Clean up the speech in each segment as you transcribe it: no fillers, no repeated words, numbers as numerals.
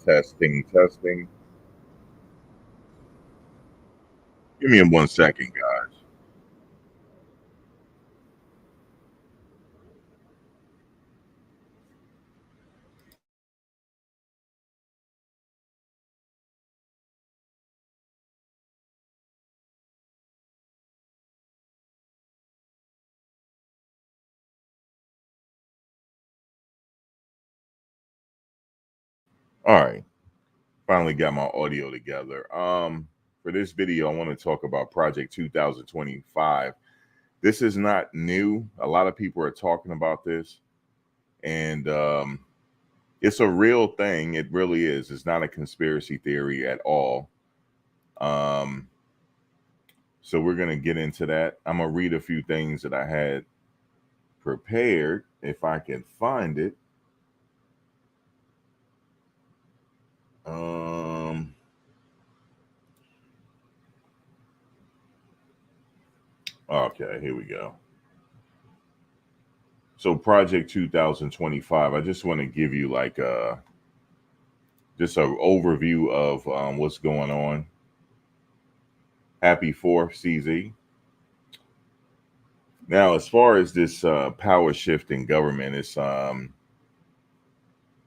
Testing, testing. Give me 1 second, guys. All right. Finally got my audio together. For this video, I want to talk about Project 2025. This is not new. A lot of people are talking about this, and it's a real thing. It really is. It's not a conspiracy theory at all. Um, so we're gonna get into that. I'm gonna read a few things that I had prepared if I can find it. Um, okay, here we go. So Project 2025, I just want to give you like just an overview of what's going on. Happy 4th, CZ. Now, as far as this power shift in government, it's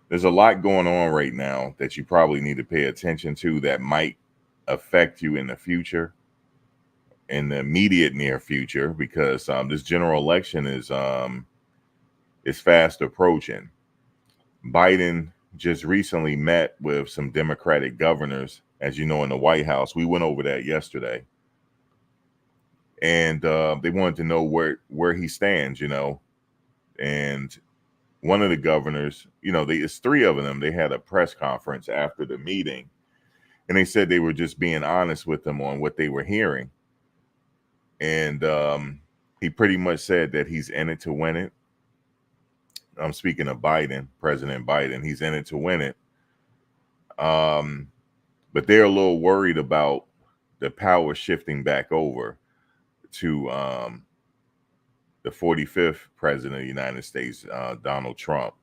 there's a lot going on right now that you probably need to pay attention to that might affect you in the future, in the immediate near future, because this general election is fast approaching. Biden just recently met with some Democratic governors, as you know, in the White House. We went over that yesterday, and they wanted to know where he stands, you know. And one of the governors, you know, it's three of them. They had a press conference after the meeting, and they said they were just being honest with them on what they were hearing. And he pretty much said that he's in it to win it. I'm speaking of Biden, President Biden. He's in it to win it. Um, but they're a little worried about the power shifting back over to the 45th president of the United States, Donald Trump.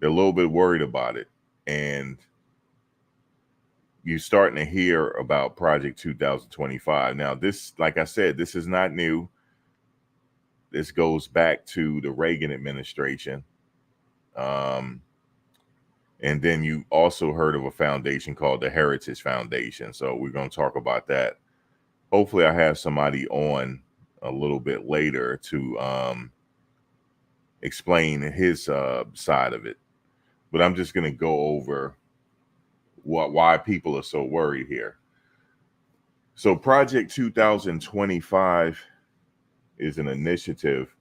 They're a little bit worried about it. And you're starting to hear about Project 2025. Now, this, like I said, this is not new. This goes back to the Reagan administration. And then you also heard of a foundation called the Heritage Foundation. So we're going to talk about that. Hopefully, I have somebody on a little bit later to explain his side of it. But I'm just going to go over why people are so worried here. So Project 2025 is an initiative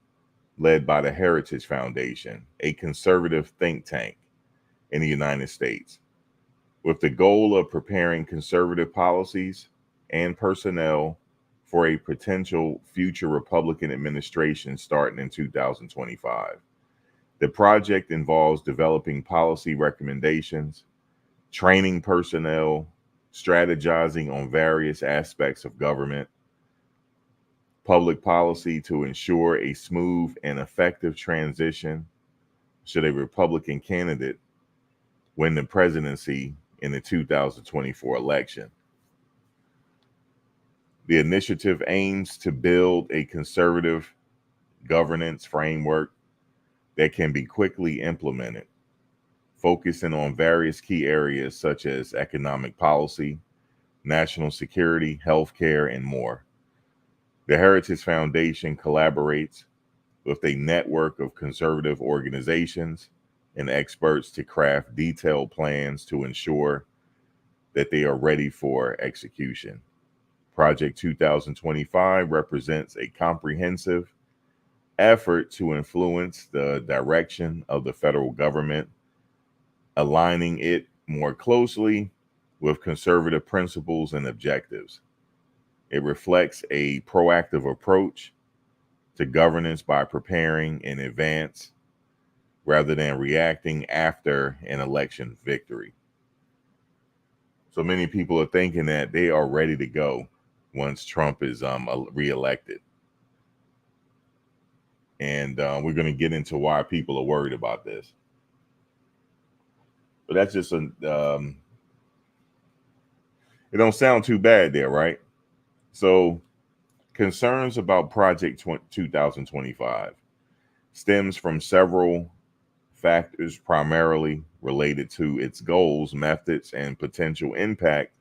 led by the Heritage Foundation, a conservative think tank in the United States, with the goal of preparing conservative policies and personnel for a potential future Republican administration starting in 2025. The project involves developing policy recommendations, training personnel, strategizing on various aspects of government, public policy to ensure a smooth and effective transition should a Republican candidate win the presidency in the 2024 election. The initiative aims to build a conservative governance framework that can be quickly implemented, focusing on various key areas such as economic policy, national security, healthcare, and more. The Heritage Foundation collaborates with a network of conservative organizations and experts to craft detailed plans to ensure that they are ready for execution. Project 2025 represents a comprehensive effort to influence the direction of the federal government, aligning it more closely with conservative principles and objectives. It reflects a proactive approach to governance by preparing in advance rather than reacting after an election victory. So many people are thinking that they are ready to go once Trump is reelected. And we're going to get into why people are worried about this. But that's just it don't sound too bad there, right? So concerns about Project 2025 stems from several factors primarily related to its goals, methods, and potential impact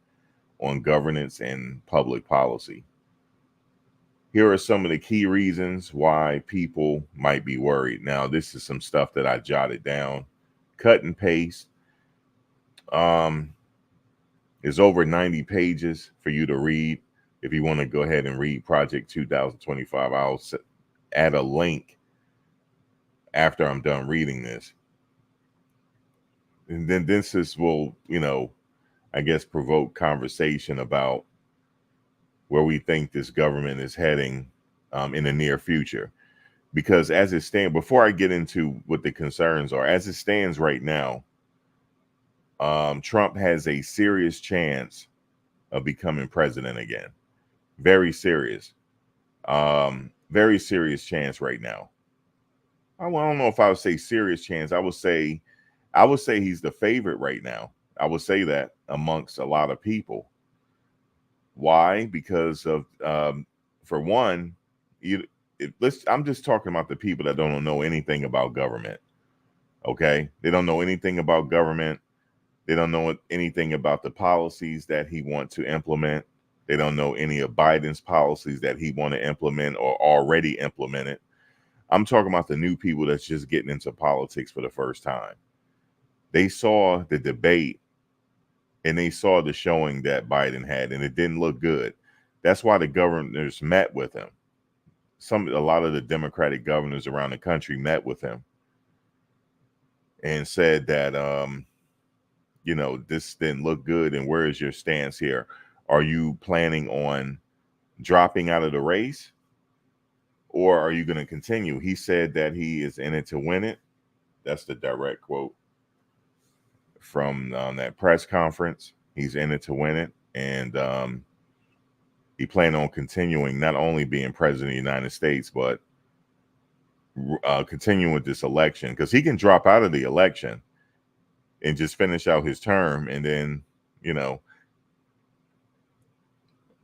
on governance and public policy. Here are some of the key reasons why people might be worried. Now, this is some stuff that I jotted down, cut and paste. Um, it's over 90 pages for you to read. If you want to go ahead and read Project 2025, I'll add a link after I'm done reading this. And then this will, I guess, provoke conversation about where we think this government is heading in the near future. Because as it stands, before I get into what the concerns are, as it stands right now, Trump has a serious chance of becoming president again. Very serious. Very serious chance right now. I don't know if I would say serious chance. I would say he's the favorite right now. I would say that amongst a lot of people. Why? Because of, for one, I'm just talking about the people that don't know anything about government. Okay, they don't know anything about government. They don't know anything about the policies that he wants to implement. They don't know any of Biden's policies that he want to implement or already implemented. I'm talking about the new people that's just getting into politics for the first time. They saw the debate and they saw the showing that Biden had, and it didn't look good. That's why the governors met with him. A lot of the Democratic governors around the country met with him and said that, this didn't look good. And where is your stance here? Are you planning on dropping out of the race, or are you going to continue? He said that he is in it to win it. That's the direct quote from that press conference. He's in it to win it. And he planned on continuing, not only being president of the United States, but continuing with this election, because he can drop out of the election and just finish out his term. And then,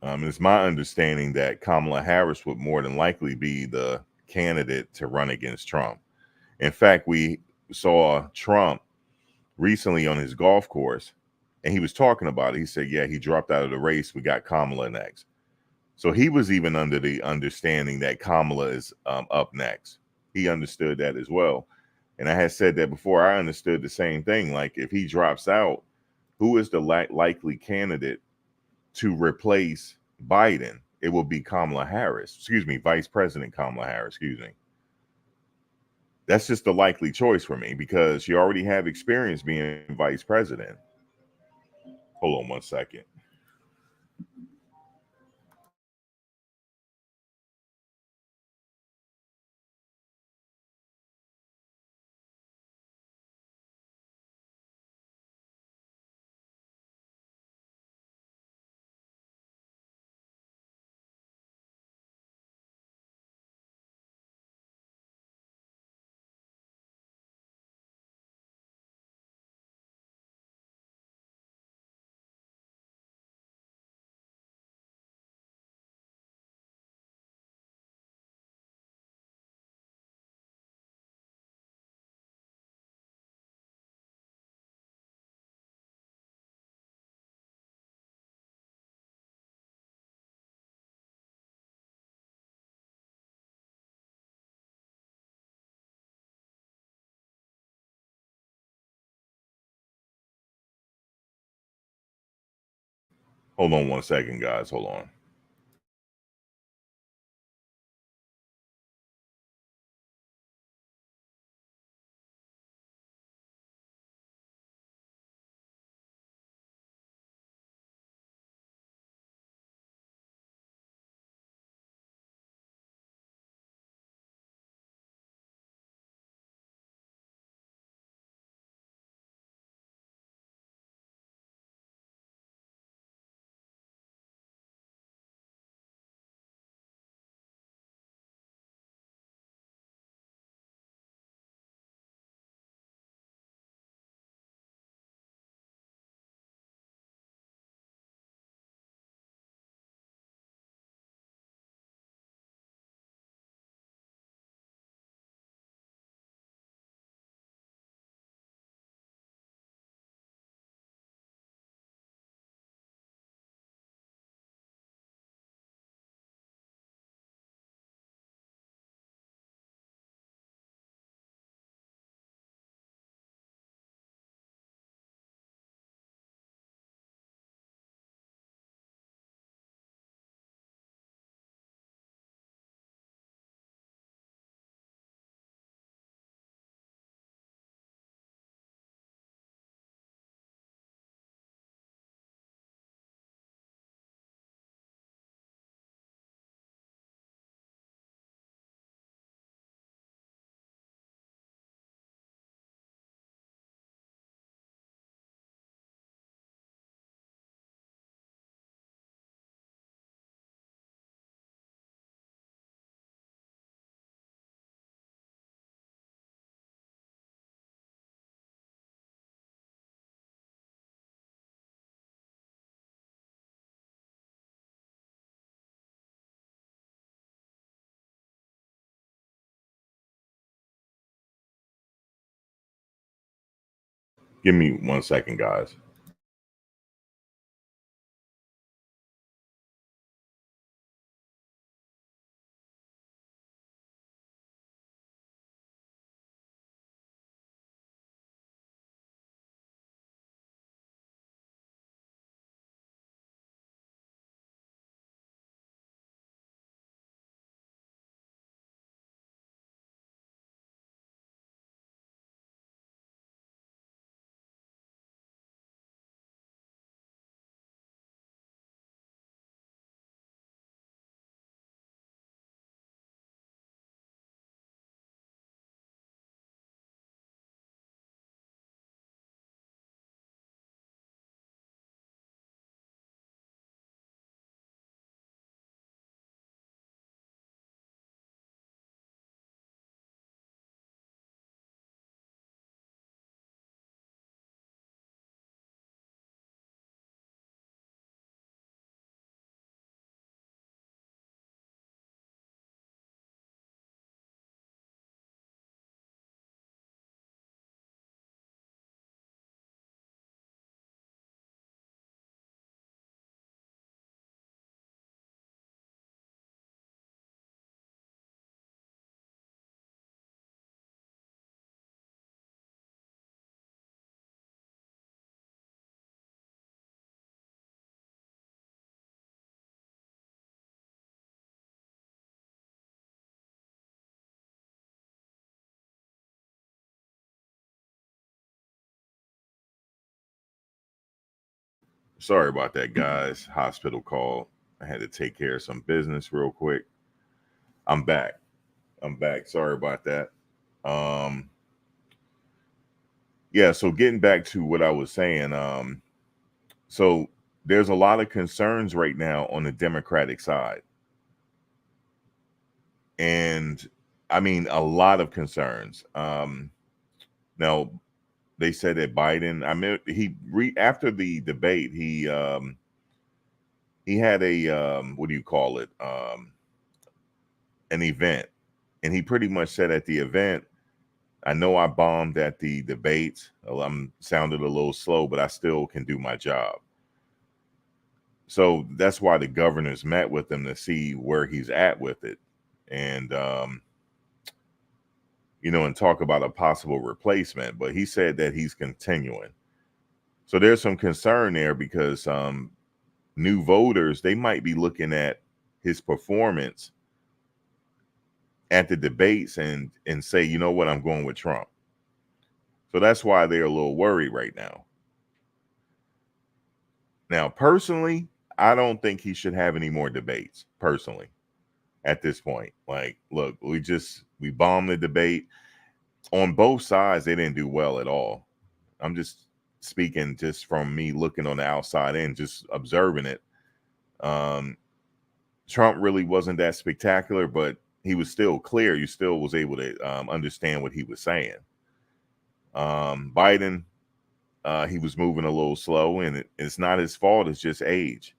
it's my understanding that Kamala Harris would more than likely be the candidate to run against Trump. In fact, we saw Trump recently on his golf course, and he was talking about it. He said, yeah, he dropped out of the race. We got Kamala next. So he was even under the understanding that Kamala is up next. He understood that as well. And I had said that before. I understood the same thing. Like, if he drops out, who is the likely candidate to replace Biden? It will be Kamala Harris. Excuse me, Vice President Kamala Harris. Excuse me. That's just the likely choice for me, because you already have experience being vice president. Hold on one second. Hold on one second, guys. Hold on. Give me 1 second, guys. Sorry about that, guys. Hospital call. I had to take care of some business real quick. I'm back. I'm back. Sorry about that. Um, yeah, so getting back to what I was saying, so there's a lot of concerns right now on the Democratic side. And I mean a lot of concerns. Now they said that Biden, I mean after the debate, he had a what do you call it? An event. And he pretty much said at the event, I know I bombed at the debate. I'm sounded a little slow, but I still can do my job. So that's why the governors met with him to see where he's at with it. And, and talk about a possible replacement. But he said that he's continuing. So there's some concern there because new voters, they might be looking at his performance at the debates and say, you know what, I'm going with Trump. So that's why they're a little worried right now. Now, personally, I don't think he should have any more debates, personally, at this point. Like, look, we bombed the debate. On both sides, they didn't do well at all. I'm just speaking just from me looking on the outside in, just observing it. Trump really wasn't that spectacular, but he was still clear. You still was able to understand what he was saying. Biden, he was moving a little slow, and it's not his fault. It's just age.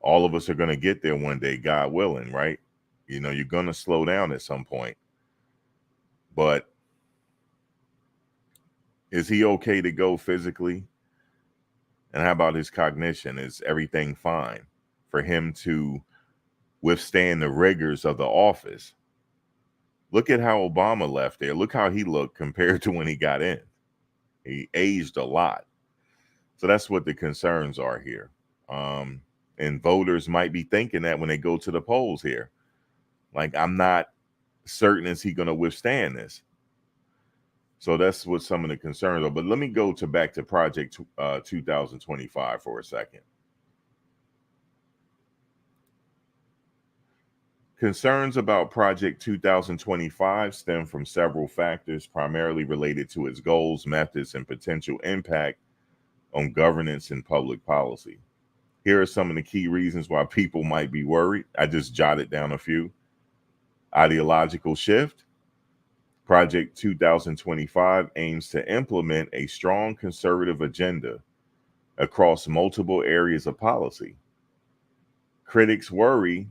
All of us are going to get there one day, God willing, right? You're going to slow down at some point. But is he okay to go physically? And how about his cognition? Is everything fine for him to withstand the rigors of the office? Look at how Obama left there. Look how he looked compared to when he got in. He aged a lot. So that's what the concerns are here. And voters might be thinking that when they go to the polls here. Like, I'm not certain is he going to withstand this. So that's what some of the concerns are. But let me go back to Project 2025 for a second. Concerns about Project 2025 stem from several factors, primarily related to its goals, methods, and potential impact on governance and public policy. Here are some of the key reasons why people might be worried. I just jotted down a few. Ideological shift. Project 2025 aims to implement a strong conservative agenda across multiple areas of policy. Critics worry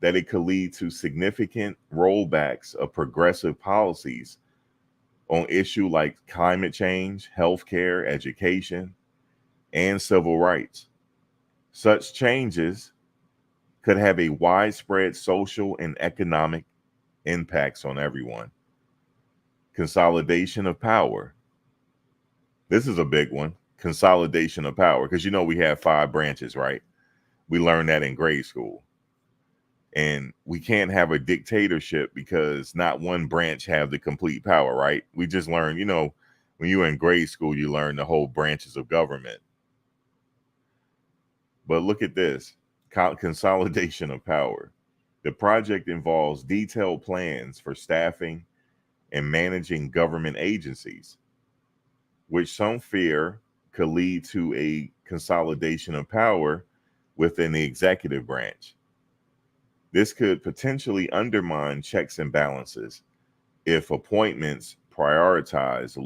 that it could lead to significant rollbacks of progressive policies on issues like climate change, healthcare, education, and civil rights. Such changes could have a widespread social and economic impacts on everyone. Consolidation of power. This is a big one. Consolidation of power, because we have 5 branches, right? We learned that in grade school. And we can't have a dictatorship because not one branch have the complete power, right? We just learned, when you were in grade school, you learn the whole branches of government. But look at this, consolidation of power. The project involves detailed plans for staffing and managing government agencies, which some fear could lead to a consolidation of power within the executive branch. This could potentially undermine checks and balances if appointments prioritize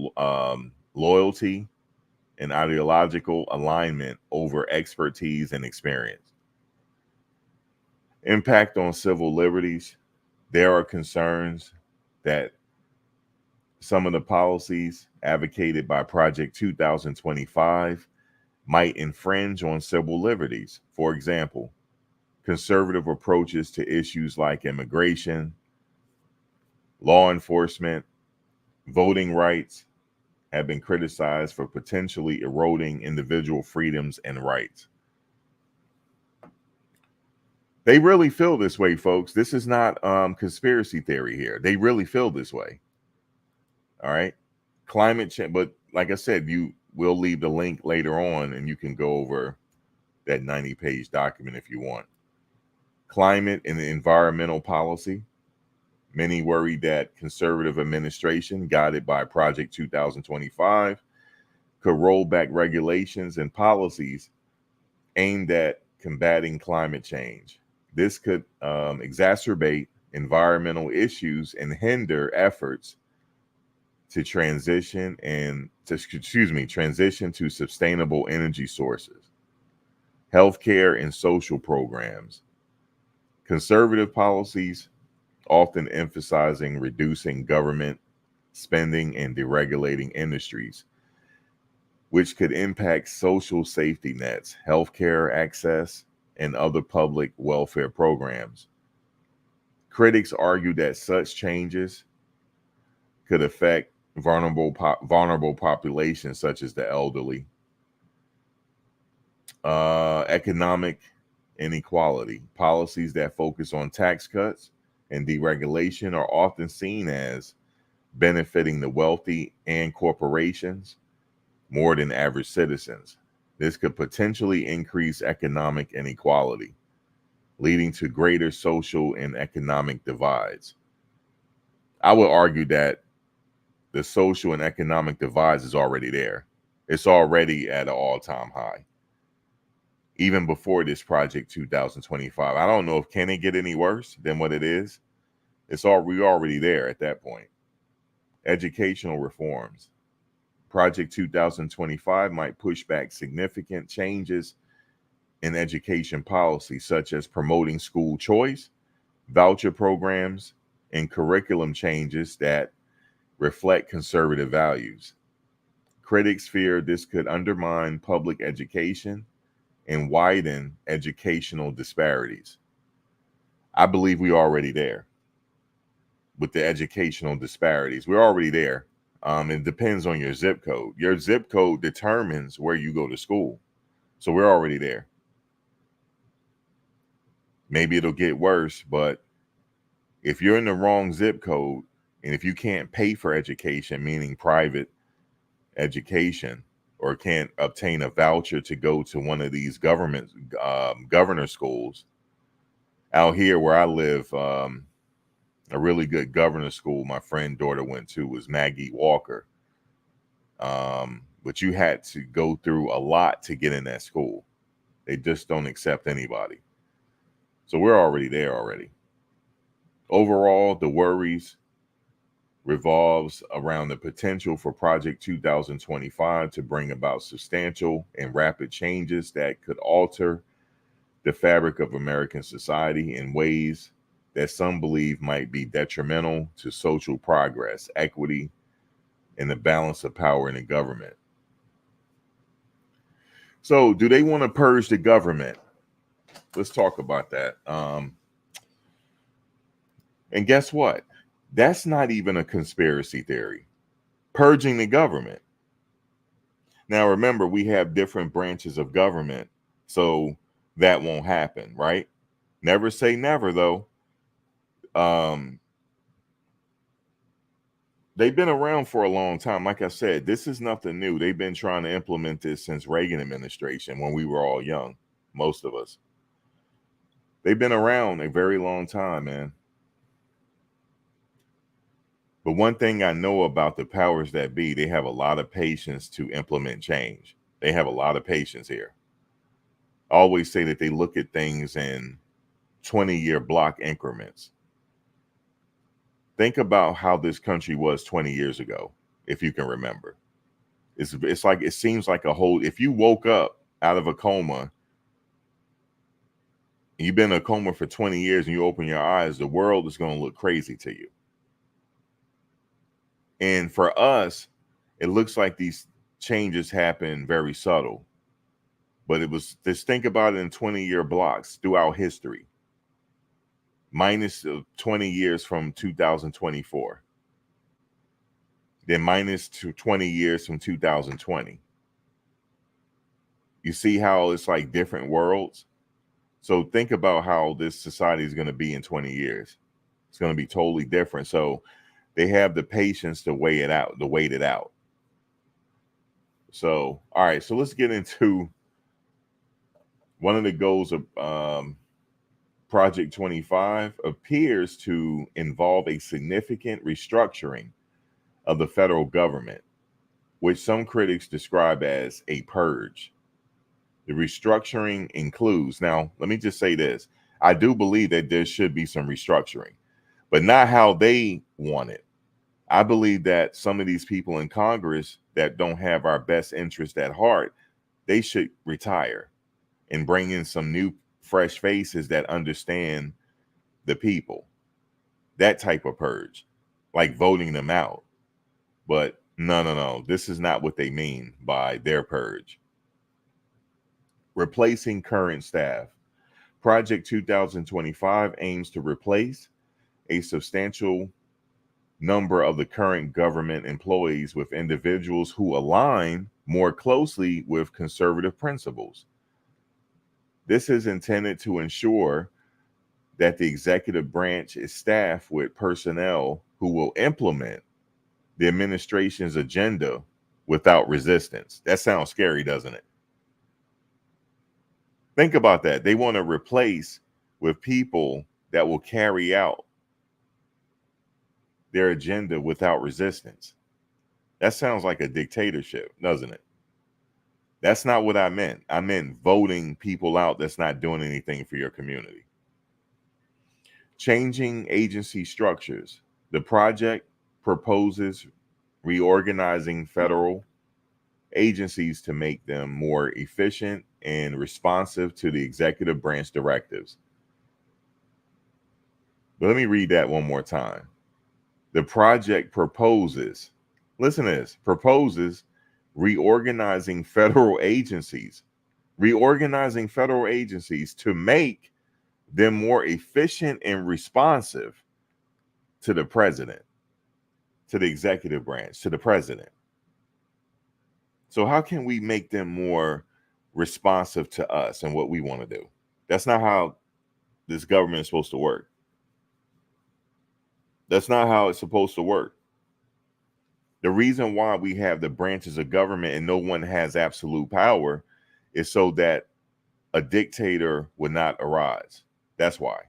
loyalty and ideological alignment over expertise and experience. Impact on civil liberties. There are concerns that some of the policies advocated by Project 2025 might infringe on civil liberties. For example, conservative approaches to issues like immigration, law enforcement, voting rights have been criticized for potentially eroding individual freedoms and rights. They really feel this way, folks. This is not conspiracy theory here. They really feel this way. All right. Climate change. But like I said, we'll leave the link later on and you can go over that 90-page document if you want. Climate and environmental policy. Many worry that conservative administration, guided by Project 2025, could roll back regulations and policies aimed at combating climate change. This could exacerbate environmental issues and hinder efforts to transition to sustainable energy sources, healthcare and social programs. Conservative policies often emphasizing reducing government spending and deregulating industries, which could impact social safety nets, healthcare access, and other public welfare programs. Critics argue that such changes could affect vulnerable populations such as the elderly. Economic inequality. Policies that focus on tax cuts and deregulation are often seen as benefiting the wealthy and corporations more than average citizens. This could potentially increase economic inequality, leading to greater social and economic divides. I would argue that the social and economic divides is already there. It's already at an all-time high. Even before this Project 2025. I don't know if can it get any worse than what it is. We're already there at that point. Educational reforms. Project 2025 might push back significant changes in education policy, such as promoting school choice, voucher programs, and curriculum changes that reflect conservative values. Critics fear this could undermine public education and widen educational disparities. I believe we're already there with the educational disparities. We're already there. It depends on your zip code. Your zip code determines where you go to school. So we're already there. Maybe it'll get worse, but if you're in the wrong zip code and if you can't pay for education, meaning private education, or can't obtain a voucher to go to one of these governor schools. Out here where I live, a really good governor school my friend's daughter went to was Maggie Walker. But you had to go through a lot to get in that school. They just don't accept anybody. So we're already there already. Overall, the worries revolves around the potential for Project 2025 to bring about substantial and rapid changes that could alter the fabric of American society in ways that some believe might be detrimental to social progress, equity, and the balance of power in the government. So, do they want to purge the government? Let's talk about that. And guess what? That's not even a conspiracy theory. Purging the government. Now, remember, we have different branches of government, so that won't happen, right? Never say never, though. They've been around for a long time. Like I said, this is nothing new. They've been trying to implement this since Reagan administration when we were all young, most of us. They've been around a very long time, man. But one thing I know about the powers that be, they have a lot of patience to implement change. They have a lot of patience here. I always say that they look at things in 20-year block increments. Think about how this country was 20 years ago, if you can remember. It's like, it seems like a whole, if you woke up out of a coma, you've been in a coma for 20 years and you open your eyes, the world is going to look crazy to you. And for us, it looks like these changes happen very subtle. But it was, just think about it in 20-year blocks throughout history. Minus 20 years from 2024. Then minus 20 years from 2020. You see how it's like different worlds? So think about how this society is going to be in 20 years. It's going to be totally different. So they have the patience to wait it out. So, all right. So let's get into one of the goals of Project 25 appears to involve a significant restructuring of the federal government, which some critics describe as a purge. The restructuring includes, now, let me just say this. I do believe that there should be some restructuring, but not how they want it. I believe that some of these people in Congress that don't have our best interest at heart, they should retire and bring in some new, fresh faces that understand the people. That type of purge, like voting them out. But no. This is not what they mean by their purge. Replacing current staff. Project 2025 aims to replace a substantial number of the current government employees with individuals who align more closely with conservative principles. This is intended to ensure that the executive branch is staffed with personnel who will implement the administration's agenda without resistance. That sounds scary, doesn't it? Think about that. They want to replace with people that will carry out their agenda without resistance. That sounds like a dictatorship, doesn't it? That's not what I meant. I meant voting people out that's not doing anything for your community. Changing agency structures. The project proposes reorganizing federal agencies to make them more efficient and responsive to the executive branch directives. But let me read that one more time. The project proposes, listen to this, proposes reorganizing federal agencies to make them more efficient and responsive to the president, to the executive branch, to the president. So how can we make them more responsive to us and what we want to do? That's not how this government is supposed to work. That's not how it's supposed to work. The reason why we have the branches of government and no one has absolute power is so that a dictator would not arise. That's why.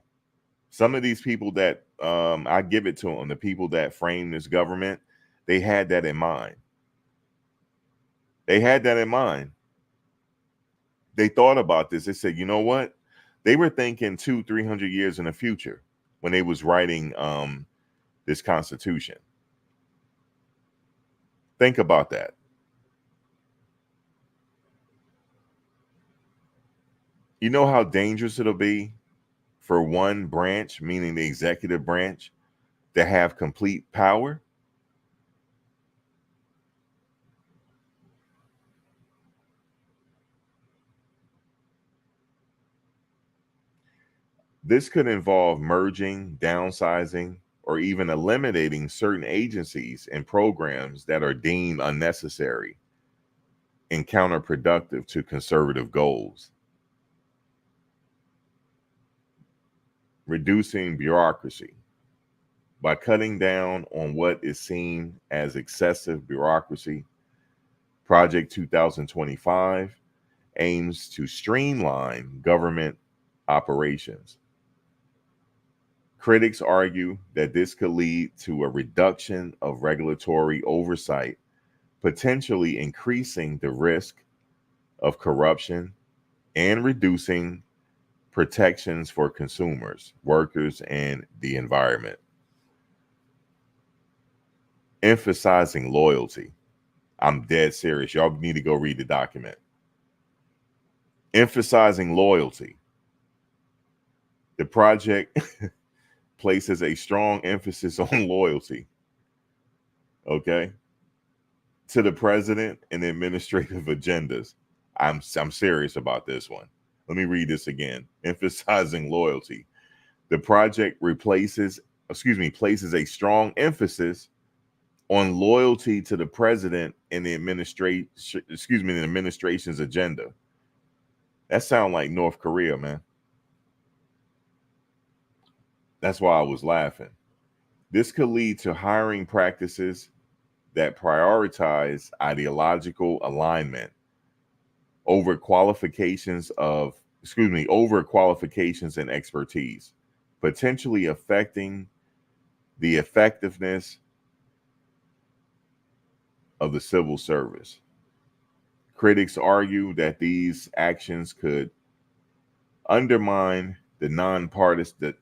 Some of these people that I give it to them, the people that framed this government, they had that in mind. They had that in mind. They thought about this. They said, you know what? They were thinking 200-300 years in the future when they was writing this Constitution. Think about that. You know how dangerous it'll be for one branch, meaning the executive branch, to have complete power? This could involve merging, downsizing, or even eliminating certain agencies and programs that are deemed unnecessary and counterproductive to conservative goals. Reducing bureaucracy. By cutting down on what is seen as excessive bureaucracy, Project 2025 aims to streamline government operations. Critics argue that this could lead to a reduction of regulatory oversight, potentially increasing the risk of corruption and reducing protections for consumers, workers, and the environment. Emphasizing loyalty. I'm dead serious. Y'all need to go read the document. Emphasizing loyalty. The project places a strong emphasis on loyalty, okay, to the president and administrative agendas. I'm serious about this one. Let me read this again. Emphasizing loyalty. The project places a strong emphasis on loyalty to the president and the administration's agenda. That sounds like North Korea, man. That's why I was laughing. This could lead to hiring practices that prioritize ideological alignment over qualifications and expertise, potentially affecting the effectiveness of the civil service. Critics argue that these actions could undermine the nonpartisan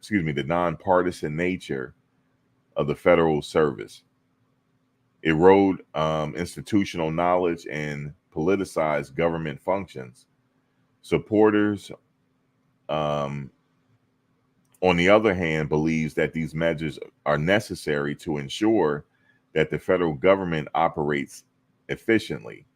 nature of the federal service, erode institutional knowledge, and politicize government functions. Supporters, on the other hand, believes that these measures are necessary to ensure that the federal government operates efficiently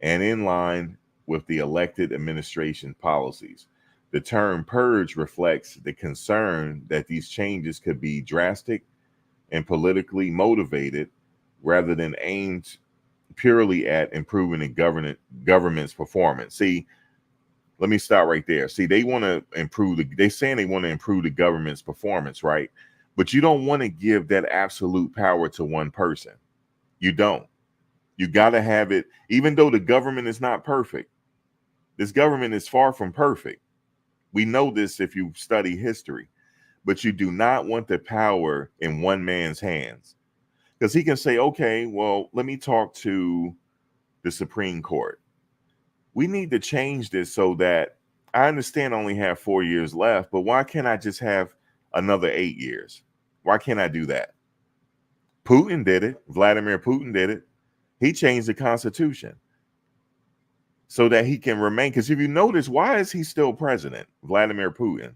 and in line with the elected administration policies. The term purge reflects the concern that these changes could be drastic and politically motivated rather than aimed purely at improving the government's performance. See, let me stop right there. See, they want to they're saying they want to improve the government's performance, right? But you don't want to give that absolute power to one person. You don't. You got to have it, even though the government is not perfect. This government is far from perfect. We know this if you study history, but you do not want the power in one man's hands, because he can say, okay, well, let me talk to the Supreme Court. We need to change this so that I understand I only have 4 years left, but why can't I just have another 8 years? Why can't I do that? Putin did it. Vladimir Putin did it. He changed the Constitution so that he can remain. Because if you notice, why is he still president? Vladimir Putin.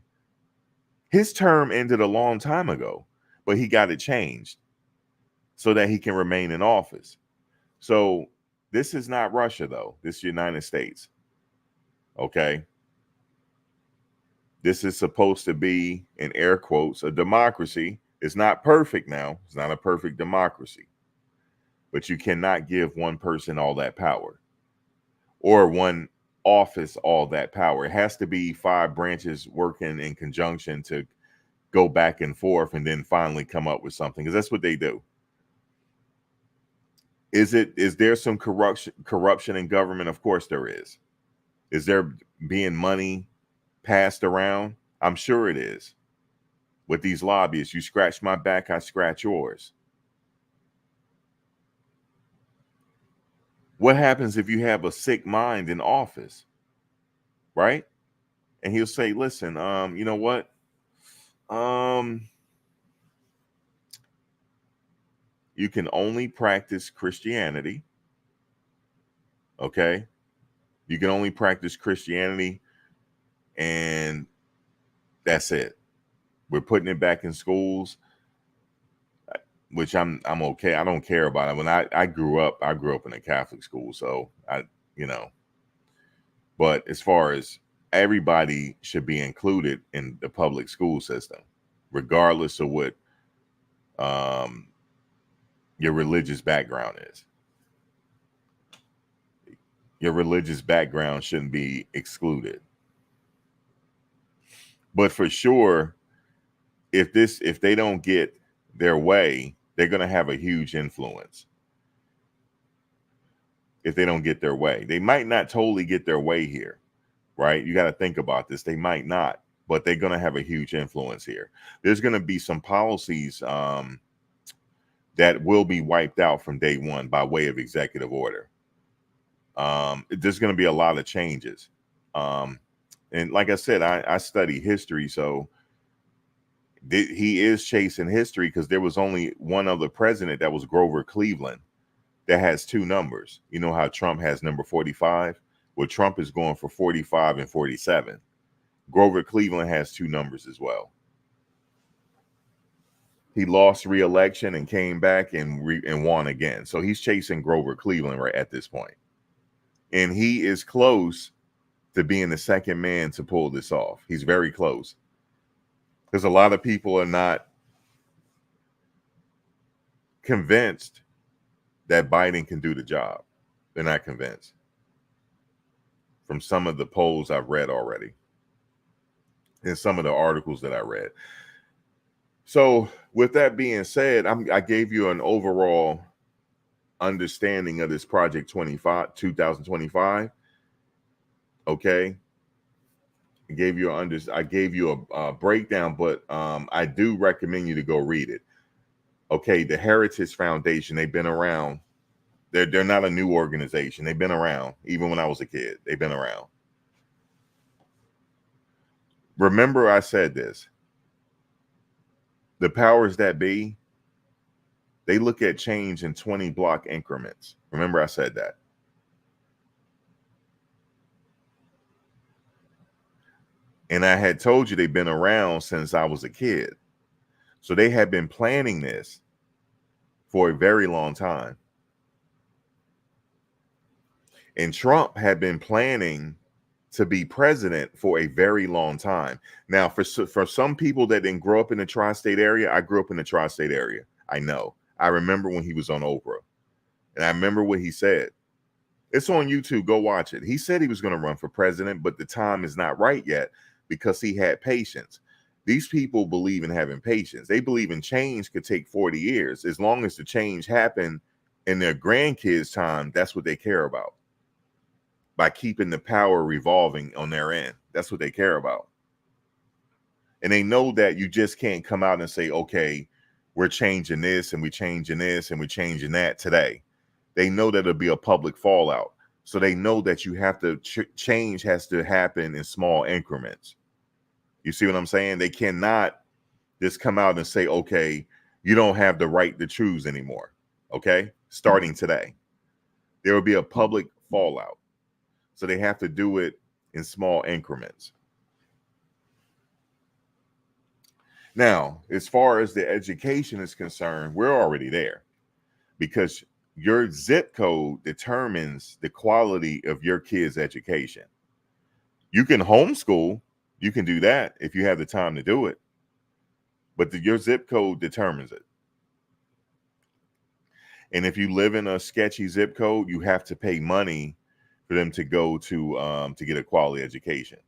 His term ended a long time ago, but he got it changed so that he can remain in office. So this is not Russia, though. This is the United States. Okay. This is supposed to be, in air quotes, a democracy. It's not perfect now. It's not a perfect democracy. But you cannot give one person all that power, or one office all that power. It has to be 5 branches working in conjunction to go back and forth and then finally come up with something, because that's what they do. Is there some corruption in government? Of course there is. Is there being money passed around? I'm sure it is. With these lobbyists, you scratch my back, I scratch yours. What happens if you have a sick mind in office, right? And he'll say, listen, you know what? You can only practice Christianity. Okay. You can only practice Christianity, and that's it. We're putting it back in schools, which I'm okay. I don't care about it. When I grew up in a Catholic school, so but as far as everybody should be included in the public school system, regardless of what your religious background is. Your religious background shouldn't be excluded. But for sure, if they don't get their way, they're going to have a huge influence. If they don't get their way, they might not totally get their way here, right? You got to think about this. They might not, but they're going to have a huge influence here. There's going to be some policies that will be wiped out from day one by way of executive order. There's going to be a lot of changes. And like I said, I study history, so he is chasing history because there was only one other president, that was Grover Cleveland, that has two numbers. You know how Trump has number 45? Well, Trump is going for 45 and 47. Grover Cleveland has two numbers as well. He lost re-election and came back and won again. So he's chasing Grover Cleveland right at this point. And he is close to being the second man to pull this off. He's very close. Because a lot of people are not convinced that Biden can do the job. They're not convinced. From some of the polls I've read already. And some of the articles that I read. So with that being said, I gave you an overall understanding of this Project 2025. Okay. I gave you a breakdown, but I do recommend you to go read it. Okay, the Heritage Foundation, they've been around. They're not a new organization. They've been around. Even when I was a kid, they've been around. Remember I said this. The powers that be, they look at change in 20 block increments. Remember I said that. And I had told you they've been around since I was a kid. So they had been planning this for a very long time. And Trump had been planning to be president for a very long time. Now, for some people that didn't grow up in the tri-state area, I grew up in the tri-state area. I know. I remember when he was on Oprah. And I remember what he said. It's on YouTube. Go watch it. He said he was going to run for president, but the time is not right yet because he had patience. These people believe in having patience. They believe in change could take 40 years. As long as the change happened in their grandkids' time, that's what they care about. By keeping the power revolving on their end. That's what they care about. And they know that you just can't come out and say, okay, we're changing this and we're changing this and we're changing that today. They know that it'll be a public fallout. So they know that you have to change has to happen in small increments. You see what I'm saying? They cannot just come out and say, okay, you don't have the right to choose anymore. Okay? Starting today. There will be a public fallout. So they have to do it in small increments. Now, as far as the education is concerned, we're already there because your zip code determines the quality of your kid's education. You can homeschool. You can do that if you have the time to do it. But your zip code determines it. And if you live in a sketchy zip code, you have to pay money for them to go to get a quality education.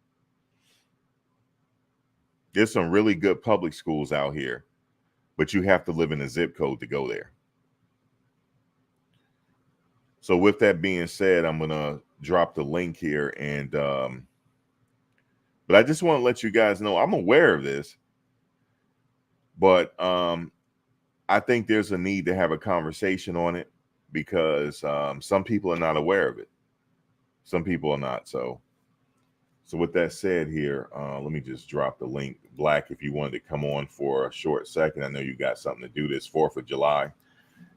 There's some really good public schools out here, but you have to live in a zip code to go there. So with that being said, I'm going to drop the link here. And but I just want to let you guys know I'm aware of this, but I think there's a need to have a conversation on it because some people are not aware of it. Some people are not. So with that said here, let me just drop the link. Black, if you wanted to come on for a short second, I know you got something to do this 4th of July.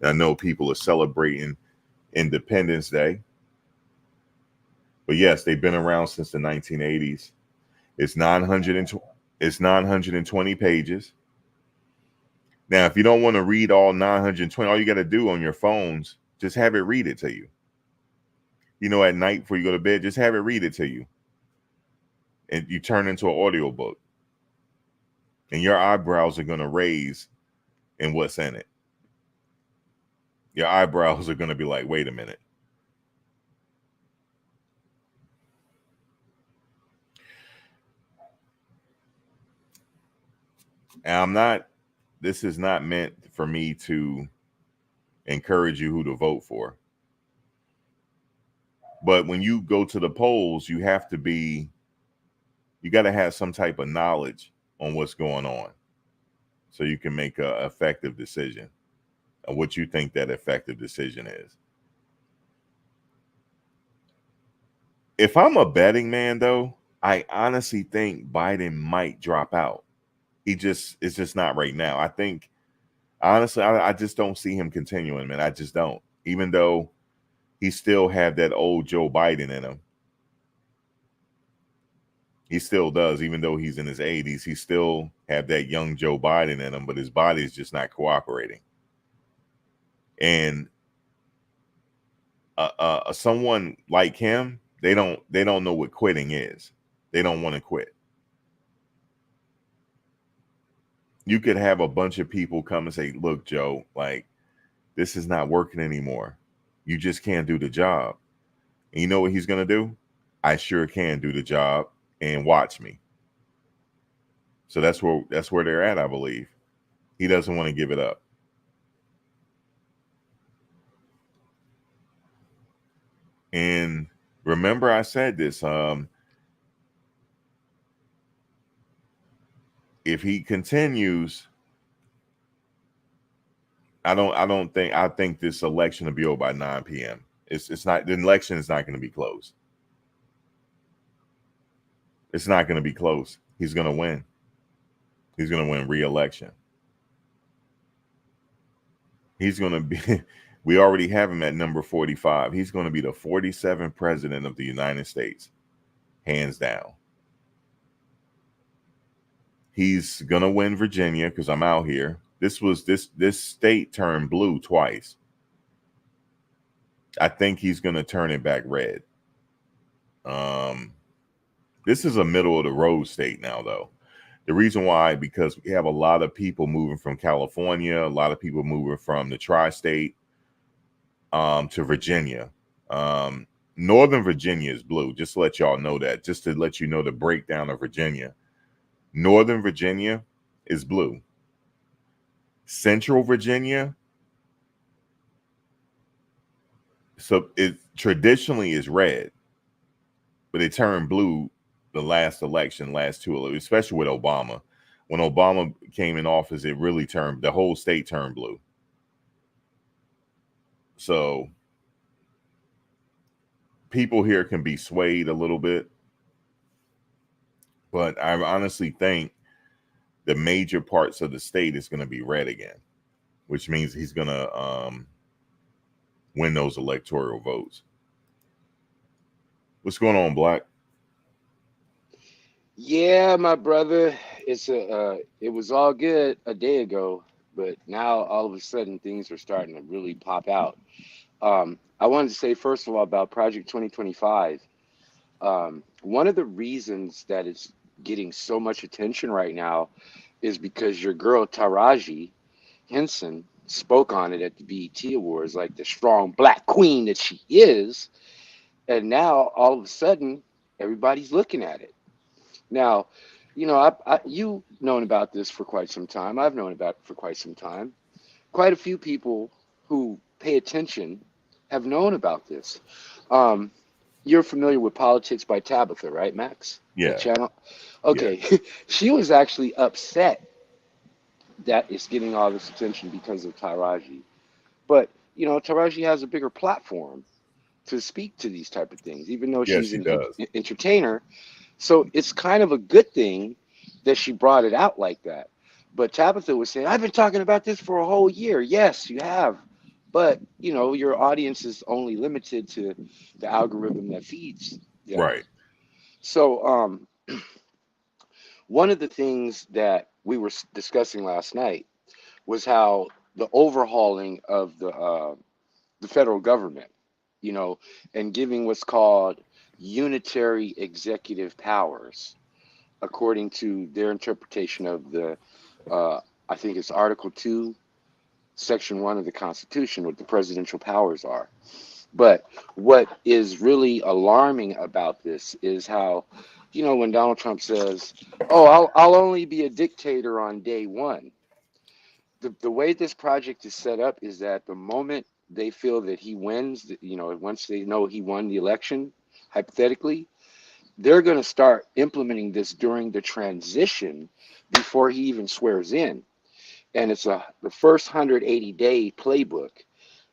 And I know people are celebrating Independence Day. But yes, they've been around since the 1980s. It's 920 pages. Now, if you don't want to read all 920, all you got to do on your phones, just have it read it to you. You know, at night before you go to bed, just have it read it to you. and you turn into an audiobook, and your eyebrows are going to raise in what's in it. Your eyebrows are going to be like, wait a minute. And this is not meant for me to encourage you who to vote for. But when you go to the polls, you got to have some type of knowledge on what's going on so you can make an effective decision of what you think that effective decision is. If I'm a betting man, though, I honestly think Biden might drop out. It's just not right now. I think, honestly, I just don't see him continuing, man. I just don't. Even though he still had that old Joe Biden in him. He still does, even though he's in his 80s. He still have that young Joe Biden in him, but his body is just not cooperating. And someone like him, they don't know what quitting is. They don't want to quit. You could have a bunch of people come and say, look, Joe, like, this is not working anymore. You just can't do the job. And you know what he's going to do? I sure can do the job, and watch me. So that's where they're at, I believe. He doesn't want to give it up. And remember I said this, if he continues, I think this election will be over by 9 p.m. It's not, the election is not going to be close. It's not going to be close. He's going to win. He's going to win re-election. He's going to be, we already have him at number 45. He's going to be the 47th president of the United States, hands down. He's going to win Virginia because I'm out here. This state turned blue twice. I think he's going to turn it back red. This is a middle of the road state now, though. The reason why, because we have a lot of people moving from California, a lot of people moving from the tri-state to Virginia. Northern Virginia is blue, just to let y'all know that, just to let you know the breakdown of Virginia. Northern Virginia is blue. Central Virginia, so it traditionally is red, but it turned blue the last election, last two, especially with Obama. When Obama came in office, it really turned, the whole state turned blue. So people here can be swayed a little bit, but I honestly think the major parts of the state is going to be red again, which means he's going to win those electoral votes. What's going on, Black? Yeah, my brother, it was all good a day ago, but now all of a sudden things are starting to really pop out. I wanted to say first of all about Project 2025. One of the reasons that it's getting so much attention right now is because your girl Taraji Henson spoke on it at the BET Awards like the strong black queen that she is, and now all of a sudden everybody's looking at it. Now, you've known about this for quite some time. I've known about it for quite some time. Quite a few people who pay attention have known about this. Um, you're familiar with Politics by Tabitha, right, Max? That Yeah. channel? Yeah. Okay. She was actually upset that it's getting all this attention because of Taraji. But, Taraji has a bigger platform to speak to these type of things, even though Yes, she's he an does. entertainer. So it's kind of a good thing that she brought it out like that. But Tabitha was saying, I've been talking about this for a whole year. Yes, you have. But, your audience is only limited to the algorithm that feeds them. Right. So one of the things that we were discussing last night was how the overhauling of the federal government, and giving what's called unitary executive powers. according to their interpretation of the, I think it's Article 2, Section 1 of the Constitution, what the presidential powers are. But what is really alarming about this is how, when Donald Trump says, "Oh, I'll only be a dictator on day one." The way this project is set up is that the moment they feel that he wins, once they know he won the election, hypothetically, they're going to start implementing this during the transition before he even swears in. And it's the first 180-day playbook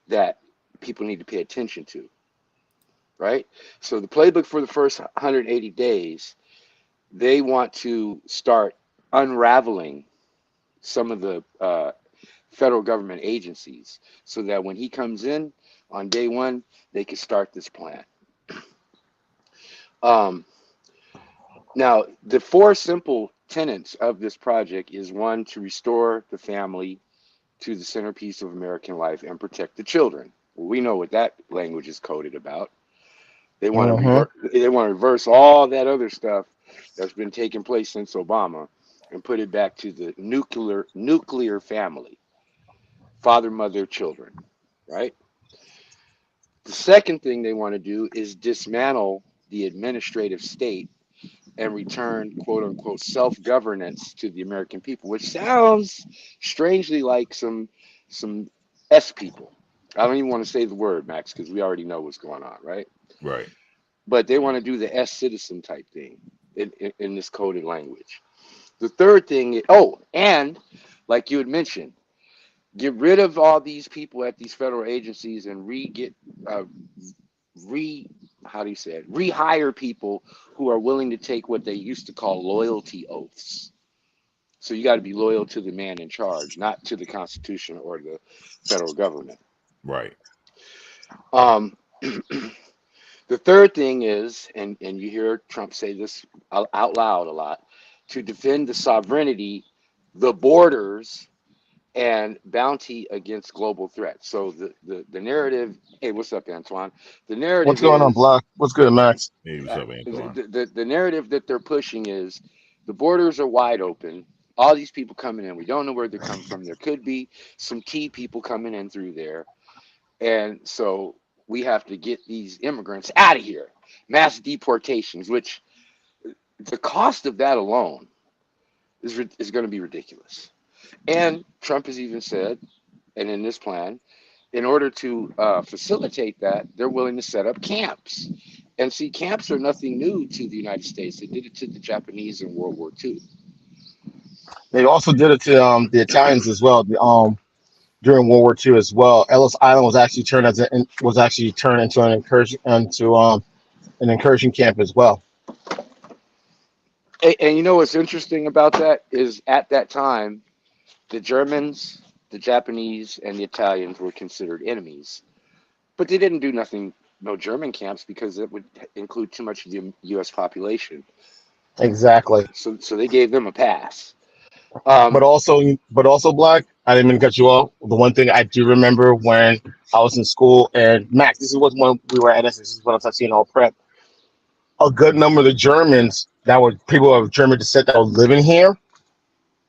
that people need to pay attention to, right? So the playbook for the first 180 days, they want to start unraveling some of the federal government agencies so that when he comes in on day one, they can start this plan. Um, Now, the four simple tenets of this project is one, to restore the family to the centerpiece of American life and protect the children. Well, we know what that language is coded about. They want to Mm-hmm. reverse. They want to reverse all that other stuff that's been taking place since Obama, and put it back to the nuclear family, father, mother, children. Right. The second thing they want to do is dismantle the administrative state and return quote unquote self-governance to the American people, which sounds strangely like some S people. I don't even want to say the word, Max, because we already know what's going on, right? Right. But they want to do the S citizen type thing in this coded language. The third thing, and like you had mentioned, get rid of all these people at these federal agencies and uh, re how do you say it, rehire people who are willing to take what they used to call loyalty oaths. So you got to be loyal to the man in charge, not to the Constitution or the federal government. Right. um the third thing is, and you hear Trump say this out loud a lot, to defend the sovereignty, the borders, and bounty against global threats. So the narrative, hey, what's up, Antoine? The What's narrative going on, is, Block? What's good, Max? Hey, what's up, Antoine? the narrative that they're pushing is the borders are wide open. All these people coming in, we don't know where they're coming from. There could be some key people coming in through there, and so we have to get these immigrants out of here. Mass deportations, which the cost of that alone is going to be ridiculous. And Trump has even said, and in this plan, in order to facilitate that, they're willing to set up camps. And see, camps are nothing new to the United States. They did it to the Japanese in World War II. They also did it to the Italians as well. During World War II as well. Ellis Island was actually turned into an incursion camp as well. And you know what's interesting about that is at that time, the Germans, the Japanese, and the Italians were considered enemies. But they didn't do nothing, no German camps, because it would include too much of the U.S. population. Exactly. So they gave them a pass. But Um, also, Black. I didn't mean to cut you off. The one thing I do remember when I was in school, and Max, this is what when we were at this. This is when I was seeing all prep. A good number of the Germans that were people of German descent that were living here,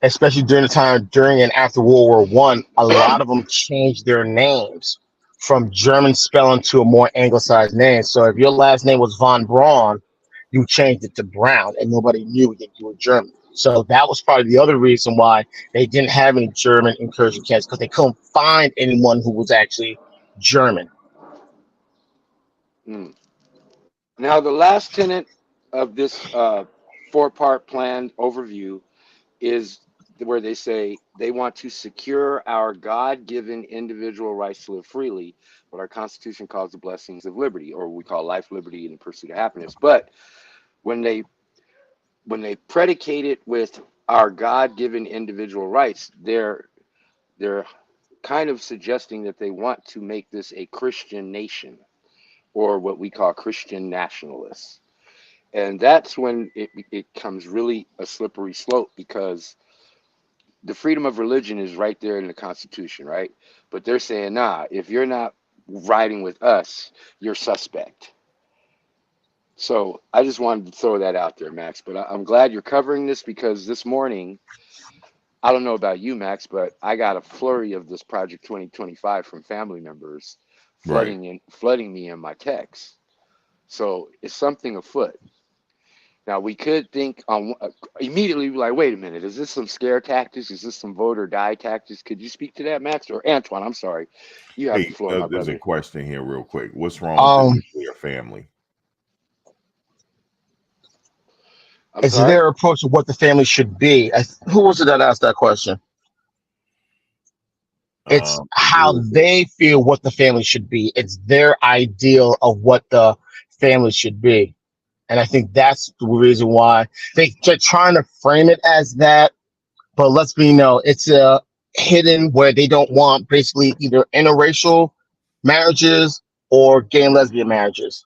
especially during the time during and after World War I, a lot of them changed their names from German spelling to a more anglicized name. So if your last name was von Braun, you changed it to Brown, and nobody knew that you were German. So that was probably the other reason why they didn't have any German incursion camps, because they couldn't find anyone who was actually German. mm. Now, the last tenet of this four-part plan overview is where they say they want to secure our God-given individual rights to live freely, what our Constitution calls the blessings of liberty, or we call life, liberty, and the pursuit of happiness. But when they predicate it with our God-given individual rights, they're kind of suggesting that they want to make this a Christian nation, or what we call Christian nationalists. And that's when it comes really a slippery slope, because the freedom of religion is right there in the Constitution, right? But they're saying, nah, if you're not riding with us, you're suspect. So I just wanted to throw that out there, Max. But I'm glad you're covering this because this morning, I don't know about you, Max, but I got a flurry of this Project 2025 from family members Right. flooding me in my texts. So it's something afoot. Now we could think on immediately like, wait a minute, is this some scare tactics? Is this some vote or die tactics? Could you speak to that, Max or Antoine? I'm sorry, you have the Hey, floor, my there's a brother. question here, real quick. What's wrong with the Um, nuclear family? I'm it's sorry. their approach of what the family should be. Who was it that asked that question? It's how Who is it? they feel what the family should be. It's their ideal of what the family should be. And I think that's the reason why they're trying to frame it as that. But let's be it's a hidden where they don't want basically either interracial marriages or gay and lesbian marriages.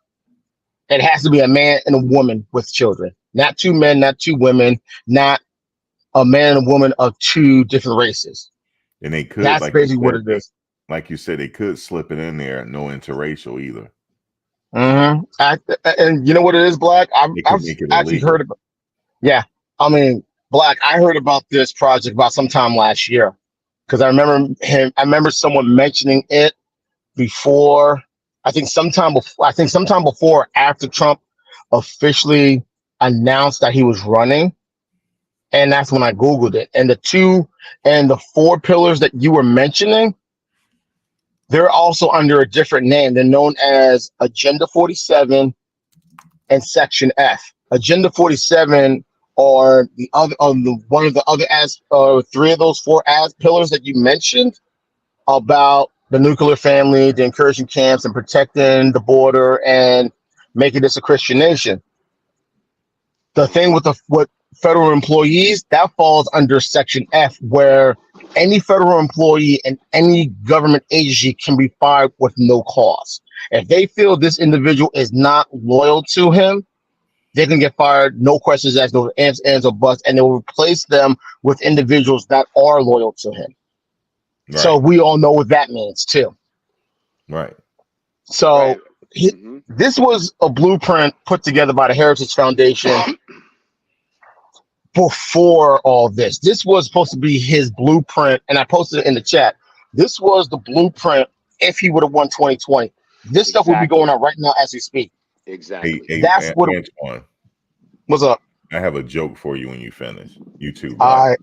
It has to be a man and a woman with children, not two men, not two women, not a man and a woman of two different races. And they could, That's basically what it is. like you said, they could slip it in there. No interracial either. Mm-hmm. And you know what it is, Black? They I've could make it actually illegal. heard about. Yeah, I mean, Black. I heard about this project about sometime last year because I remember him. I remember someone mentioning it before. I think sometime before. I think sometime before after Trump officially announced that he was running, and that's when I googled it. And the four pillars that you were mentioning, they're also under a different name. They're known as Agenda 47 and Section F. Agenda 47 are the other one of the other three of those four as pillars that you mentioned about the nuclear family, the incursion camps, and protecting the border and making this a Christian nation. The thing with federal employees, that falls under Section F, where any federal employee and any government agency can be fired with no cause. If they feel this individual is not loyal to him, they can get fired, no questions asked, no ands, or buts, and they will replace them with individuals that are loyal to him. Right. So we all know what that means too. Right. So Right. this was a blueprint put together by the Heritage Foundation before all this. This was supposed to be his blueprint, and I posted it in the chat. This was the blueprint if he would have won 2020. This stuff would be going on right now as we speak. Exactly. That's what Antoine, what's up. I have a joke for you when you finish. You too, All Black. right.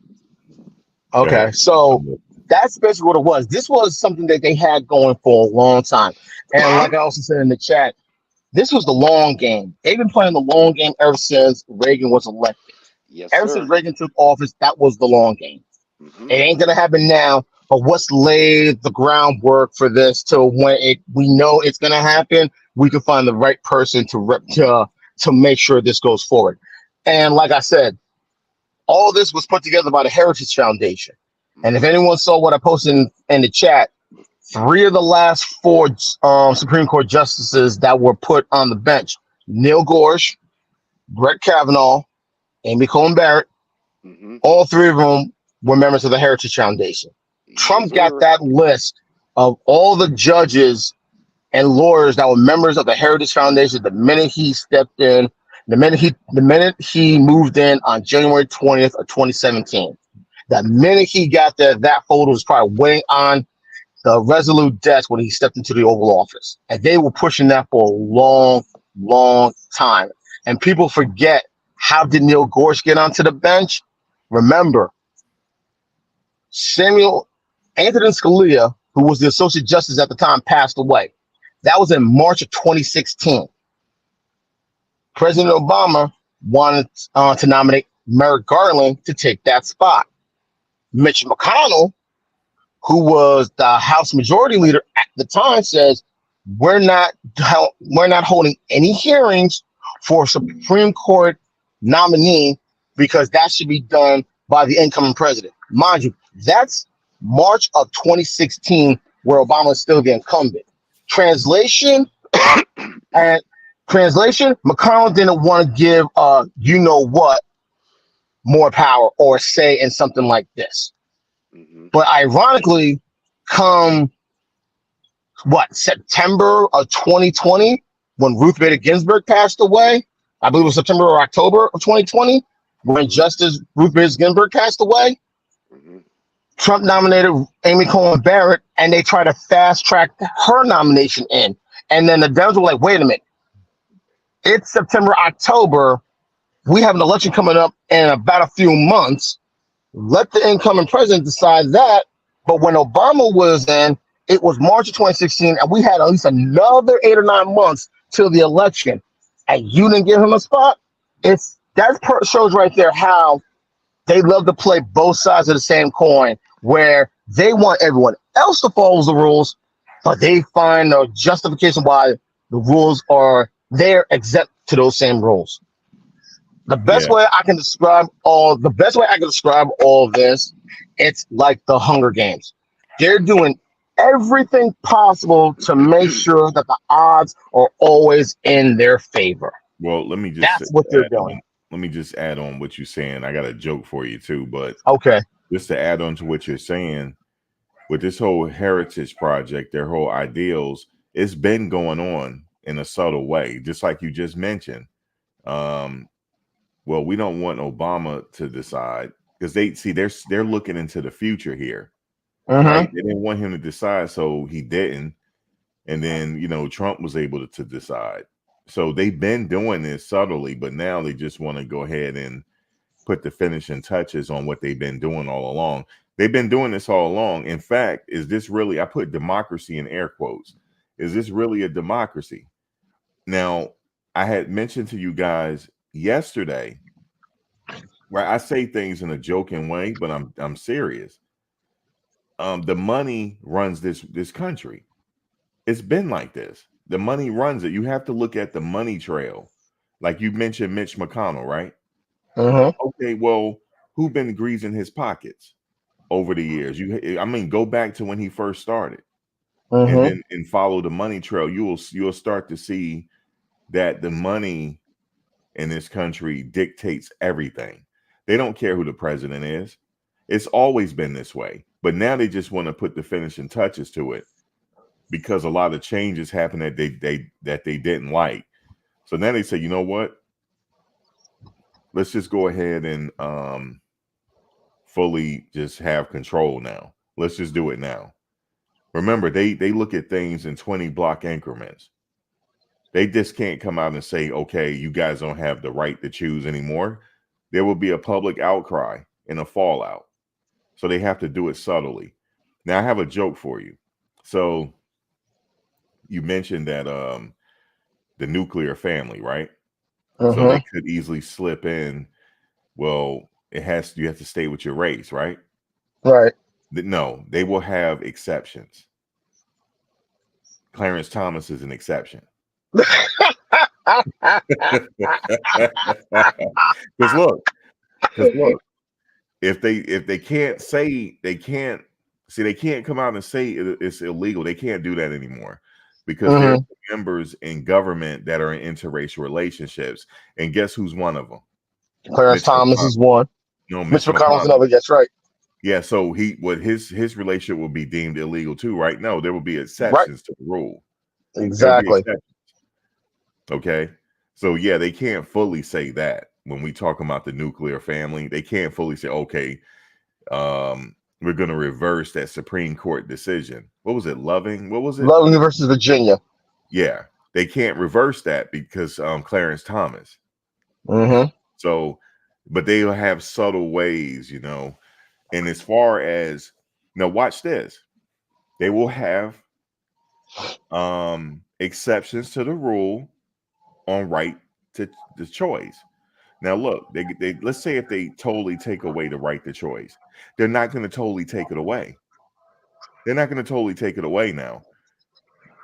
Okay. So that's basically what it was. This was something that they had going for a long time. And like I also said in the chat, this was the long game. They've been playing the long game ever since Reagan was elected. Yes, Ever sir. since Reagan took office, that was the long game. Mhm. It ain't gonna happen now, but what's laid the groundwork for this to when we know it's gonna happen, we can find the right person to make sure this goes forward. And like I said, all this was put together by the Heritage Foundation. And if anyone saw what I posted in the chat, 3 of the last 4 Supreme Court justices that were put on the bench, Neil Gorsuch, Brett Kavanaugh, Amy Coney Barrett, all 3 of them were members of the Heritage Foundation. Trump got that list of all the judges and lawyers that were members of the Heritage Foundation the minute he stepped in, the minute he moved in on January 20th of 2017. The minute he got there, that folder was probably waiting on the Resolute desk when he stepped into the Oval Office. And they were pushing that for a long, long time. And people forget, how did Neil Gorsuch get onto the bench? Remember, Samuel Anthony Scalia, who was the Associate Justice at the time, passed away. That was in March of 2016. President Obama wanted to nominate Merrick Garland to take that spot. Mitch McConnell, who was the House Majority Leader at the time, says we're not holding any hearings for a Supreme Court nominee because that should be done by the incoming president. Mind you, that's March of 2016, where Obama is still the incumbent. Translation, McConnell didn't want to give more power or say in something like this. But ironically, come September of 2020, when Ruth Bader Ginsburg passed away. I believe it was September or October of 2020, when Mhm. Justice Ruth Bader Ginsburg passed away. Mhm. Trump nominated Amy Coney Barrett, and they tried to fast track her nomination in. And then the Dems were like, wait a minute, it's September, October. We have an election coming up in about a few months. Let the incoming president decide that. But when Obama was in, it was March of 2016, and we had at least another 8 or 9 months till the election. And you didn't give him a spot. Shows right there how they love to play both sides of the same coin, where they want everyone else to follow the rules, but they find a justification why the rules are there exempt to those same rules. The best Yeah. way I can describe all of this, it's like the Hunger Games. They're doing everything possible to make sure that the odds are always in their favor. Well, let me just That's what they're add doing. on. Let me just add on what you're saying. I got a joke for you too, but Okay. just to add on to what you're saying, with this whole heritage project, their whole ideals, it's been going on in a subtle way, just like you just mentioned. Um, well, we don't want Obama to decide because they're looking into the future here, right? Mm-hmm. They didn't want him to decide, so he didn't. And then Trump was able to decide. So they've been doing this subtly, but now they just want to go ahead and put the finishing touches on what they've been doing all along. They've been doing this all along. In fact, is this really, I put democracy in air quotes, is this really a democracy? Now, I had mentioned to you guys yesterday, right? I say things in a joking way, but I'm serious. The money runs this country. It's been like this. The money runs it. You have to look at the money trail. Like you mentioned Mitch McConnell, right? Mm-hmm. Okay, well, who been greasing his pockets over the years? I mean, go back to when he first started and Mm-hmm. then and follow the money trail. You'll start to see that the money in this country dictates everything. They don't care who the president is. It's always been this way. But now they just want to put the finishing touches to it because a lot of changes happened that they didn't like. So now they say, you know what? Let's just go ahead and fully just have control now. Let's just do it now. Remember, they look at things in 20 block increments. They just can't come out and say, okay, you guys don't have the right to choose anymore. There will be a public outcry and a fallout. So they have to do it subtly. Now I have a joke for you. So you mentioned that the nuclear family, right? So they Mm-hmm. could easily slip in. Well, you have to stay with your race, right? Right. No, they will have exceptions. Clarence Thomas is an exception. Because look, if they can't say they can't come out and say it's illegal. They can't do that anymore because there are Mm-hmm. members in government that are in interracial relationships, and guess who's one of them? Clarence Mitch Thomas McConnell. is one. No, Mitch Mitch McConnell's McConnell. another. That's right. Yeah, so his relationship will be deemed illegal too, right? No, there will be Right. exceptions to the rule. There will be Exactly. exceptions. Okay. So yeah, they can't fully say that when we talk about the nuclear family. They can't fully say, okay, we're gonna reverse that Supreme Court decision. What was it? Loving? What was it? Loving versus Virginia. Yeah. They can't reverse that because Clarence Thomas. Mm-hmm. So, but they'll have subtle ways, And as far as now, watch this. They will have exceptions to the rule on right to the choice. Now, look, they let's say if they totally take away the right to choice, they're not going to totally take it away. They're not going to totally take it away now,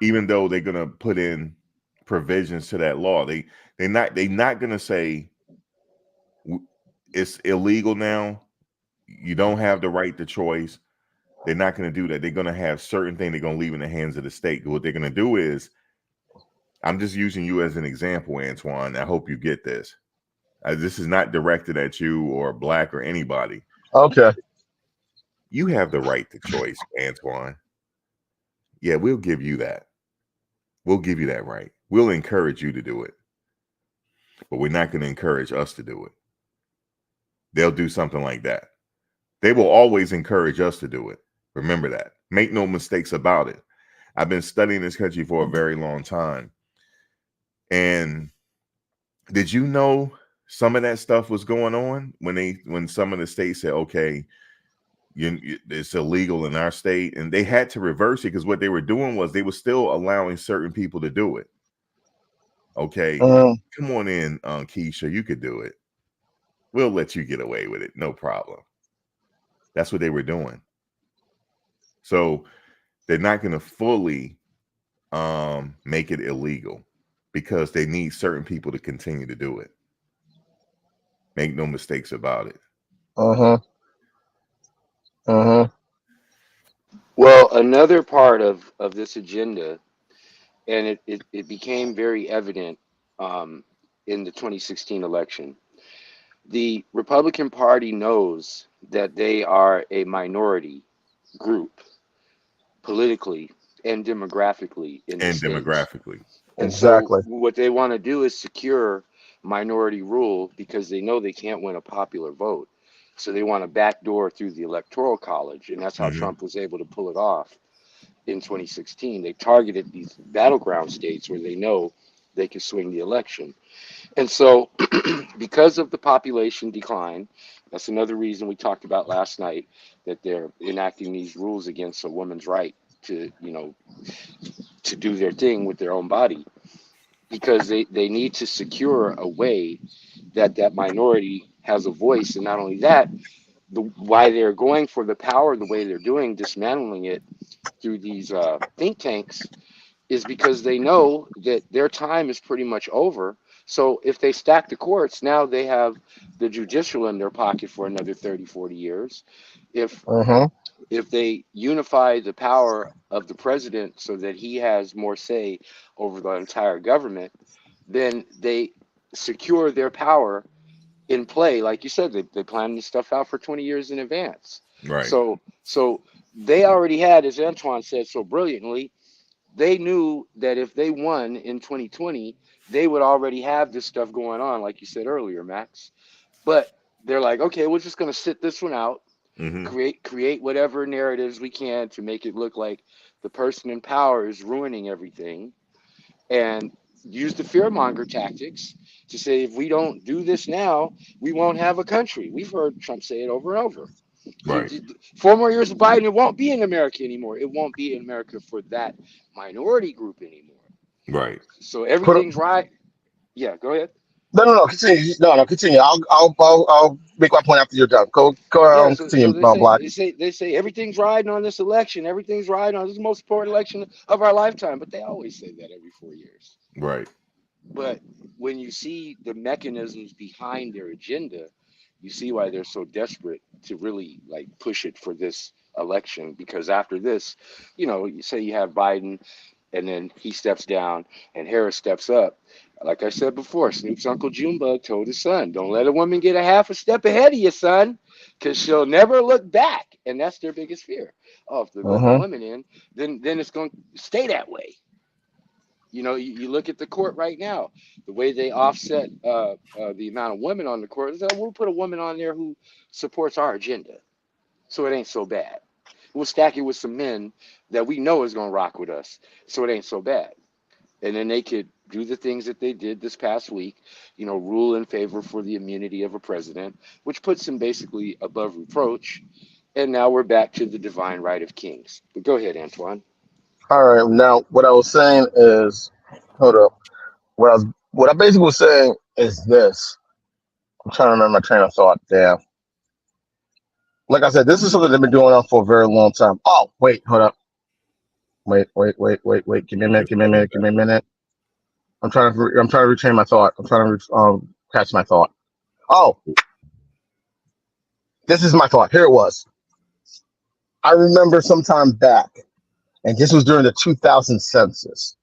even though they're going to put in provisions to that law. They're not going to say it's illegal now. You don't have the right to choice. They're not going to do that. They're going to have certain things they're going to leave in the hands of the state. What they're going to do is, I'm just using you as an example, Antoine. I hope you get this. This is not directed at you or Black or anybody. Okay. You have the right to choice, Antoine. Yeah, we'll give you that. We'll give you that right. We'll encourage you to do it. But we're not going to encourage us to do it. They'll do something like that. They will always encourage us to do it. Remember that. Make no mistakes about it. I've been studying this country for a very long time. And did you know some of that stuff was going on when some of the states said, okay, it's illegal in our state, and they had to reverse it because what they were doing was they were still allowing certain people to do it. Okay, come on in, Keisha, you could do it. We'll let you get away with it, no problem. That's what they were doing. So they're not going to fully make it illegal because they need certain people to continue to do it. Make no mistakes about it. Well, another part of this agenda, and it became very evident in the 2016 election. The Republican Party knows that they are a minority group politically and demographically in the States. And Exactly. so what they want to do is secure minority rule because they know they can't win a popular vote. So they want to backdoor through the Electoral College, and that's how Trump was able to pull it off in 2016. They targeted these battleground states where they know they can swing the election. And so because of the population decline, that's another reason we talked about last night, that they're enacting these rules against a woman's right to, to do their thing with their own body, because they need to secure a way that minority has a voice. And not only that, why they're going for the power the way they're doing, dismantling it through these think tanks, is because they know that their time is pretty much over. So if they stack the courts, now they have the judicial in their pocket for another 30, 40 years. If they unify the power of the president so that he has more say over the entire government, then they secure their power in play. Like you said, they plan this stuff out for 20 years in advance. Right. So they already had, as Antoine said so brilliantly, they knew that if they won in 2020, they would already have this stuff going on, like you said earlier, Max. But they're like, okay, we're just going to sit this one out, create whatever narratives we can to make it look like the person in power is ruining everything, and use the fearmonger tactics to say, if we don't do this now, we won't have a country. We've heard Trump say it over and over. Right. 4 more years of Biden, it won't be in America anymore. It won't be in America for that minority group anymore. Right. So everything's right. Yeah, go ahead. No. Continue. No. Continue. I'll make my point after you're done. Go. Yeah, Continue, so Black. they say everything's riding on this election. Everything's riding on this is the most important election of our lifetime. But they always say that every 4 years. Right. But when you see the mechanisms behind their agenda, you see why they're so desperate to really like push it for this election. Because after this, you say you have Biden, and then he steps down and Harris steps up. Like I said before, Snoop's Uncle Junebug told his son, don't let a woman get a half a step ahead of you, son, because she'll never look back. And that's their biggest fear. Oh, if they let the women in, then it's going to stay that way. You look at the court right now, the way they offset the amount of women on the court. We'll put a woman on there who supports our agenda, so it ain't so bad. We'll stack it with some men that we know is going to rock with us, so it ain't so bad. And then they could do the things that they did this past week, rule in favor for the immunity of a president, which puts him basically above reproach. And now we're back to the divine right of kings. But go ahead, Antoine. All right. Now, what I was saying is, hold up. What I basically was saying is this. I'm trying to remember my train of thought. Damn. Like I said, this is something they've been doing on for a very long time. Oh, wait, hold up. Wait. Give me a minute. I'm trying to retrain my thought. I'm trying to catch my thought. Oh, this is my thought. Here it was. I remember some time back, and this was during the 2000 census.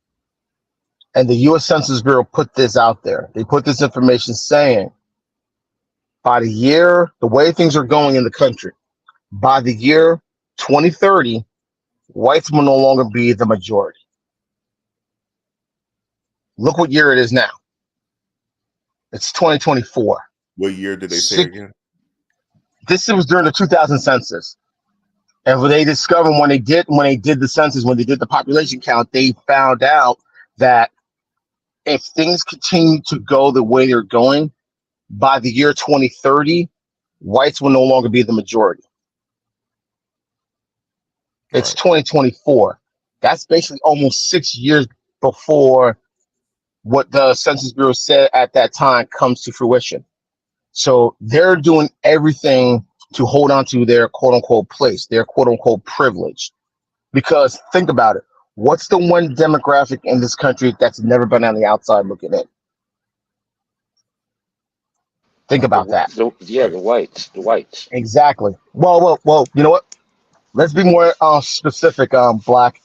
And the U.S. Census Bureau put this out there. They put this information saying, by the year, the way things are going in the country, by the year 2030, whites will no longer be the majority. Look what year it is now. It's 2024. What year did they say again? This was during the 2000 census. And when they discovered when they did the census, when they did the population count, they found out that if things continue to go the way they're going, by the year 2030, whites will no longer be the majority. It's Right. 2024. That's basically almost 6 years before what the Census Bureau said at that time comes to fruition. So they're doing everything to hold on to their quote unquote place, their quote unquote privilege. Because think about it. What's the one demographic in this country that's never been on the outside looking in? Think about that. The whites. Exactly. Well. You know what? Let's be more specific. Black,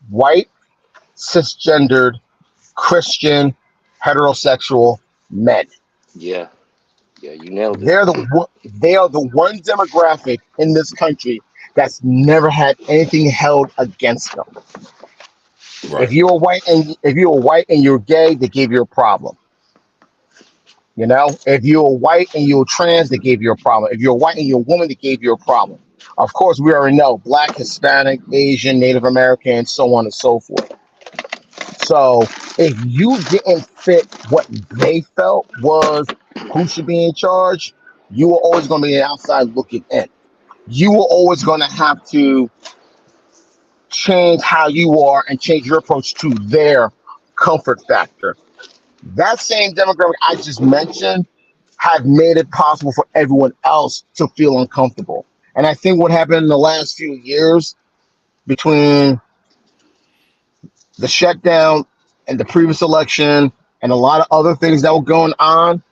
white, cisgendered, Christian, heterosexual men. Yeah, you nailed it. They are the one demographic in this country that's never had anything held against them. Right. If you're white and you're gay, they gave you a problem. You know, if you're white and you're trans, they gave you a problem. If you're white and you're a woman, they gave you a problem. Of course, we already know Black, Hispanic, Asian, Native American, so on and so forth. So if you didn't fit what they felt was who should be in charge, you were always going to be outside looking in. You were always going to have to change how you are and change your approach to their comfort factor. That same demographic I just mentioned have made it possible for everyone else to feel uncomfortable. And I think what happened in the last few years between the shutdown and the previous election and a lot of other things that were going on,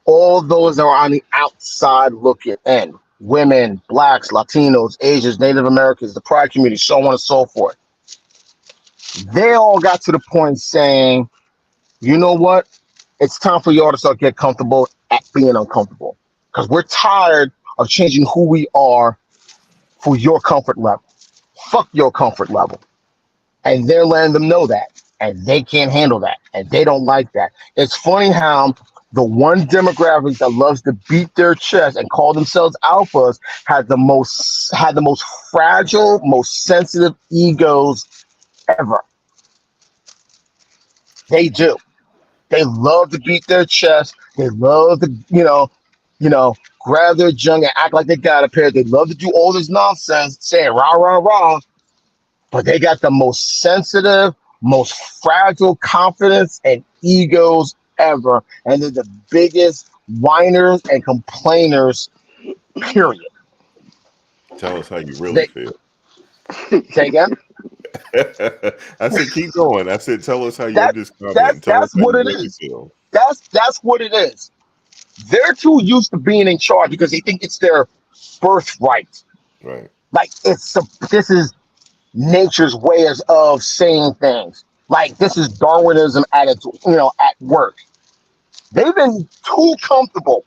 all those that were on the outside looking in, women, blacks, Latinos, Asians, Native Americans, the pride community, so on and so forth, they all got to the point saying, you know what? It's time for y'all to start get comfortable at being uncomfortable. Because we're tired of changing who we are for your comfort level. Fuck your comfort level. And they're letting them know that. And they can't handle that. And they don't like that. It's funny how the one demographic that loves to beat their chest and call themselves alphas had the most fragile, most sensitive egos ever. They do. They love to beat their chest. They love to, grab their junk and act like they got a pair. They love to do all this nonsense, saying rah, rah, rah. But they got the most sensitive, most fragile confidence and egos ever. And they're the biggest whiners and complainers, period. Tell us how you really feel. Say again? I said, keep going. I said, tell us how you're just commenting. That's what it is. That's what it is. They're too used to being in charge because they think it's their birthright. Right. Like this is nature's way of saying things. Like this is Darwinism at its at work. They've been too comfortable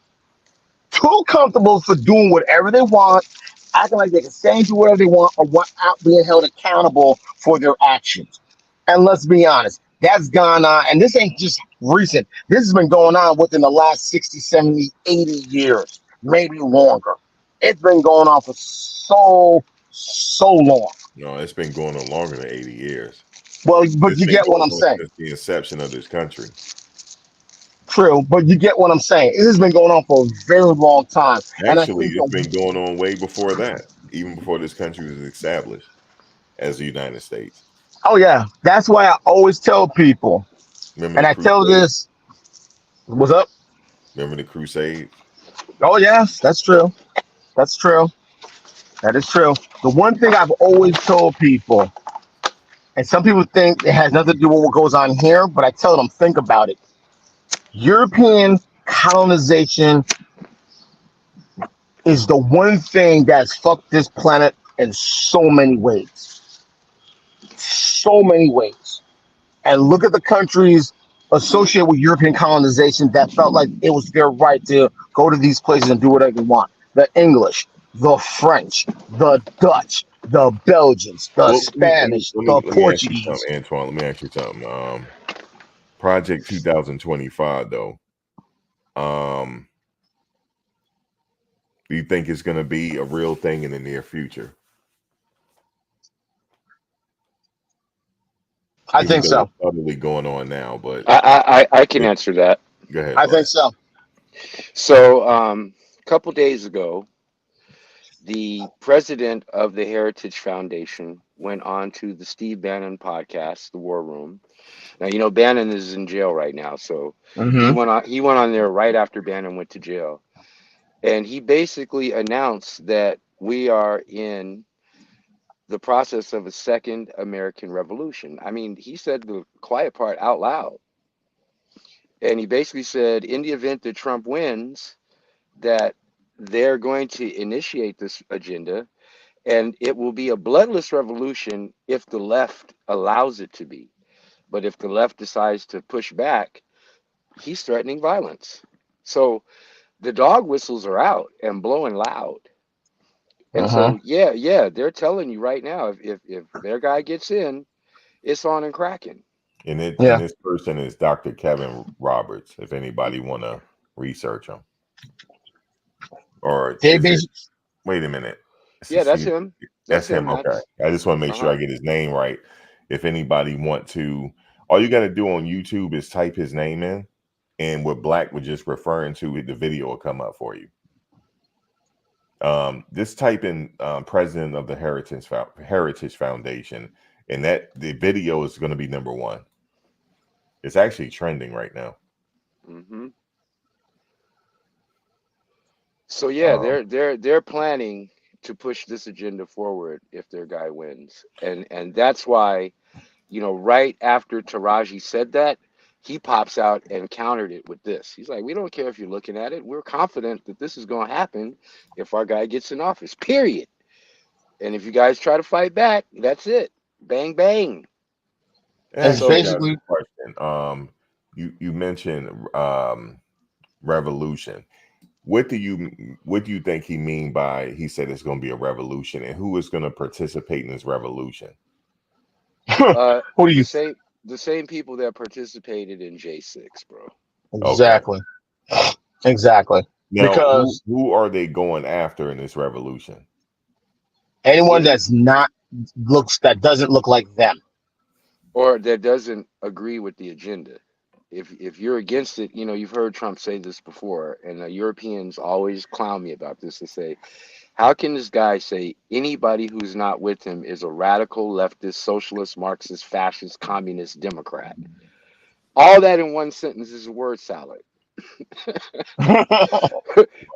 for doing whatever they want, acting like they can say and do whatever they want, or without being held accountable for their actions. And let's be honest, that's gone on, and this ain't just recent. This has been going on within the last 60, 70, 80 years, maybe longer. It's been going on for so long. No, it's been going on longer than 80 years. Well, but you get what I'm saying. Since the inception of this country. True, but you get what I'm saying. It has been going on for a very long time. Actually, it's been going on way before that, even before this country was established as the United States. Oh, yeah. That's why I always tell people, and I tell this, what's up? Remember the Crusades? Oh, yes, that's true. That's true. That is true. The one thing I've always told people, and some people think it has nothing to do with what goes on here, but I tell them, think about it. European colonization is the one thing that's fucked this planet in so many ways. So many ways. And look at the countries associated with European colonization that felt like it was their right to go to these places and do whatever they want. The English, the French, the Dutch, the Belgians, the Spanish, the Portuguese. Antoine, let me ask you something. Project 2025 though. Do you think it's going to be a real thing in the near future? I Even think though so. it's totally going on now, but I can answer that. go ahead, I think Black. so. So, a couple days ago, the president of the Heritage Foundation went on to the Steve Bannon podcast, The War Room. Now, you know, Bannon is in jail right now, so Hmm. he went on there right after Bannon went to jail, and he basically announced that we are in the process of a second American Revolution. I mean, he said the quiet part out loud, and he basically said, in the event that Trump wins, that they're going to initiate this agenda, and it will be a bloodless revolution if the left allows it to be. But if the left decides to push back, he's threatening violence. So the dog whistles are out and blowing loud. And Uh-huh. so, yeah, they're telling you right now, if their guy gets in, it's on and cracking. Yeah. And this person is Dr. Kevin Roberts. If anybody want to research him, or They is it? basically, Wait a minute. Yeah, that's See, him. that's That's him, him. Okay, Max. I just want to make sure I Uh-huh. get his name right. If anybody want to, all you got to do on YouTube is type his name in, and what Black was just referring to, the video will come up for you. Just type in president of the Heritage Foundation, and that the video is going to be number one. It's actually trending right now. hmm So yeah, Um, they're planning to push this agenda forward if their guy wins. And that's why, you know, right after Taraji said that, he pops out and countered it with this. He's like, we don't care if you're looking at it. We're confident that this is going to happen if our guy gets in office, period. And if you guys try to fight back, that's it. Bang, bang. I it's ask you So, guys basically, a question. You mentioned revolution. What do you think he mean by he said it's going to be a revolution, and who is going to participate in this revolution? uh, who do the you same the same people that participated in J6, bro. Okay. exactly? Exactly. Now, who Because who are they going after in this revolution? anyone Any that's not looks that doesn't look like them. or that doesn't agree with the agenda. If you're against it, you know, you've heard Trump say this before, and the Europeans always clown me about this. They say, how can this guy say anybody who's not with him is a radical leftist, socialist, Marxist, fascist, communist, Democrat? All that in one sentence is a word salad.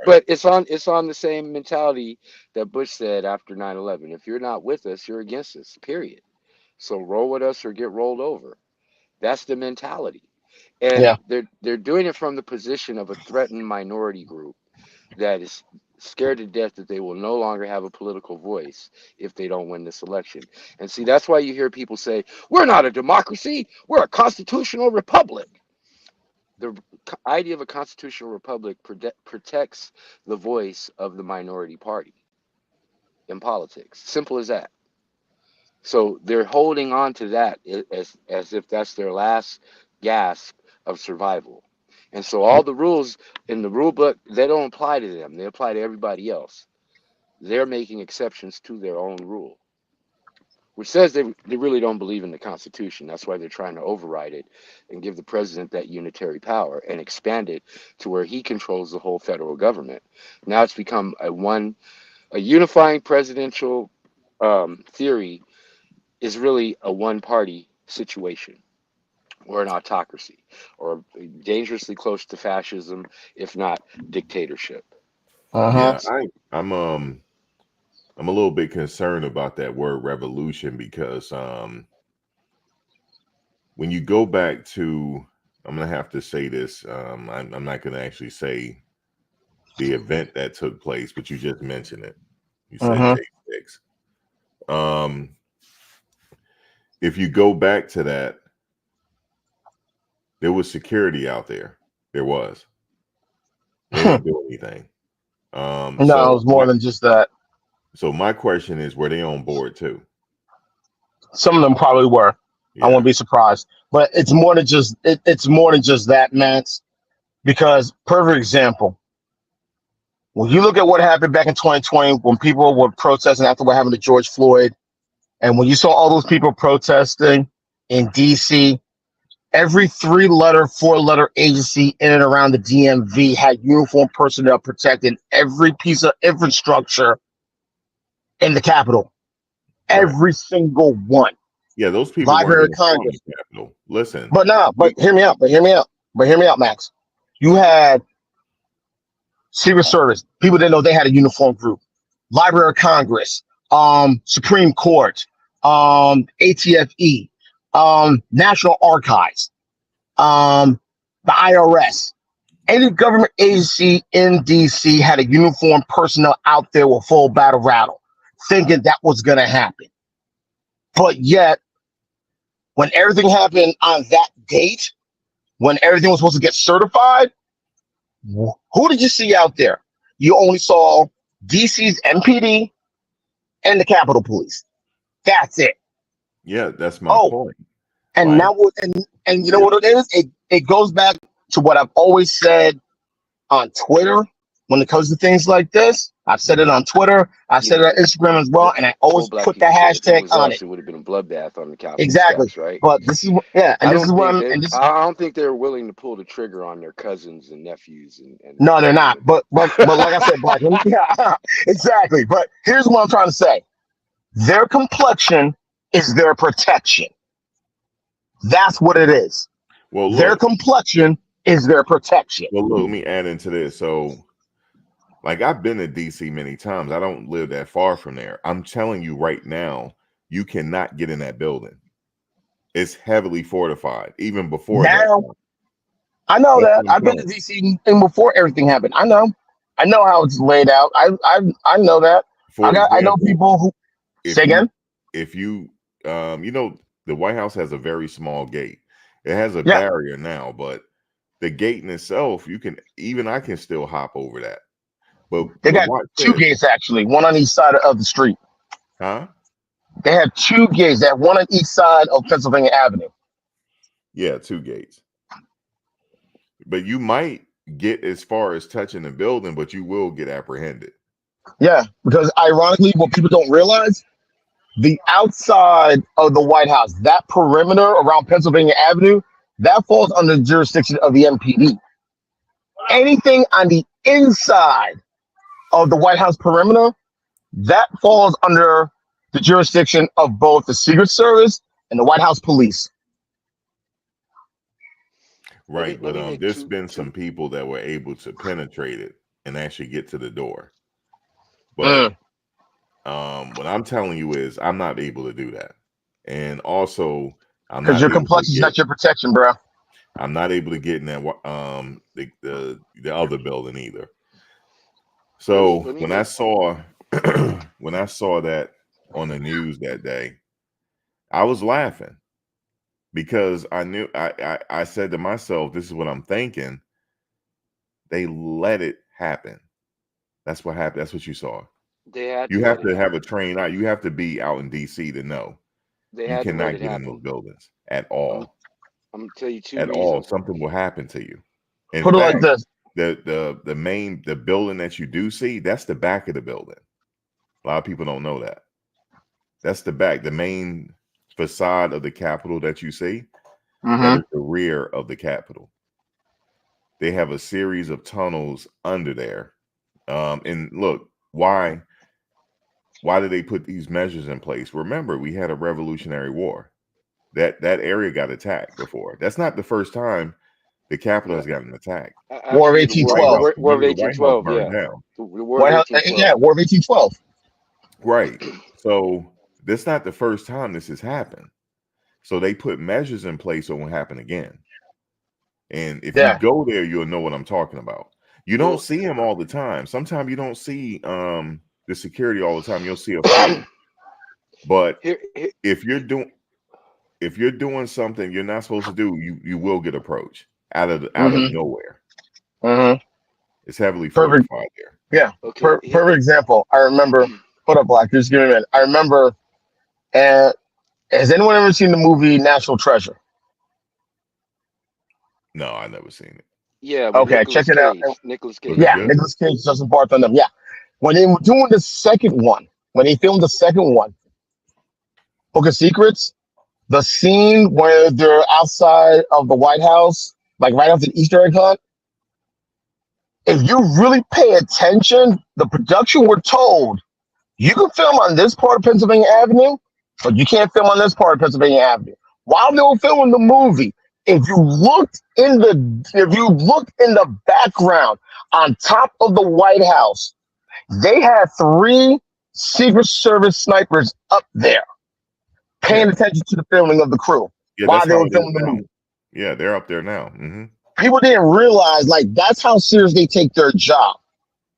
But it's on the same mentality that Bush said after 9/11. If you're not with us, you're against us, period. So roll with us or get rolled over. That's the mentality. And Yeah. they're doing it from the position of a threatened minority group that is scared to death that they will no longer have a political voice if they don't win this election. And see, that's why you hear people say, we're not a democracy, we're a constitutional republic. The idea of a constitutional republic protects the voice of the minority party in politics. Simple as that. So they're holding on to that as if that's their last gasp of survival. And so all the rules in the rule book, they don't apply to them. They apply to everybody else. They're making exceptions to their own rule, which says they really don't believe in the Constitution. That's why they're trying to override it and give the president that unitary power and expand it to where he controls the whole federal government. Now it's become a unifying presidential theory is really a one party situation or an autocracy or dangerously close to fascism, if not dictatorship. Uh-huh. Yeah, I'm a little bit concerned about that word revolution because when you go back to, I'm gonna have to say this. I'm not gonna actually say the event that took place, but you just mentioned it. You said Uh-huh. J6. Um, if you go back to that, there was security out there. There was. They didn't do anything. No, it was more than just that. So my question is, were they on board too? Some of them probably were. I Yeah. wouldn't be surprised. But it's more than just it's more than just that, Max. Because perfect example, when you look at what happened back in 2020 when people were protesting after what happened to George Floyd, and when you saw all those people protesting in DC, every 3-letter, 4-letter agency in and around the DMV had uniformed personnel protecting every piece of infrastructure in the Capitol. Right. Every single one. Yeah, those people weren't Library going of to storm Congress. the Capitol. Listen, But no, but hear me out. But hear me out, Max. You had Secret Service. People didn't know they had a uniform group. Library of Congress, Supreme Court, ATFE, National Archives, the IRS. Any government agency in DC had a uniformed personnel out there with full battle rattle, thinking that was going to happen. But yet, when everything happened on that date, when everything was supposed to get certified, who did you see out there? You only saw DC's MPD and the Capitol Police. That's it. yeah, that's my Oh, point. and Like, now and you know what it is? It goes back to what I've always said on Twitter when it comes to things like this. I've said it on Twitter. I've said it on Instagram as well, and I always put that hashtag on it. It would have been a bloodbath on the Capitol Exactly. steps, right? But this is and this is what I'm. And this, I don't think they're willing to pull the trigger on their cousins and nephews. And no, they're not. But like I said, Black. Yeah, exactly. But here's what I'm trying to say: their complexion is their protection. That's what it is. well, Their look, complexion is their protection. well, look, let me add into this. So, like, I've been to DC many times. I don't live that far from there. I'm telling you right now, you cannot get in that building. It's heavily fortified, even before Now, that. I know That's that. what I'm I've been to saying. DC and before everything happened. I know how it's laid out. I know that. For I know example, people who say again. if you you know, the White House has a very small gate. It has a Yeah. barrier now, but the gate in itself, I can still hop over that. But They got watch two this. gates actually, one on each side of the street. Huh? They have two gates. They have one on each side of Pennsylvania Avenue. Yeah, 2 gates. But you might get as far as touching the building, but you will get apprehended. Yeah, because ironically, what people don't realize, the outside of the White House, that perimeter around Pennsylvania Avenue, that falls under the jurisdiction of the MPD. Anything on the inside of the White House perimeter, that falls under the jurisdiction of both the Secret Service and the White House Police. Right. But there's been some people that were able to penetrate it and actually get to the door. But what I'm telling you is I'm not able to do that. And also I'm Because not your able to complexion is not your protection, bro. I'm not able to get in that the other building either. So when I saw when I saw that on the news that day, I was laughing because I knew I said to myself, this is what I'm thinking. They let it happen. That's what happened. That's what you saw. You have to have a train out. You have to be out in DC to know. You cannot get in those buildings at all. I'm gonna tell you two at reasons. all. Something will happen to you. In Put it fact, like this. the building that you do see, that's the back of the building. A lot of people don't know that. That's the back, the main facade of the Capitol that you see. That is the rear of the Capitol. They have a series of tunnels under there. And look, why did they put these measures in place? Remember, we had a Revolutionary War. That area got attacked before. That's not the first time the Capitol has gotten attacked. War of 1812. War of 1812. Burned Yeah. down. War of 1812. Yeah, War of 1812. Right. So that's not the first time this has happened. So they put measures in place so it won't happen again. And if you go there, you'll know what I'm talking about. You don't see them all the time. Sometimes you don't see the security all the time. You'll see a few. But if you're doing something you're not supposed to do, you will get approached out of nowhere. It's heavily fortified there. Yeah. Perfect example. I remember. Hold up, Black. Just give me a minute. I remember Has anyone ever seen the movie National Treasure? No, I never seen it. Yeah, with Okay, check Nicolas it out. Cage. Nicolas Was it Cage. Yeah, Yeah. good? Nicolas Cage, Justin Barth on them. Yeah, when they were doing the second one, when they filmed the second one, Book of Secrets, the scene where they're outside of the White House, like right after the Easter egg hunt, if you really pay attention, the production were told you can film on this part of Pennsylvania Avenue, but you can't film on this part of Pennsylvania Avenue. While they were filming the movie, if you looked in the background on top of the White House, they had 3 Secret Service snipers up there paying Yeah, attention to the filming of the crew yeah, while that's they how were it is filming the now. movie. Yeah, they're up there now. People didn't realize like that's how serious they take their job.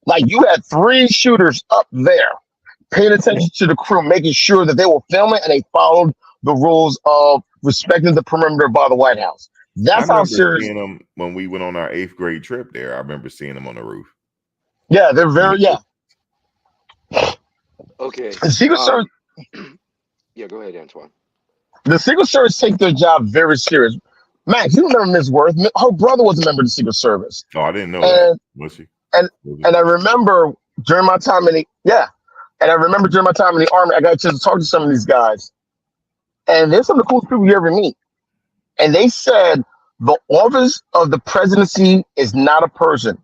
Like you had 3 shooters up there paying attention to the crew, making sure that they were filming and they followed the rules of respecting the perimeter by the White House. I That's how remember serious. seeing them when we went on our 8th grade trip there. I remember seeing them on the roof. Yeah, they're very yeah. Okay. The Secret Service, Yeah, go ahead, Antoine. the Secret Service take their job very serious. Max, you remember Miss Worth? Her brother was a member of the Secret Service, Oh, I didn't know that. and Was she? and Was he? and I remember during my time in the and I remember during my time in the army, I got a chance to talk to some of these guys, and they're some of the coolest people you ever meet. And they said the office of the presidency is not a person;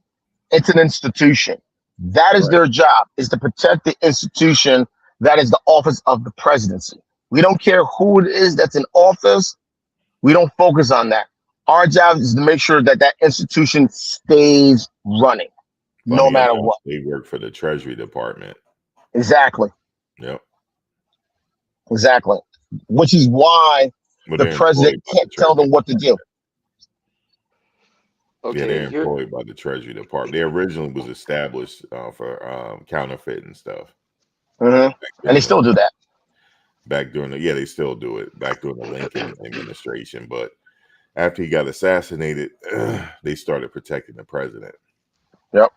it's an institution. That is Right. their job: is to protect the institution that is the office of the presidency. We don't care who it is that's in office. We don't focus on that. Our job is to make sure that that institution stays running, no Funny matter enough, what. they work for the Treasury Department. Exactly, Yep. exactly. Which is why Well, the they're president employed by the can't tell Treasury them what to do. Department. Yeah, Okay, they're here. employed by the Treasury Department. They originally was established for counterfeiting stuff Hmm. And they during still do that. yeah, they still do it back during the Lincoln administration. But after he got assassinated, they started protecting the president. Yep.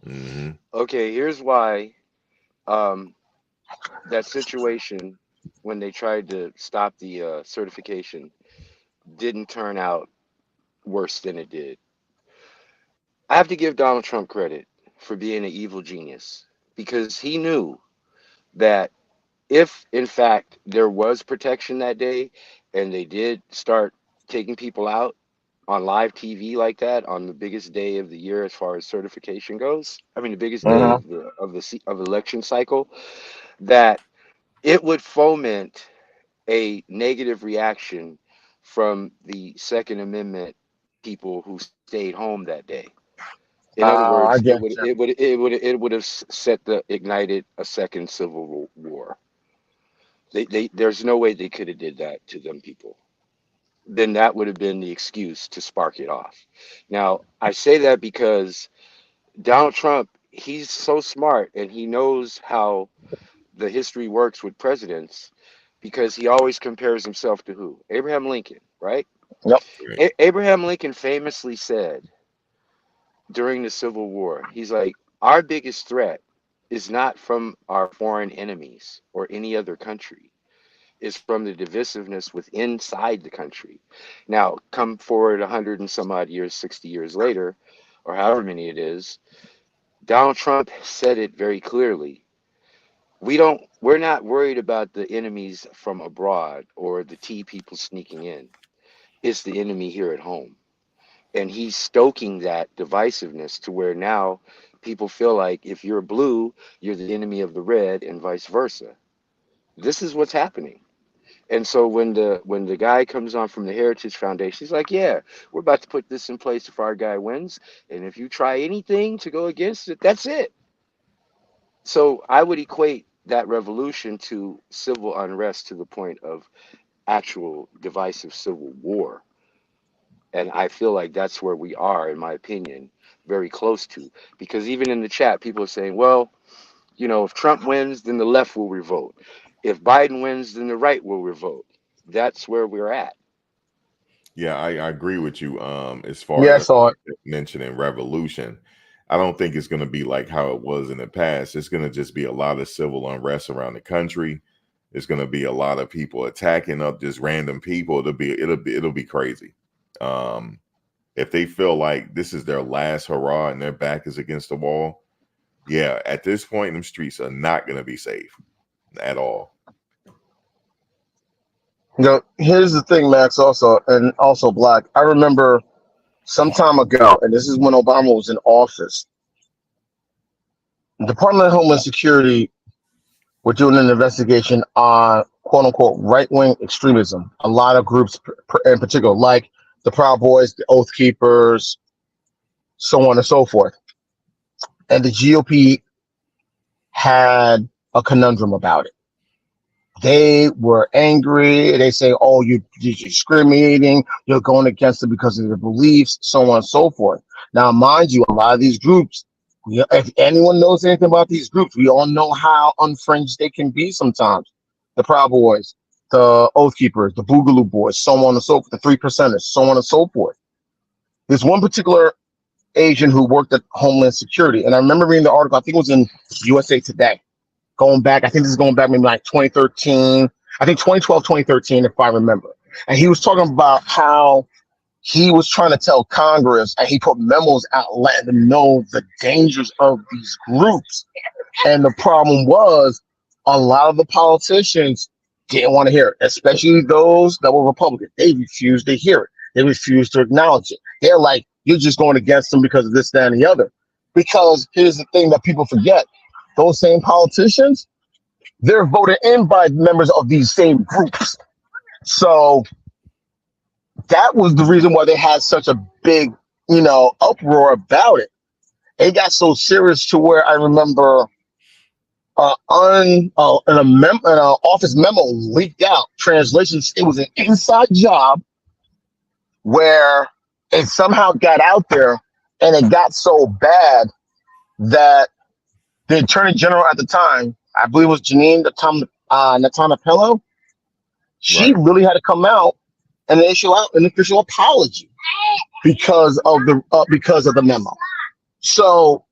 hmm Okay, here's why. Um, that situation when they tried to stop the certification didn't turn out worse than it did. I have to give Donald Trump credit for being an evil genius because he knew that if, in fact, there was protection that day and they did start taking people out on live TV like that on the biggest day of the year as far as certification goes, I mean the biggest day Hmm. of of election cycle, that it would foment a negative reaction from the Second Amendment people who stayed home that day. In other words, I get you. it would have set the ignited a second civil war. There's no way they could have did that to them people. Then that would have been the excuse to spark it off. Now I say that because Donald Trump, he's so smart and he knows how the history works with presidents because he always compares himself to who? Abraham Lincoln, right? Yep. Right. Abraham Lincoln famously said during the Civil War, he's like, our biggest threat is not from our foreign enemies or any other country, is from the divisiveness within inside the country. Now, come forward 100 and some odd years, 60 years later, or however many it is, Donald Trump said it very clearly. We're not worried about the enemies from abroad or the tea people sneaking in. It's the enemy here at home. And he's stoking that divisiveness to where now people feel like if you're blue, you're the enemy of the red and vice versa. This is what's happening. And so when the guy comes on from the Heritage Foundation, he's like, "Yeah, we're about to put this in place if our guy wins, and if you try anything to go against it, that's it." So I would equate that revolution to civil unrest to the point of actual divisive civil war. And I feel like that's where we are, in my opinion, very close to. Because even in the chat, people are saying, well, if Trump wins, then the left will revolt. If Biden wins, then the right will revolt. That's where we're at. Yeah, I agree with you. As far Yeah, I as saw it. mentioning revolution, I don't think it's going to be like how it was in the past. It's going to just be a lot of civil unrest around the country. It's going to be a lot of people attacking up just random people. It'll be crazy. If they feel like this is their last hurrah and their back is against the wall, yeah, at this point, them streets are not going to be safe at all. Here's the thing, Max, also, and also Black. I remember some time ago, and this is when Obama was in office, the Department of Homeland Security were doing an investigation on quote unquote right wing extremism. A lot of groups, in particular, like the Proud Boys, the Oath Keepers, so on and so forth. And the GOP had a conundrum about it. They were angry. They say, "Oh, you're discriminating. You're going against them because of their beliefs, so on and so forth." Now, mind you, a lot of these groups, if anyone knows anything about these groups, we all know how unfringed they can be sometimes. The Proud Boys, the Oath Keepers, the Boogaloo Boys, so on and so forth, the Three Percenters, so on and so forth. There's one particular Asian who worked at Homeland Security, and I remember reading the article. I think it was in USA Today. Going back, I think this is going back maybe like 2013, I think 2012, 2013, if I remember. And he was talking about how he was trying to tell Congress, and he put memos out letting them know the dangers of these groups. And the problem was a lot of the politicians didn't want to hear it, especially those that were Republican. They refused to hear it. They refused to acknowledge it. They're like, you're just going against them because of this, that, and the other. Because here's the thing that people forget. Those same politicians, they're voted in by members of these same groups. So that was the reason why they had such a big, uproar about it. It got so serious to where I remember an office memo leaked out. Translations, it was an inside job where it somehow got out there, and it got so bad that the attorney general at the time, I believe it was Janine Natanapello, she really had to come out and issue out an official apology because of the memo. So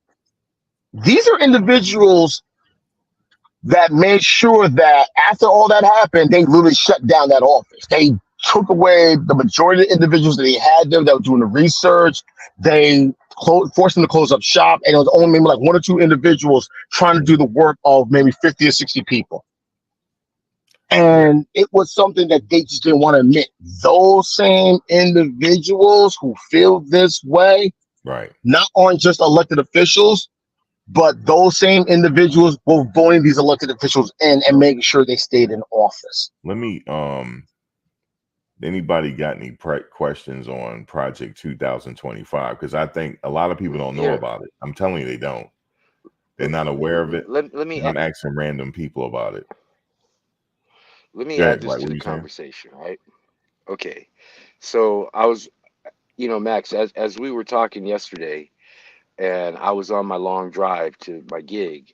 these are individuals that made sure that after all that happened, they literally shut down that office. They took away the majority of the individuals that they had there that were doing the research. They forced them to close up shop, and it was only maybe like one or two individuals trying to do the work of maybe 50 or 60 people. And it was something that they just didn't want to admit. Those same individuals who feel this way, not on just elected officials, but those same individuals were voting these elected officials in and making sure they stayed in office. Let me anybody got any questions on Project 2025? Because I think a lot of people don't know about it. I'm telling you, they don't. They're not aware of it. Let me. I'm asking random people about it. Let me add this to the conversation, right? Okay, so I was, Max, as we were talking yesterday, and I was on my long drive to my gig.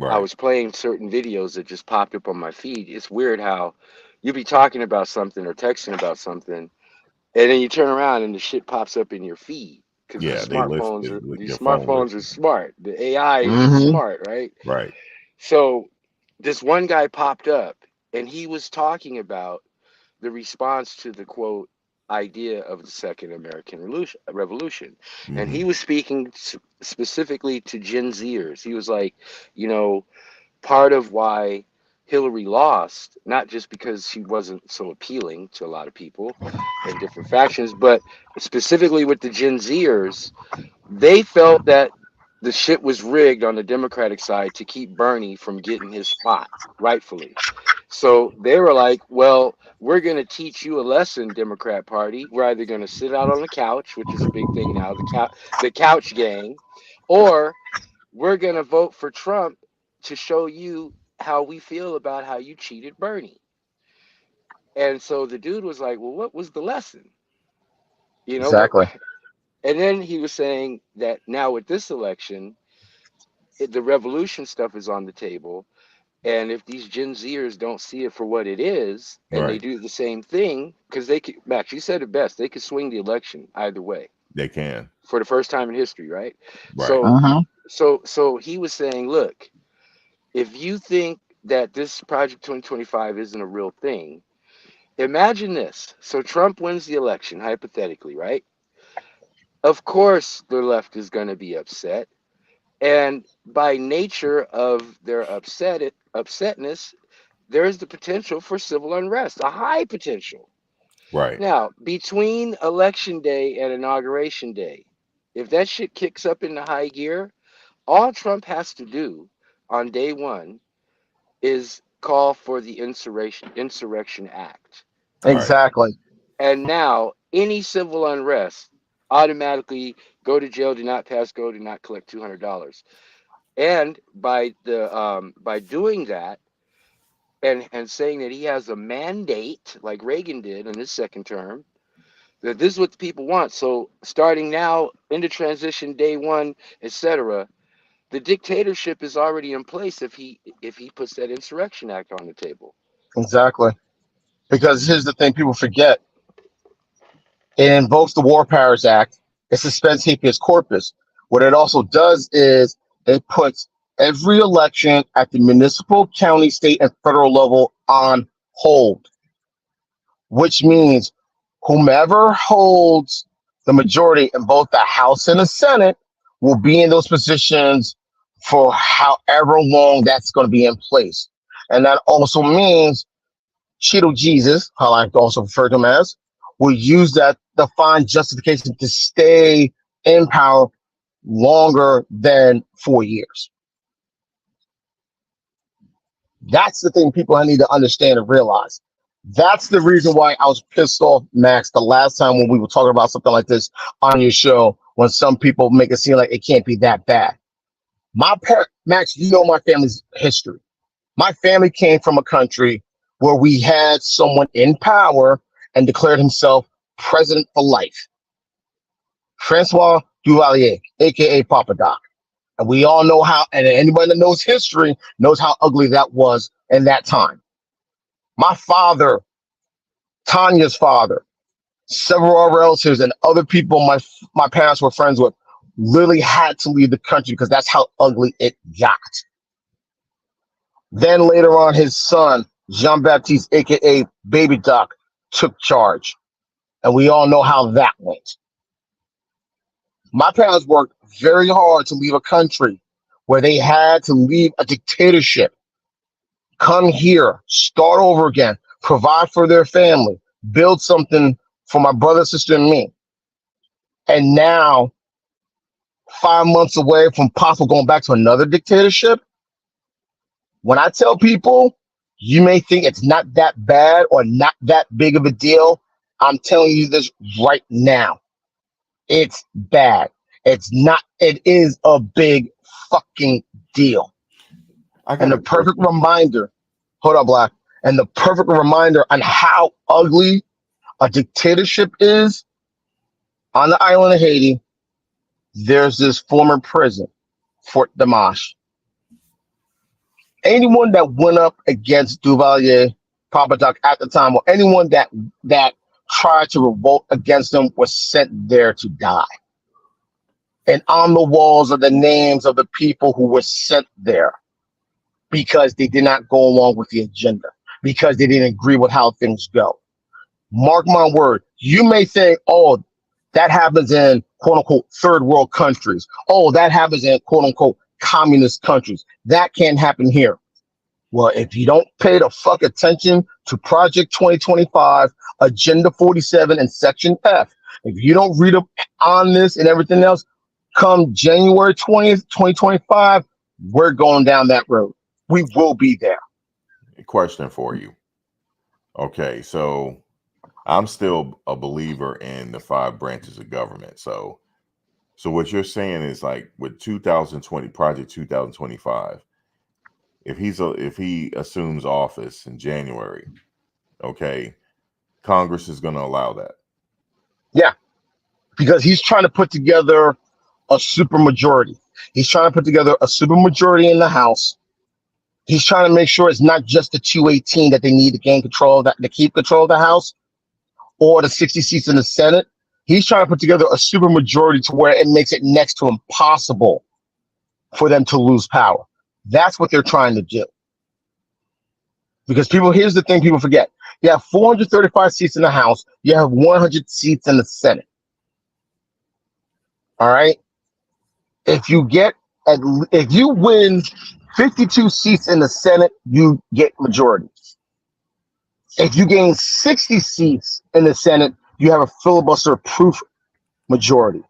I was playing certain videos that just popped up on my feed. It's weird how you be talking about something or texting about something, and then you turn around and the shit pops up in your feed because these smartphones are smart. The AI is smart, right? Right. So this one guy popped up, and he was talking about the response to the quote idea of the Second American Revolution. And he was speaking specifically to Gen Zers. He was like, part of why Hillary lost, not just because she wasn't so appealing to a lot of people in different factions, but specifically with the Gen Zers, they felt that the shit was rigged on the Democratic side to keep Bernie from getting his spot, rightfully. So they were like, well, we're going to teach you a lesson, Democrat Party. We're either going to sit out on the couch, which is a big thing now, the couch gang, or we're going to vote for Trump to show you how we feel about how you cheated Bernie. And so the dude was like, well, what was the lesson? Exactly. And then he was saying that now with this election, the revolution stuff is on the table. And if these Gen Zers don't see it for what it is, and they do the same thing, because they could, Max, you said it best, they could swing the election either way. They can. For the first time in history, right? Right. So he was saying, look, if you think that this Project 2025 isn't a real thing, imagine this. So Trump wins the election, hypothetically, right? Of course, the left is going to be upset. And by nature of their upsetness, there is the potential for civil unrest, a high potential. Right. Now, between election day and inauguration day, if that shit kicks up into high gear, all Trump has to do on day one is call for the Insurrection Act. Right. Exactly. And now any civil unrest automatically go to jail, do not pass go, do not collect $200. And by doing that and saying that he has a mandate like Reagan did in his second term, that this is what the people want. So starting now into transition day one, etc., the dictatorship is already in place if he puts that Insurrection Act on the table. Exactly. Because here's the thing people forget. It invokes the War Powers Act. It suspends habeas corpus. What it also does is it puts every election at the municipal, county, state, and federal level on hold, which means whomever holds the majority in both the House and the Senate will be in those positions for however long that's going to be in place. And that also means Cheeto Jesus, how I also refer to him as, will use that to find justification to stay in power longer than 4 years. That's the thing people need to understand and realize. That's the reason why I was pissed off, Max, the last time when we were talking about something like this on your show, when some people make it seem like it can't be that bad. Max, you know my family's history. My family came from a country where we had someone in power and declared himself president for life. Francois Duvalier, aka Papa Doc. And we all know how, and anybody that knows history knows how ugly that was in that time. My father, Tanya's father, several of our relatives, and other people my parents were friends with literally had to leave the country because that's how ugly it got. Then later on, his son, Jean-Baptiste, aka Baby Doc, took charge. And we all know how that went. My parents worked very hard to leave a country where they had to leave a dictatorship, come here, start over again, provide for their family, build something for my brother, sister, and me. And now, 5 months away from possible going back to another dictatorship, when I tell people, you may think it's not that bad or not that big of a deal, I'm telling you this right now. It's bad. It's not. It is a big fucking deal. And the perfect reminder, hold up, Black, and the perfect reminder on how ugly a dictatorship is on the island of Haiti, there's this former prison, Fort Dimash. Anyone that went up against Duvalier, Papa Doc at the time, or anyone that tried to revolt against them was sent there to die. And on the walls are the names of the people who were sent there because they did not go along with the agenda, because they didn't agree with how things go. Mark my word, you may think, oh, that happens in quote unquote third world countries. Oh, that happens in quote unquote communist countries. That can't happen here. Well, if you don't pay the fuck attention to Project 2025, Agenda 47, and Section F, if you don't read up on this and everything else, come January 20th, 2025, we're going down that road. We will be there. A question for you. Okay, so I'm still a believer in the 5 branches of government. So what you're saying is like with 2020, Project 2025, if he assumes office in January, okay, Congress is going to allow that. Yeah, because he's trying to put together a supermajority. He's trying to put together a supermajority in the House. He's trying to make sure it's not just the 218 that they need to gain control of that, to keep control of the House, or the 60 seats in the Senate. He's trying to put together a supermajority to where it makes it next to impossible for them to lose power. That's what they're trying to do. Because here's the thing people forget. You have 435 seats in the House. You have 100 seats in the Senate. All right. If you win 52 seats in the Senate, you get majority. If you gain 60 seats in the Senate, you have a filibuster-proof majority.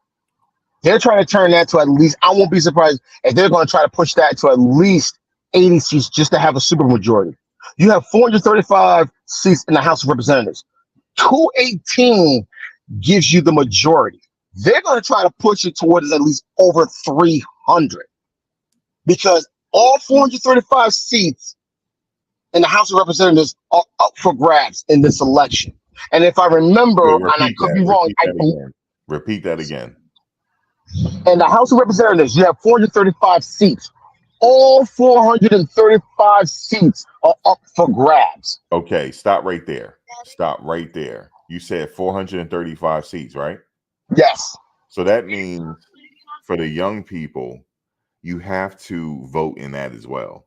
They're trying to turn that to at least, I won't be surprised if they're going to try to push that to at least 80 seats just to have a supermajority. You have 435 seats in the House of Representatives. 218 gives you the majority. They're going to try to push it towards at least over 300 because all 435 seats in the House of Representatives are up for grabs in this election. And if I remember, and I could be wrong, repeat that again. In the House of Representatives, you have 435 seats. All 435 seats are up for grabs. Okay, stop right there. Stop right there. You said 435 seats, right? Yes. So that means for the young people, you have to vote in that as well.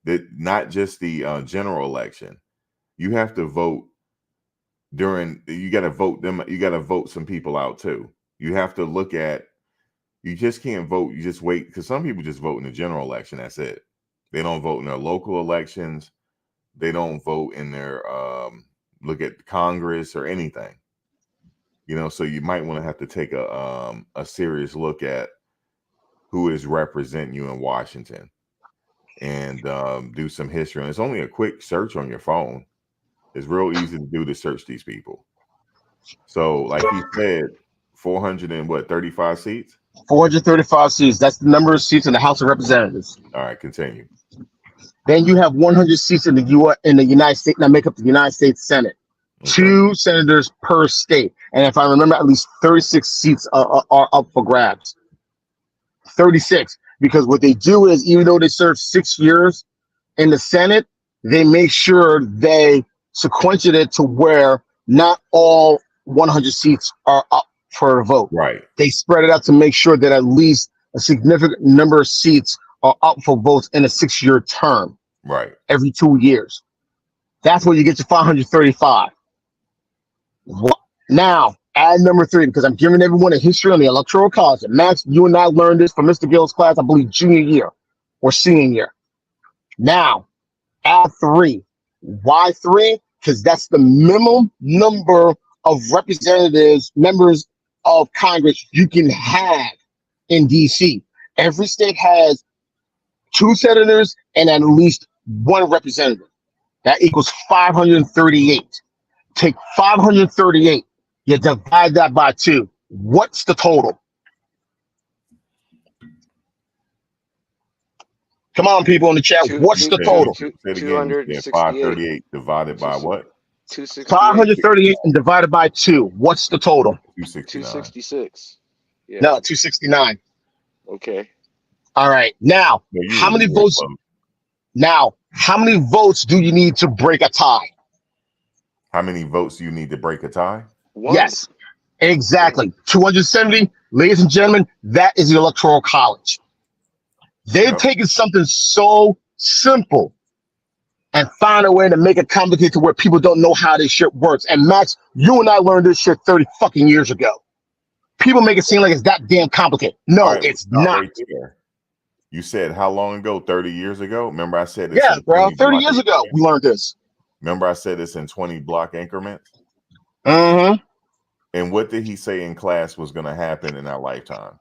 That not just the general election. You have to vote you got to vote them. You got to vote some people out too. You have to look at. You just can't vote. You just wait because some people just vote in the general election. That's it. They don't vote in their local elections. They don't vote in their look at Congress or anything. So you might want to have to take a serious look at who is representing you in Washington and do some history. And it's only a quick search on your phone. It's real easy to do to search these people. So, like he said, 35 seats. 435 seats. That's the number of seats in the House of Representatives. All right, continue. Then you have 100 seats in the United States that make up the United States Senate. Okay. 2 senators per state. And if I remember, at least 36 seats are up for grabs. 36. Because what they do is, even though they serve 6 years in the Senate, they make sure they sequentiate it to where not all 100 seats are up for a vote. Right. They spread it out to make sure that at least a significant number of seats are up for votes in a 6-year term. Right. Every 2 years. That's where you get your 535. Now, add number 3, because I'm giving everyone a history on the Electoral College. And Max, you and I learned this from Mr. Gill's class, I believe, junior year or senior year. Now, add 3. Why 3? Because that's the minimum number of representatives, members of Congress you can have in D.C. Every state has 2 senators and at least 1 representative. That equals 538. Take 538, you divide that by 2. What's the total? Come on, people in the chat. What's the total? 268 divided by what? 538 and divided by 2. What's the total? 266. Yeah. No, 269. Okay. All right. Now, how many votes? Now, how many votes do you need to break a tie? How many votes do you need to break a tie? 1. Yes, exactly. 270. Ladies and gentlemen, that is the Electoral College. They've taken something so simple and found a way to make it complicated to where people don't know how this shit works. And Max, you and I learned this shit 30 fucking years ago. People make it seem like it's that damn complicated. No, it's not. Right there. You said how long ago? 30 years ago? Remember I said this? Yeah, bro. 30 years ago, we learned this. Remember I said this in 20 block increments? Uh-huh. And what did he say in class was going to happen in our lifetime?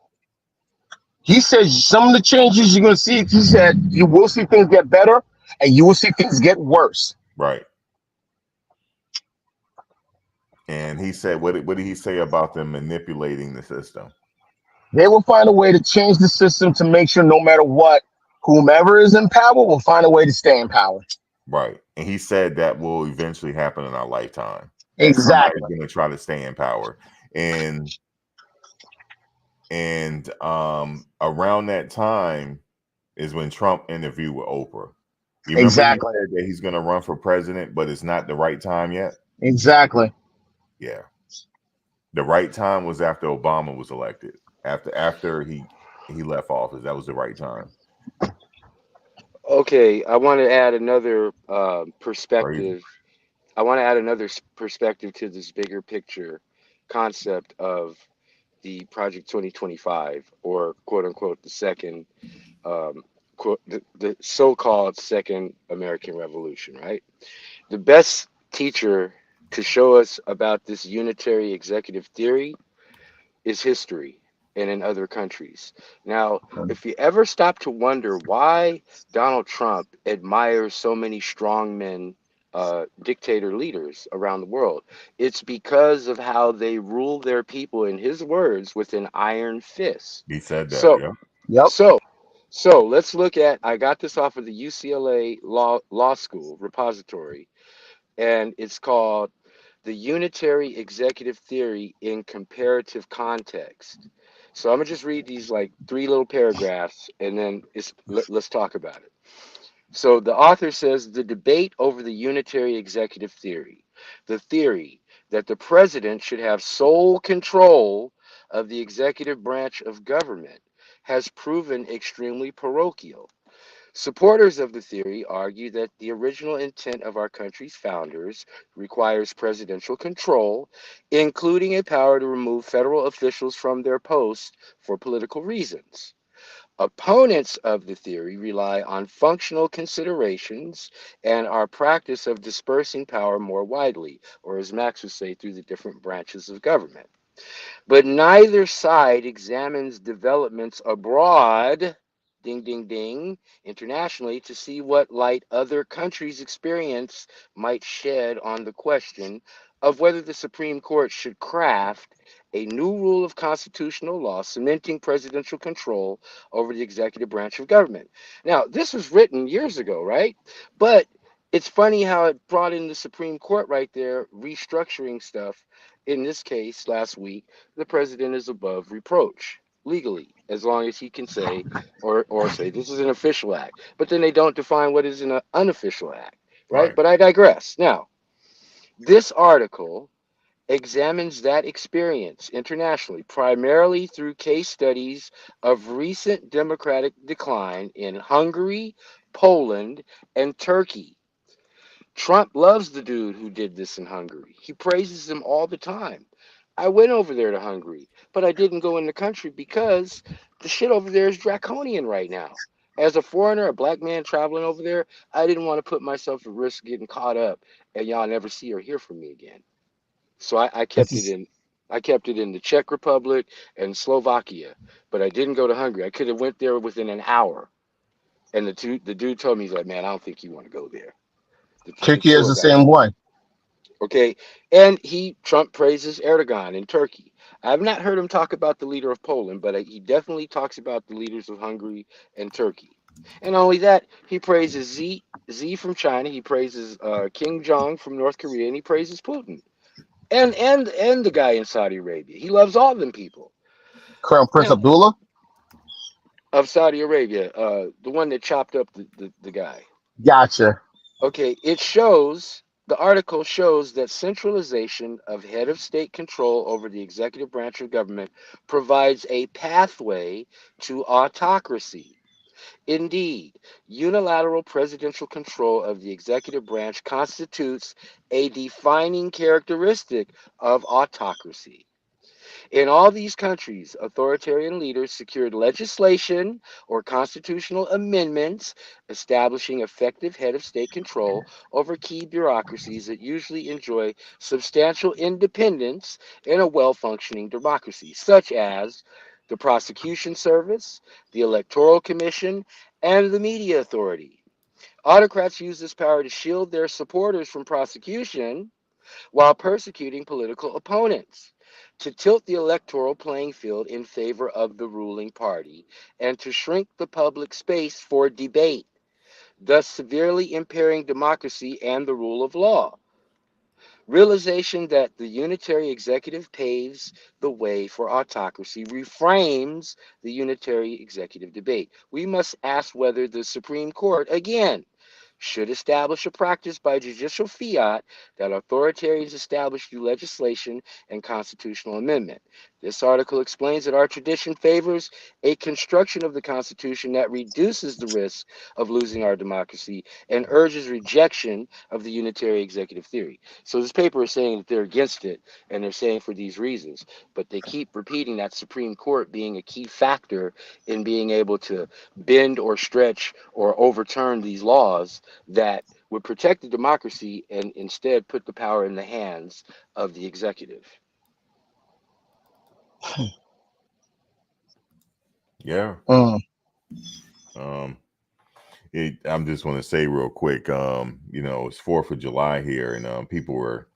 He said some of the changes you're going to see, he said you will see things get better and you will see things get worse. Right. And he said, what did he say about them manipulating the system? They will find a way to change the system to make sure no matter what, whomever is in power will find a way to stay in power. Right. And he said that will eventually happen in our lifetime. Exactly. Somebody's going to try to stay in power. And around that time is when Trump interviewed with Oprah. You exactly. He said that he's going to run for president, but it's not the right time yet. Exactly. Yeah. The right time was after Obama was elected. After he left office, that was the right time. Okay, I want to add another Crazy. perspective. I want to add another perspective to this bigger picture concept of the Project 2025, or quote unquote the second, quote, the so-called second American Revolution, right? The best teacher to show us about this unitary executive theory is history and in other countries. Now, if you ever stop to wonder why Donald Trump admires so many strongmen, dictator leaders around the world, it's because of how they rule their people, in his words, with an iron fist. He said that. So, Yeah. Yep. so, so let's look at. I got this off of the UCLA Law School repository, and it's called the unitary executive theory in comparative context. So I'm gonna just read these like three little paragraphs, and then let's talk about it. So the author says the debate over the unitary executive theory, the theory that the president should have sole control of the executive branch of government, has proven extremely parochial. Supporters of the theory argue that the original intent of our country's founders requires presidential control, including a power to remove federal officials from their posts for political reasons. Opponents of the theory rely on functional considerations and our practice of dispersing power more widely, or as Max would say, through the different branches of government. But neither side examines developments abroad, ding, ding, ding, internationally, to see what light other countries' experience might shed on the question of whether the Supreme Court should craft a new rule of constitutional law cementing presidential control over the executive branch of government. Now, this was written years ago, right? But it's funny how it brought in the Supreme Court right there, restructuring stuff. In this case, last week, the president is above reproach legally, as long as he can say or say this is an official act. But then they don't define what is an unofficial act, right? Right. But I digress. Now, this article examines that experience internationally, primarily through case studies of recent democratic decline in Hungary, Poland, and Turkey. Trump loves the dude who did this in Hungary. He praises him all the time. I went over there to Hungary, but I didn't go in the country because the shit over there is draconian right now. As a foreigner, a black man traveling over there, I didn't want to put myself at risk getting caught up and y'all never see or hear from me again. So I This kept it is in. I kept it in the Czech Republic and Slovakia, but I didn't go to Hungary. I could have went there within an hour, and the dude told me, he's like, man, I don't think you want to go there. The Turkey is tour the guide. same way. Okay, and Trump praises Erdogan in Turkey. I have not heard him talk about the leader of Poland, but he definitely talks about the leaders of Hungary and Turkey. And not only that, he praises Z from China, he praises Kim Jong from North Korea, and he praises Putin, and the guy in Saudi Arabia. He loves all them people. Crown Prince Now, Abdullah. of Saudi Arabia, the one that chopped up the guy. Gotcha. Okay, it shows, the article shows that centralization of head of state control over the executive branch of government provides a pathway to autocracy. Indeed, unilateral presidential control of the executive branch constitutes a defining characteristic of autocracy. In all these countries, authoritarian leaders secured legislation or constitutional amendments establishing effective head of state control over key bureaucracies that usually enjoy substantial independence in a well functioning democracy, such as the prosecution service, the electoral commission, and the media authority. Autocrats use this power to shield their supporters from prosecution while persecuting political opponents, to tilt the electoral playing field in favor of the ruling party, and to shrink the public space for debate, thus severely impairing democracy and the rule of law. Realization that the unitary executive paves the way for autocracy reframes the unitary executive debate. We must ask whether the Supreme Court, again, should establish a practice by judicial fiat that authoritarians establish through legislation and constitutional amendment. This article explains that our tradition favors a construction of the Constitution that reduces the risk of losing our democracy and urges rejection of the unitary executive theory. So, this paper is saying that they're against it, and they're saying for these reasons. But they keep repeating that Supreme Court being a key factor in being able to bend or stretch or overturn these laws that would protect the democracy and instead put the power in the hands of the executive. Yeah. Mm. Um, I'm just want to say real quick, it's 4th of July here, and people were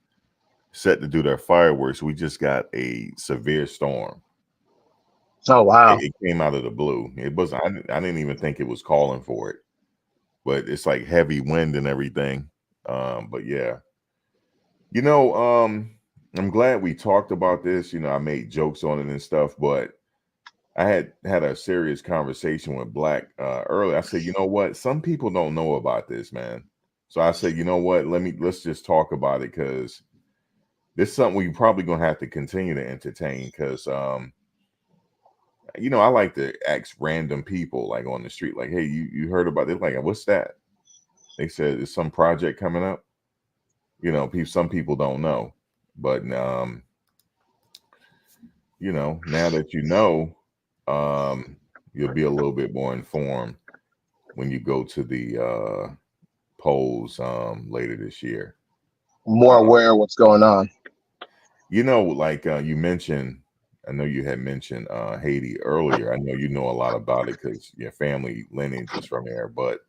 set to do their fireworks. We just got a severe storm. Oh wow. It came out of the blue. It was I didn't even think it was calling for it, but it's like heavy wind and everything. But yeah, I'm glad we talked about this. I made jokes on it and stuff, but I had a serious conversation with Black earlier. I said, you know what? Some people don't know about this, man. So I said, you know what? Let's just talk about it, because this is something we probably gonna have to continue to entertain. Because I like to ask random people like on the street, like, hey, you heard about it? Like, what's that? They said it's some project coming up. Some people don't know, but now that you'll be a little bit more informed when you go to the polls later this year. More aware of what's going on. Like you mentioned, I know you had mentioned Haiti earlier. I know you know a lot about it because your family lineage is from there, but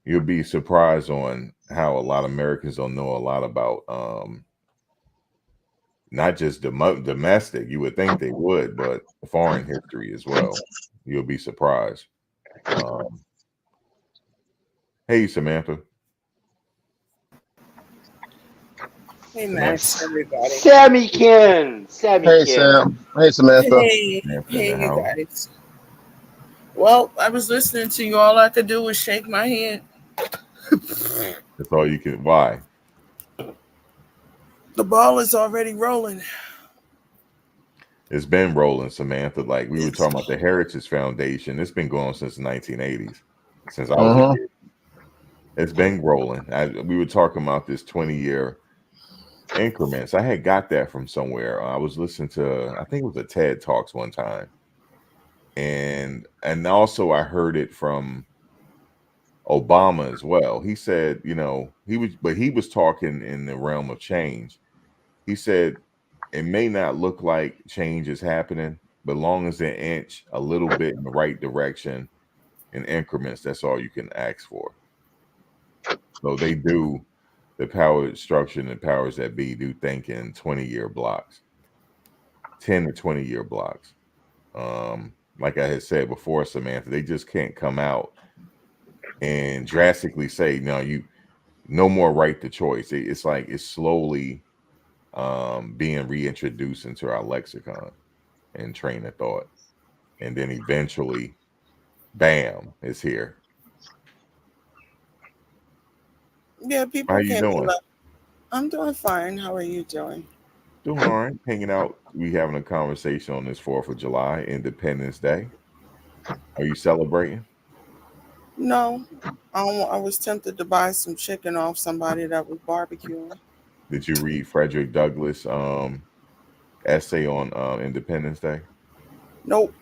you'll be surprised on how a lot of Americans don't know a lot about not just domestic. You would think they would, but foreign history as well. You'll be surprised. Hey, Samantha. Hey Max, everybody. Sammy Ken. Hey Sam. Hey Samantha. Hey, Samantha in the hey, you house. guys. Well, I was listening to you. All I could do was shake my head. That's all you can. Why? The ball is already rolling. It's been rolling, Samantha. Like we were It's, talking about the Heritage Foundation. It's been going on since the 1980s, since I was a Mm-hmm. kid. It's been rolling. We were talking about this 20-year increments. I had got that from somewhere. I was listening to, I think it was a TED Talks one time, and also I heard it from Obama as well. He said, he was talking in the realm of change. He said it may not look like change is happening, but long as they inch a little bit in the right direction in increments, that's all you can ask for. So they do, the power structure and the powers that be do think in 20-year blocks, 10 to 20-year blocks. Like I had said before, Samantha, they just can't come out and drastically say, no more right to choice. It's like it's slowly being reintroduced into our lexicon and train of thought. And then eventually, bam, it's here. yeah, How people you can't be doing? like, I'm doing fine. How are you doing? Doing all right. Hanging out. We having a conversation on this 4th of July, Independence Day. Are you celebrating? No, I was tempted to buy some chicken off somebody that was barbecuing. Did you read Frederick Douglass' essay on Independence Day? Nope.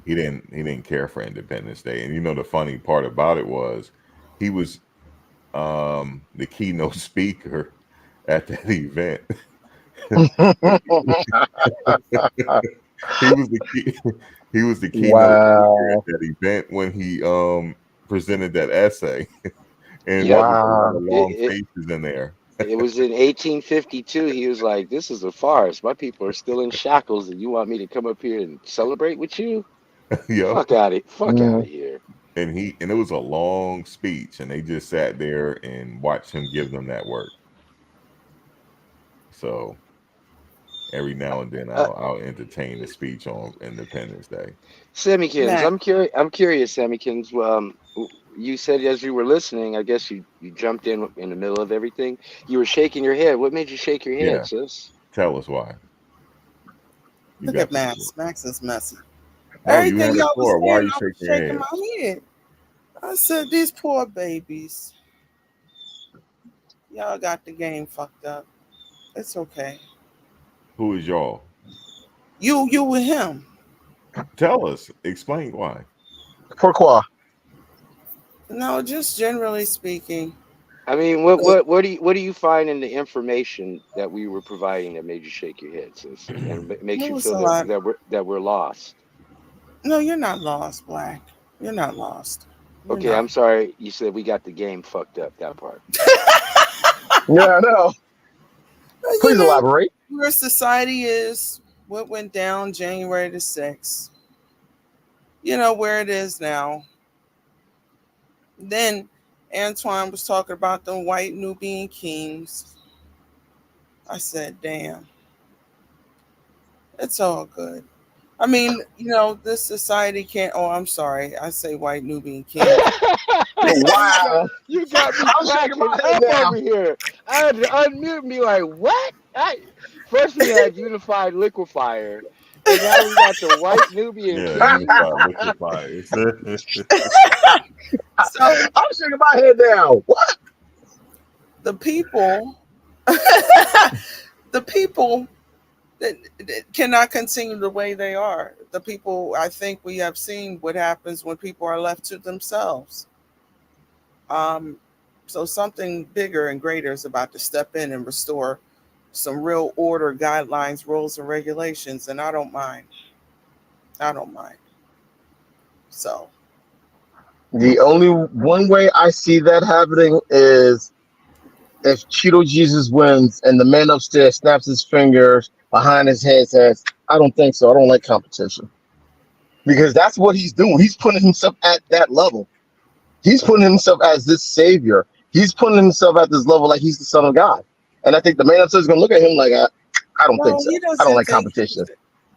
He didn't care for Independence Day. And the funny part about it was he was the keynote speaker at that event. he was the key, he was the keynote speaker at Wow. that event when he presented that essay. And there Yep. was a lot Wow. of long It, faces in there. it was in 1852. He was like, "This is a farce. My people are still in shackles, and you want me to come up here and celebrate with you? Yep. Fuck out Mm. of here." And it was a long speech, and they just sat there and watched him give them that work. So Every now and then, Uh, I'll entertain a speech on Independence Day. Sammykins, Mac, I'm curious, Sammykins. You said as you were listening, I guess you jumped in the middle of everything. You were shaking your head. What made you shake your head, Yeah, sis? tell us why. You look at got the floor. Max. Max is messy. No, you Everything had the y'all was floor. Why are saying, you I was shaking your shaking head? my head. I said, these poor babies. Y'all got the game fucked up. It's okay. Who is y'all? You with him. Tell us. Explain why. Pourquoi? No, just generally speaking. I mean, what do you find in the information that we were providing that made you shake your head, sis, and makes It you was feel a that lot. we're lost? No, you're not lost, Black. You're not lost. You're Okay, not. I'm sorry. You said we got the game fucked up. That part. Yeah, I know. Well, Please elaborate. where society is, what went down January the 6th, where it is now. Then Antoine was talking about the white Nubian kings. I said, damn, it's all good. I mean, this society can't. Oh, I'm sorry. I say white Nubian kings. you got Wow. you got me I'm shaking cracking my head up now. over here. I had to unmute and be like, what? First we had unified liquefier, and now we got the white Nubian Yeah, king. unified liquefiers. So I'm shaking my head now. What? the people, the people that cannot continue the way they are. The people, I think we have seen what happens when people are left to themselves. Um, so something bigger and greater is about to step in and restore some real order, guidelines, rules, and regulations, and I don't mind. I don't mind. So The only one way I see that happening is if Cheeto Jesus wins and the man upstairs snaps his fingers behind his head, says, I don't think so. I don't like competition. Because that's what he's doing. He's putting himself at that level. He's putting himself as this savior. He's putting himself at this level like he's the son of God. And I think the man upstairs is going to look at him like, I don't think well, so. he I don't doesn't like think competition.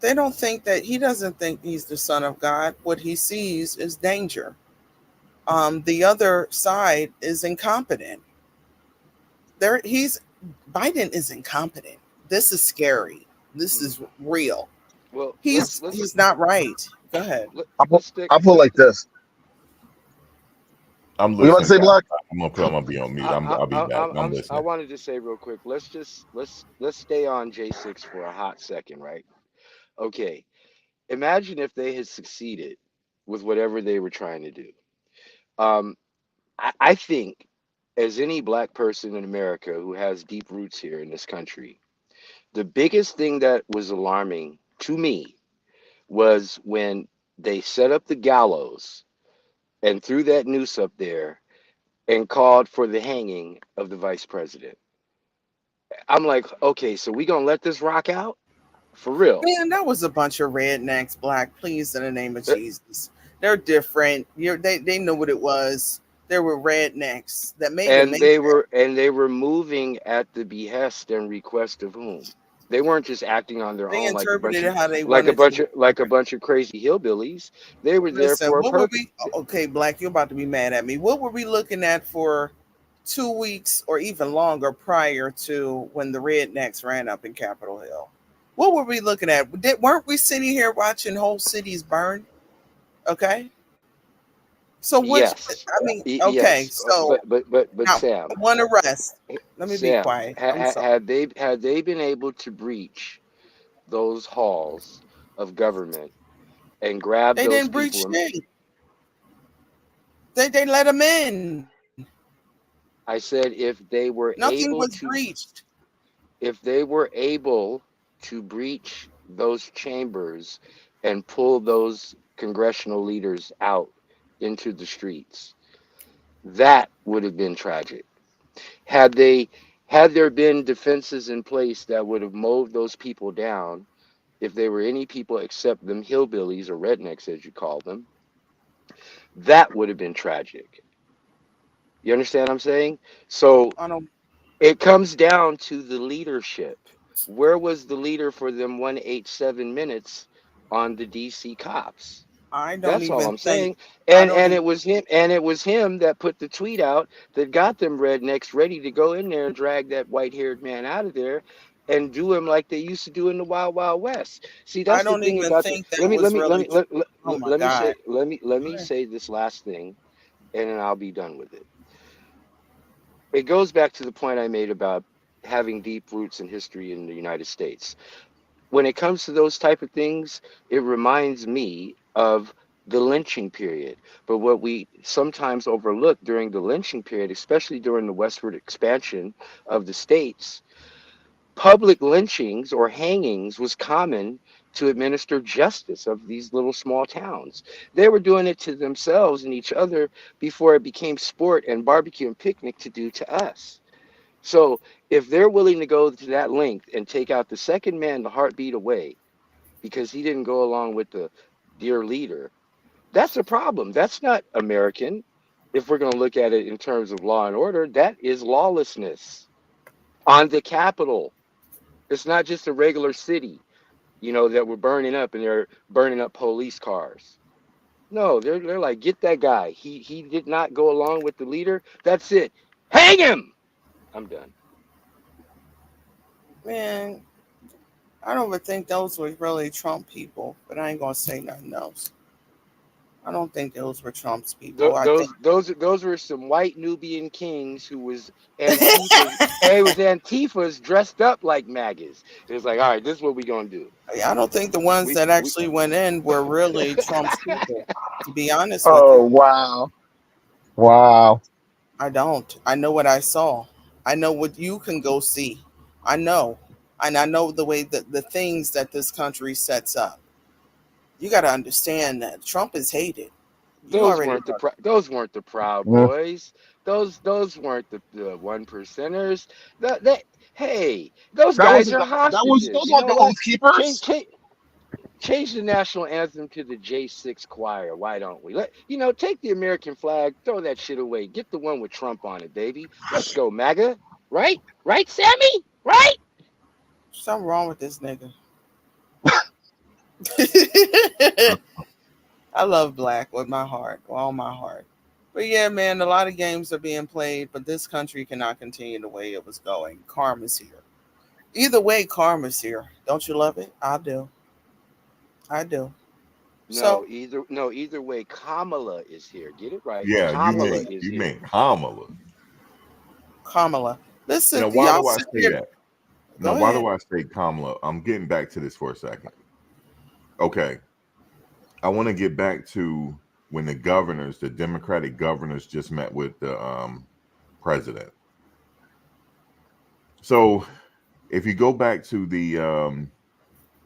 they don't think that he doesn't think he's the son of God. What he sees is danger. The other side is incompetent. He's Biden is incompetent. This is scary. This Mm. is real. Well, He's not right. Go ahead. let's stick. I put like this. I'm What you about to listening, say, guys. Black? I'm gonna be on mute. I'll be back. I'm I listening. wanted to say real quick. Let's stay on J6 for a hot second, right? Okay. Imagine if they had succeeded with whatever they were trying to do. Um, I think, as any black person in America who has deep roots here in this country, the biggest thing that was alarming to me was when they set up the gallows and threw that noose up there and called for the hanging of the vice president. I'm like, okay, so we gonna let this rock out for real? Man, that was a bunch of rednecks, Black. Please, in the name of Uh, Jesus. They're different. They know what it was. There were rednecks that made the And matrix. they were moving at the behest and request of whom? They weren't just acting on their They own like a bunch interpreted of it how they wanted to. crazy hillbillies. They were there Listen, for a what were purpose. we? Okay, Black, you're about to be mad at me. What were we looking at for 2 weeks or even longer prior to when the rednecks ran up in Capitol Hill? What were we looking at? Weren't we sitting here watching whole cities burn? Okay, so which Yes, I mean, okay, yes, so but now Sam, one arrest. Let me be Sam, quiet. I'm sorry. had they been able to breach those halls of government and grab They those didn't breach people? shit. They let them in. I said Nothing was breached. if they were able to breach those chambers and pull those congressional leaders out into the streets, that would have been tragic. Had they had there been defenses in place that would have mowed those people down, if they were any people except them hillbillies or rednecks as you call them, that would have been tragic. You understand what I'm saying? So I don't. it comes down to the leadership. Where was the leader for them 187 minutes on the DC cops? I don't That's all even I'm think. saying. I And don't and even. it was him, and it was him that put the tweet out that got them rednecks ready to go in there and drag that white-haired man out of there and do him like they used to do in the Wild Wild West. See, I that's the don't thing even about the think that was really true. Oh my God. let Go me ahead. say this last thing, and then I'll be done with it. It goes back to the point I made about having deep roots in history in the United States. When it comes to those type of things, it reminds me of the lynching period. But what we sometimes overlook during the lynching period, especially during the westward expansion of the states, public lynchings or hangings was common to administer justice of these little small towns. They were doing it to themselves and each other before it became sport and barbecue and picnic to do to us. So if they're willing to go to that length and take out the second man the heartbeat away because he didn't go along with the dear leader, that's a problem. That's not American. If we're going to look at it in terms of law and order, that is lawlessness on the Capitol. It's not just a regular city, that we're burning up and they're burning up police cars. No, they're like, get that guy. He did not go along with the leader. That's it. Hang him. I'm done. Man, I don't even think those were really Trump people, but I ain't gonna say nothing else. I don't think those were Trump's people. I think Those were some white Nubian kings who was Antifa's. It was Antifa's dressed up like MAGAs. It was like, all right, this is what we gonna do. I don't think the ones We that we actually went in were really Trump's people. To be honest with Oh you, wow, wow. I don't. I know what I saw. I know what you can go see. I know, and I know the way that the things that this country sets up. You got to understand that Trump is hated. You already know that. those weren't the Proud Mm. Boys. Those weren't the one percenters. Hey, those That was guys are hostages. those You are know the what? oath keepers. Change change change the national anthem to the J6 choir. Why don't we? Take the American flag, throw that shit away. Get the one with Trump on it, baby. Let's go, MAGA. Right? Right, Sammy? Right? Something wrong with this nigga. I love black with my heart, with all my heart. But yeah, man, a lot of games are being played, but this country cannot continue the way it was going. Karma's here. Either way, karma's here. Don't you love it? I do. I do. So, Either way, Kamala is here. Get it right. Yeah, Kamala is you here. meant Kamala. Kamala, listen, Why y'all do I sit say here. that? Go Why ahead. do I say Kamala? I'm getting back to this for a second. Okay. I want to get back to when the Democratic governors just met with the president. So if you go back to the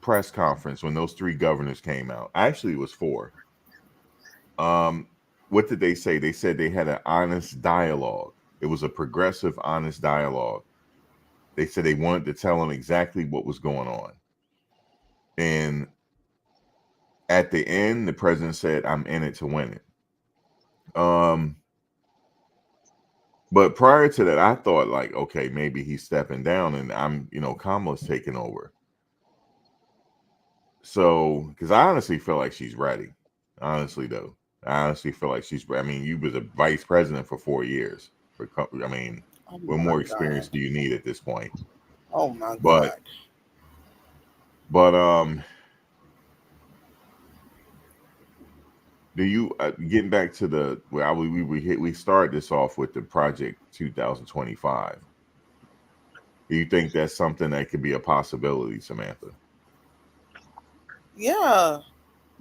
press conference when those three governors came out, actually it was four. Um, what did they say? They said they had an honest dialogue. It was a progressive, honest dialogue. They said they wanted to tell them exactly what was going on. And at the end, the president said, "I'm in it to win it." But prior to that, I thought like, okay, maybe he's stepping down, and Kamala's taking over. So, because I honestly feel like she's ready. Honestly, though, I honestly feel like she's. I mean, you was a vice president for 4 years. I mean, Oh what my more experience God. do you need at this point? Oh my But, God. but do you getting back to the well, we started this off with the project 2025. Do you think that's something that could be a possibility, Samantha? Yeah,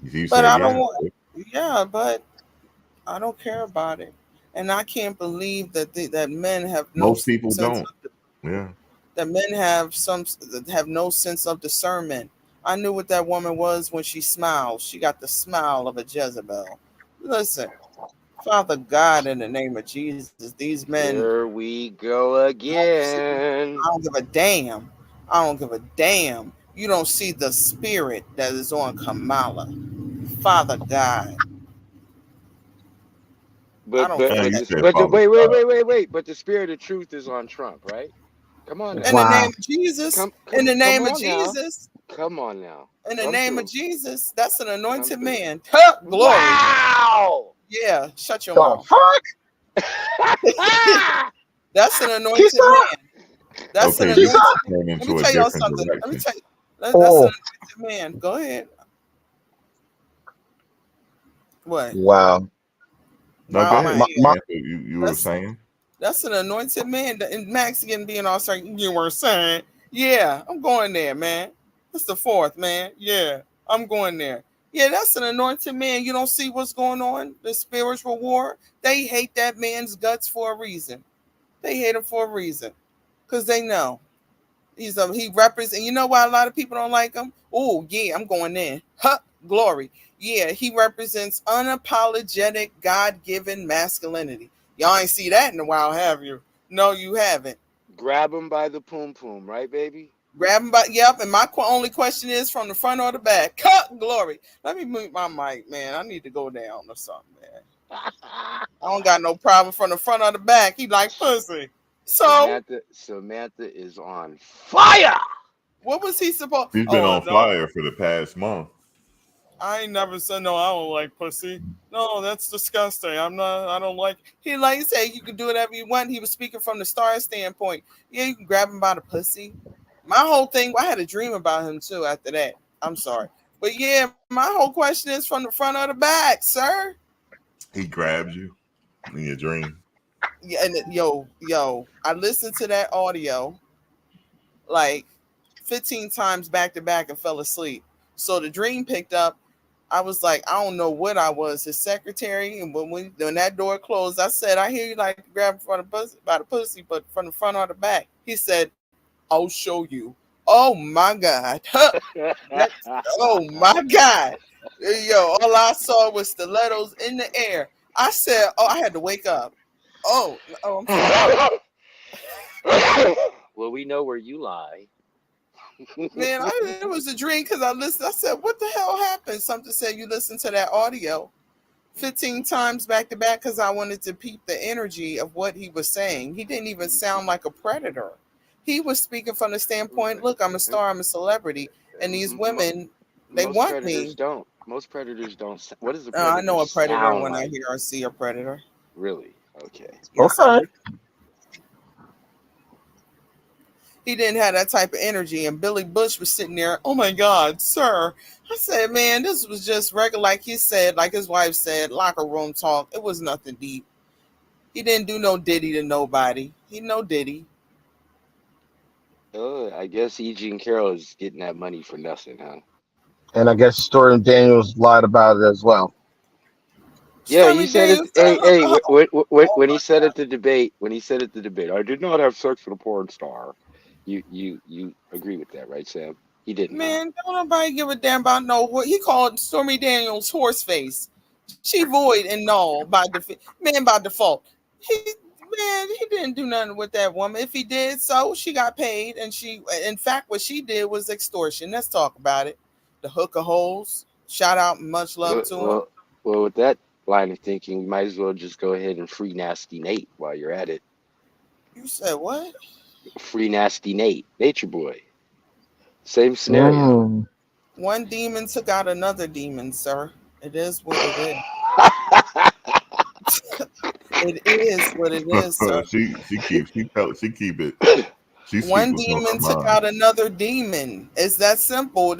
You but said I don't yeah. want. Yeah, but I don't care about it, and I can't believe that men have no Most people sense don't. of Yeah. that men have no sense of discernment. I knew what that woman was when she smiled. She got the smile of a Jezebel. Listen, Father God, in the name of Jesus, these men, There we go I again. don't give a damn. I don't give a damn. You don't see the spirit that is on Kamala. Father God, I But don't but feel but You that. this said but the Father wait wait God. wait wait wait. But the spirit of truth is on Trump, right? Come on In now. the Wow. name of Jesus. Come In the name of on now. Jesus. Come on now. In the Come name through. of Jesus. That's an Come anointed through. man. Huh, glory. Wow. Yeah, shut your The mouth. fuck? That's an He's anointed not. man. That's an Okay, He's this anointed not. is man. turning Let me into a tell y'all different something. Let me direction. tell you. That's an Oh, anointed man. Go ahead. What? wow. No, go My ahead, man. Samantha. You were That's saying? that's an anointed man. And Max again being all saying, you were saying, yeah, I'm going there, man. That's the fourth, man. Yeah, I'm going there. Yeah, that's an anointed man. You don't see what's going on? The spiritual war. They hate that man's guts for a reason. They hate him for a reason. Because they know. He represents. You know why a lot of people don't like him? Oh yeah, I'm going in. Huh, glory. Yeah, he represents unapologetic God-given masculinity. Y'all ain't see that in a while, have you? No, you haven't. Grab him by the poom poom, right, baby? Grab him by yep. And my only question is from the front or the back. Cut glory. Let me mute my mic, man. I need to go down or something, man. I don't got no problem from the front or the back. He like pussy. So Samantha is on fire. what was he supposed? She's been Oh on no. fire for the past month. I ain't never said no. I don't like pussy. No, that's disgusting. I'm not. I don't like. He like you say you can do whatever you want. He was speaking from the star standpoint. Yeah, you can grab him by the pussy. My whole thing. I had a dream about him too. After that, I'm sorry, but yeah, my whole question is from the front or the back, sir. He grabs you in your dream. Yeah, and yo, I listened to that audio like 15 times back to back and fell asleep. So the dream picked up. I was like, I don't know what I was, his secretary. And when that door closed, I said, I hear you like to grab him by the pussy, but from the front or the back. He said, I'll show you. Oh my God. Oh my God. Yo, all I saw was stilettos in the air. I said, oh, I had to wake up. I'm sorry. Well, we know where you lie. Man, it was a dream because I listened. I said, what the hell happened? Something said you listened to that audio 15 times back to back because I wanted to peep the energy of what he was saying. He didn't even sound like a predator. He was speaking from the standpoint, look, I'm a star, I'm a celebrity, and these women, they Most want predators me. don't. Most predators don't. What does a I predator know a predator sound when I like? hear or see a predator. Really? Okay. Yes, I Okay. do. He didn't have that type of energy. And Billy Bush was sitting there, oh my God, sir. I said, man, this was just regular, like he said, like his wife said, locker room talk. It was nothing deep. He didn't do no ditty to nobody. He no ditty. Oh, I guess E.G. and Carroll is getting that money for nothing, huh? And I guess Storm Daniels lied about it as well. Yeah, he Stormy said it. Daniels said, Hey, oh when he my said at the debate, I did not have sex with a porn star. You agree with that, right, Sam? He didn't, huh? man, don't nobody give a damn about no what he called Stormy Daniels horse face. She void and null by default. He didn't do nothing with that woman. If he did so, she got paid, and she in fact what she did was extortion. Let's talk about it. The hooker holes. Shout out and much love Well, to him. well, well, with that line of thinking, we might as well just go ahead and free Nasty Nate while you're at it. You said what? Free Nasty Nate, Nature Boy. Same scenario. Mm. One demon took out another demon, sir. It is what it is. It is what it is, sir. she keep it. She speak One what's on demon her took mind. out another demon. It's that simple.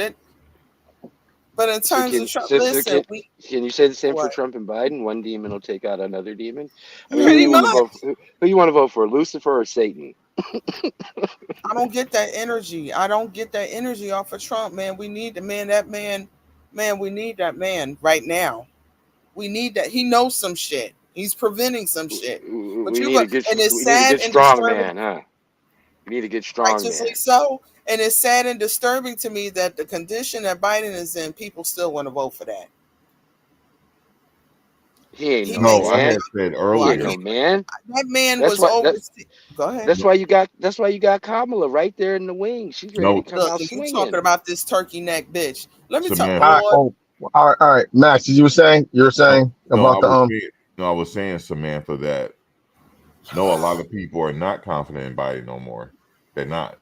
But in So terms of can Trump, so, so listen, can we can you say the same for what? Trump and Biden? One demon will take out another demon. I mean, who Pretty you want to vote? much. Who you want to vote for? Lucifer or Satan? I don't get that energy. I don't get that energy off of Trump, man. We need the man. That man. We need that man right now. We need that. He knows some shit. He's preventing some shit. But We you need go, a good. and it's We need a sad good and strong disturbing. man, huh? We need a good strong Righteously man. so. And it's sad and disturbing to me that the condition that Biden is in, people still want to vote for that. He ain't He no No, makes I me. had man. said Oh, He I ain't no earlier. can't. man. That man That's was why. over. Go ahead. That's why you got Kamala right there in the wing. She's ready to No, come Look, out and you talking swinging. about this turkey neck bitch. Let me talk, All Samantha. right. boy. Oh, all right. Max, you were saying No, no, I about the was saying. No, I was saying, Samantha, that no, a lot of people are not confident in Biden no more. They're not.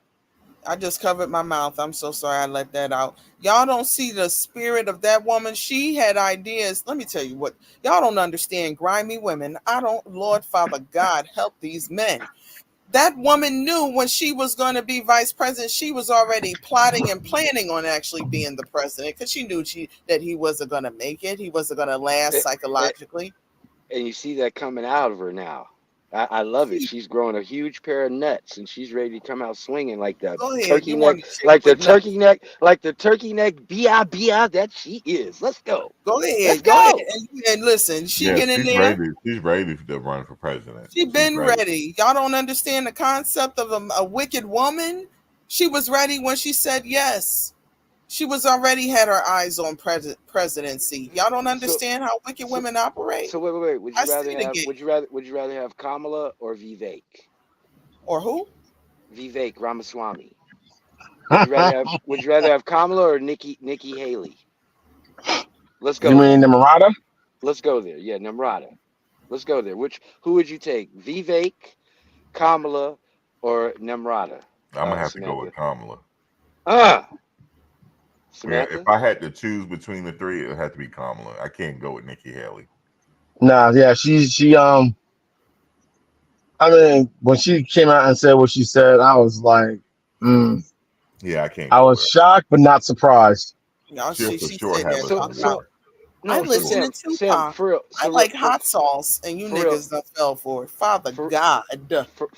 I just covered my mouth. I'm so sorry I let that out. Y'all don't see the spirit of that woman. She had ideas. Let me tell you what. Y'all don't understand grimy women. I don't, Lord Father God, help these men. That woman knew when she was going to be vice president, she was already plotting and planning on actually being the president because she knew that he wasn't going to make it. He wasn't going to last psychologically. And you see that coming out of her now. I love it. She's growing a huge pair of nuts, and she's ready to come out swinging like the Go ahead. turkey You neck, want to chick with nuts. like the turkey neck, bi that she is. Let's go. Go Let's ahead. Go ahead. go. And listen, she Yeah, get in she's there. ready. She's ready to run for president. She She's been ready. ready. Y'all don't understand the concept of a wicked woman. She was ready when she said yes. She was already had her eyes on presidency. Y'all don't So, understand how wicked so, women operate. so wait. I see the game. Would you rather have Kamala or Vivek? Or who? Vivek Ramaswamy. Would you rather have Kamala or Nikki Haley? Let's You go mean there. the Marada? Let's go there. Yeah, Namrata. Let's go there. Who would you take? Vivek, Kamala, or Namrata? I'm gonna have to go Samantha. with Kamala. Ah, Yeah, if Samantha. I had to choose between the three, it would have to be Kamala. I can't go with Nikki Haley. Nah, yeah, she I mean, when she came out and said what she said, I was like, mm. Yeah, I can't I go was with her. shocked but not surprised. Y'all She'll see for she's sure sitting have there us So on talking mute. about so I no. So listen to Sam, Tupac. for real, I like hot sauce and you for real, niggas done fell for it. Father for God.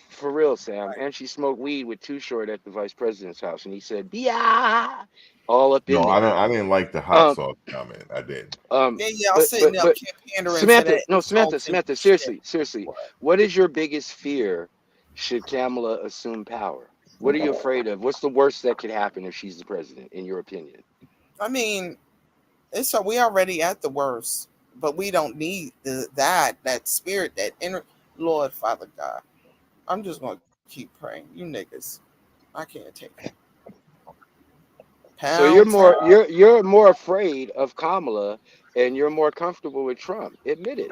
for real, Sam. And she smoked weed with Too Short at the vice president's house, and he said, "Yeah," all up in No, I there. don't. I didn't like the hot Um, sauce comment. I didn't. Then y'all but sitting up pandering to Samantha, that no, insulting Samantha, shit. seriously, what is your biggest fear should Kamala assume power? What are you afraid of? What's the worst that could happen if she's the president, in your opinion? I mean, it's so we already at the worst, but we don't need that spirit, that inner Lord Father God. I'm just gonna keep praying. You niggas, I can't take it. So Pound town. you're more afraid of Kamala, and you're more comfortable with Trump. Admit it.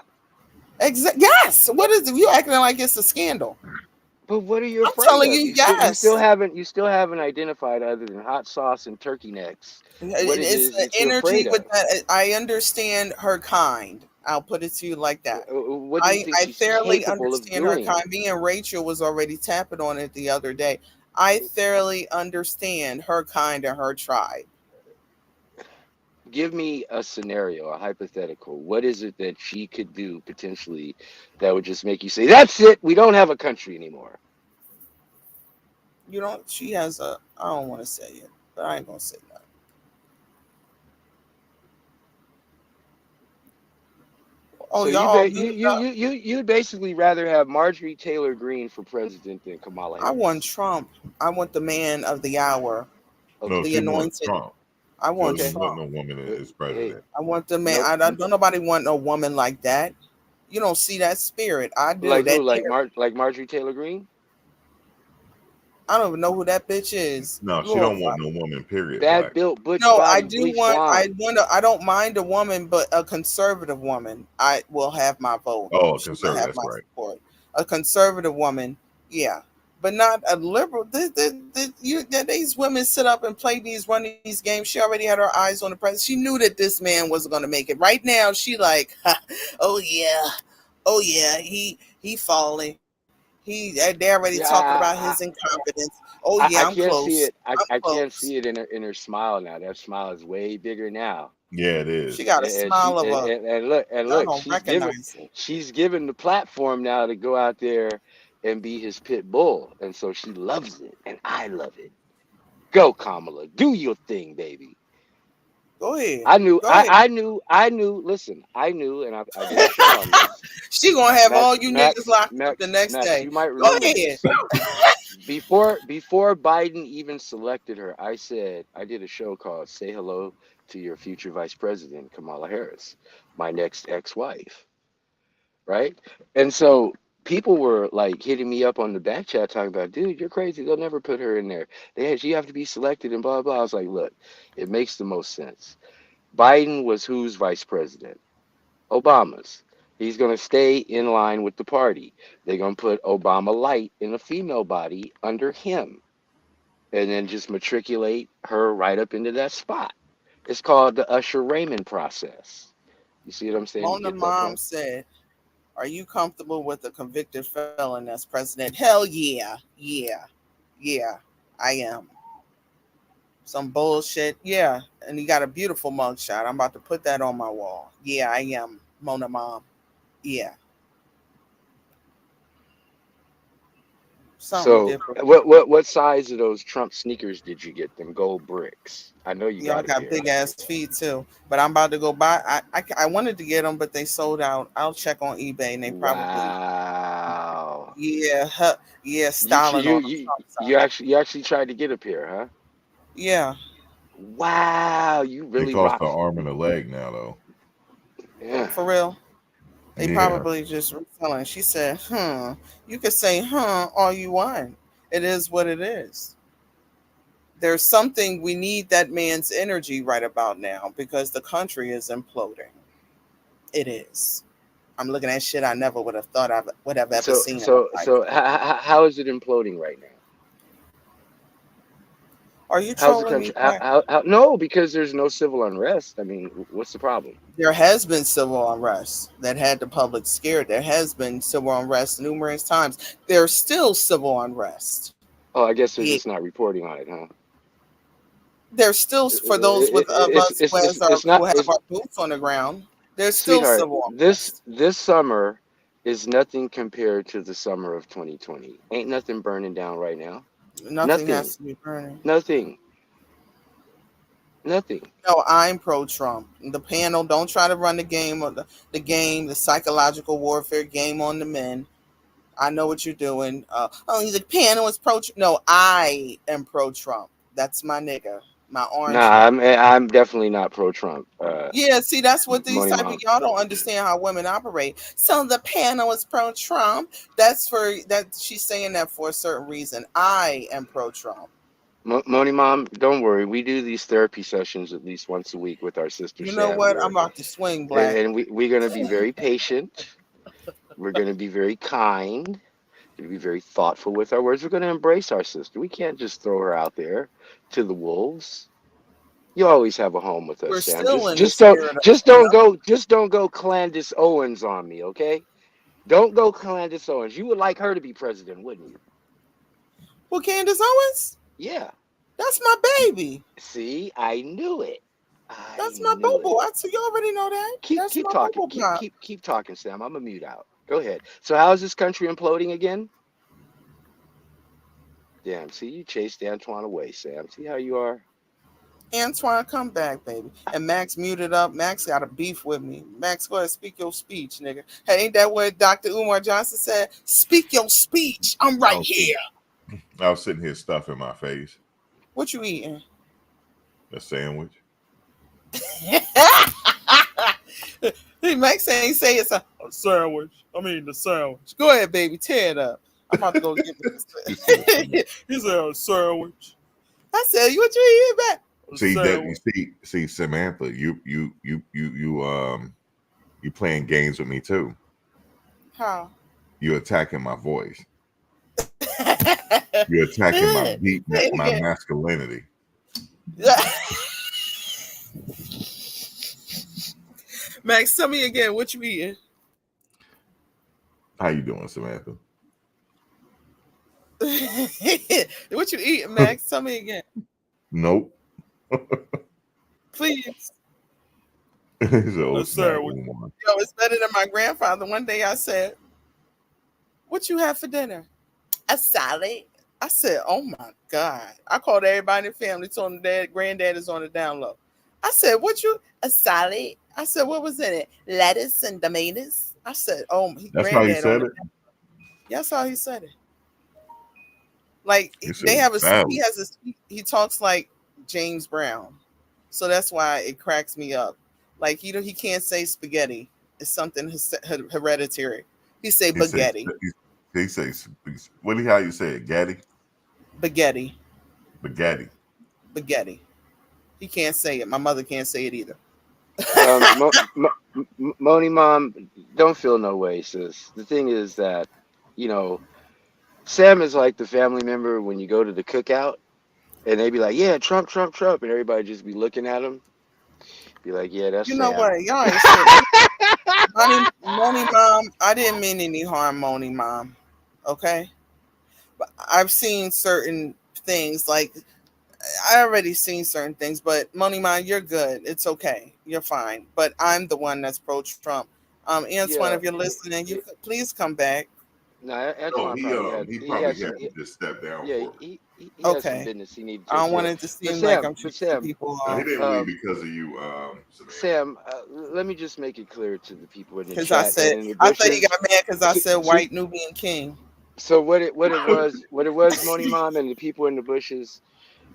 Yes. What is it? You acting like it's a scandal? But what are you I'm afraid telling of? you, yes. You still haven't identified other than hot sauce and turkey necks what it It's is the that you're energy afraid with of. that. I understand her kind. I'll put it to you like that. What do you think I she's thoroughly capable of understand her doing? kind. Me and Rachel was already tapping on it the other day. I thoroughly understand her kind and her tribe. Give me a scenario, a hypothetical. What is it that she could do potentially that would just make you say, "That's it. We don't have a country anymore." You know, she has a. I don't want to say it, but I ain't gonna say that. Oh, So y'all muted up. you'd basically rather have Marjorie Taylor Greene for president than Kamala I want Harris. Trump. I want the man of the hour, No, Okay, the she wants anointed. Trump. I She want doesn't okay. want Trump. no woman as Hey, president. I want the man. nope. I don't nobody want no woman like that. You don't see that spirit. I do. Like who? That energy. Like Marjorie Taylor Greene? I don't even know who that bitch is. No, she Lord, don't want no woman. Period. Bad Black. built, butch no, I body, do bleach want. I blonde. want. I don't mind a woman, but a conservative woman. I will have my vote. Oh, She will conservative. have That's my right. support. A conservative woman, yeah, but not a liberal. These women sit up and play run these games. She already had her eyes on the president. She knew that this man wasn't going to make it. Right now, she like, oh yeah, he falling. They already Yeah, talking about his incompetence. Oh yeah, I'm I can't see close. it. I'm I can't close. see it in her smile now. That smile is way bigger now. Yeah, it She is. got a smile of a. And Y'all look, don't recognize it. she's given the platform now to go out there and be his pit bull, and so she loves it, and I love it. Go, Kamala, do your thing, baby. Go ahead. Go ahead. I knew. Listen, I knew, and I did a show on this. She gonna have all you niggas Max, locked up the next Max, day. you might Go remember ahead. this. Before Biden even selected her, I did a show called "Say Hello to Your Future Vice President, Kamala Harris, my next ex-wife." Right? And so people were like hitting me up on the back chat talking about, "Dude, you're crazy. They'll never put her in there. You have to be selected and blah blah." I was like, "Look, it makes the most sense. Biden was whose vice president? Obama's. He's going to stay in line with the party. They're going to put Obama light in a female body under him. and then just matriculate her right up into that spot. It's called the Usher Raymond process. You see what I'm saying? You Mona get that mom point? said, "Are you comfortable with a convicted felon as president?" Hell yeah, yeah, yeah. I am. Some bullshit, yeah. And he got a beautiful mugshot. I'm about to put that on my wall. Yeah, I am. Mona mom. Yeah, something So different. what size of those Trump sneakers did you get? Them gold bricks. I know you Y'all got a got pair. big ass feet too. But I'm about to go buy. I wanted to get them, but they sold out. I'll check on eBay, and they probably Wow. yeah You styling you on them you Trump you actually tried to get a pair, huh? Yeah, Wow, you They really cost rock. an arm and a leg now, though. Yeah. for real. They Yeah, probably just reselling. She said, You could say, all you want. It is what it is. There's something we need that man's energy right about now because the country is imploding. It is. I'm looking at shit I never would have thought I would have ever So seen in my so life. so how is it imploding right now? Are you How's the trolling me, country? Black? How no, because there's no civil unrest. I mean, what's the problem? There has been civil unrest that had the public scared. There has been civil unrest numerous times. There's still civil unrest. Oh, I guess they're Yeah. just not reporting on it, huh? There's still for those with of us It's who not, have it's our boots on the ground. There's still sweetheart. civil This unrest. this summer is nothing compared to the summer of 2020. Ain't nothing burning down right now. Nothing Nothing. has to be burning. Nothing. Nothing. No, I'm pro Trump. The panel, don't try to run the game of the game, the psychological warfare game on the men. I know what you're doing. He's a panel is pro. No, I am pro Trump. That's my nigga, my orange Nah, nigga. I'm definitely not pro Trump. Yeah, see, that's what these Money type of mom. y'all don't understand how women operate. So the panel is pro Trump. That's for that she's saying that for a certain reason. I am pro Trump. Money mom, don't worry. We do these therapy sessions at least once a week with our sister You know Sam, what? where I'm about to swing and, black. and we're gonna be very patient. We're gonna be very kind. To be very thoughtful with our words. We're going to embrace our sister. We can't just throw her out there to the wolves. You always have a home with us, We're Sam. still Just in the just don't spirit of just don't another. go just don't go Candace Owens on me, okay? Don't go Candace Owens. You would like her to be president, wouldn't you? Well, Candace Owens, Yeah. that's my baby. See, I knew it. I That's my knew boo it. boo. You already know that. That's Keep my boo talking. boo pop. Keep talking, Sam. I'm a mute out. Go ahead. So how is this country imploding again? Damn, see you chased Antoine away, Sam. See how you are? Antoine, come back, baby. And Max muted up. Max got a beef with me. Max, go ahead, speak your speech, nigga. Hey, ain't that what Dr. Umar Johnson said? Speak your speech. I'm I right was here. sitting, I was sitting here stuffing my face. What you eating? A sandwich. Hey, Max ain't say it's a sandwich. I mean the sandwich. Go ahead, baby. Tear it up. I'm about to go get He said, this. He said a sandwich. I said, what you eating back? A "See that? You sandwich. see, Samantha, you playing games with me too. How? You're attacking my voice. Say You're attacking my it my again. masculinity. Max, tell me again what you eating. How you doing, Samantha? What you eating, Max? Tell me again, Nope. please. He's an A old snap sandwich. woman. Yo, it's better than my grandfather. One day I said, "What you have for dinner?" A salad. I said, "Oh my god!" I called everybody in the family, told them dad, granddad is on the down low. I said, "What you a salad?" I said, "What was in it? Lettuce and tomatoes." I said, "Oh, That's how he granddad on said the." it. That's how he said it. Like He said they have a he salad. has a he talks like James Brown, so that's why it cracks me up. Like he can't say spaghetti. It's something hereditary. He say He says spaghetti, he says what? How you say it? Gaddy, spaghetti, Bagatti. spaghetti. He can't say it. My mother can't say it either. Moni mom, don't feel no way, sis. The thing is that, you know, Sam is like the family member when you go to the cookout. and they'd be like, "Yeah, Trump, Trump, Trump," and everybody just be looking at him, be like, "Yeah, that's You know Sam." what? Y'all ain't said it. Money Mom. I didn't mean any harm, Money Mom. Okay, but I've seen certain things. Like I already seen certain things, but Money Mom, you're good. It's okay. You're fine. But I'm the one that's pro Trump. Antoine, if Yeah, you're listening, please come back. no, Oh, Antoine probably had he he probably has had some. to just step down Yeah, for. he has some Okay. business he need to I take don't care want of. it to But seem like I'm But chasing Sam, people No, he off didn't leave because of you, Samantha. Sam, let me just make it clear to the people in the because I chat and said in the I thought you bushes. got mad because I To, said to white Nubian king. so what it was, Moni Mom and the people in the bushes.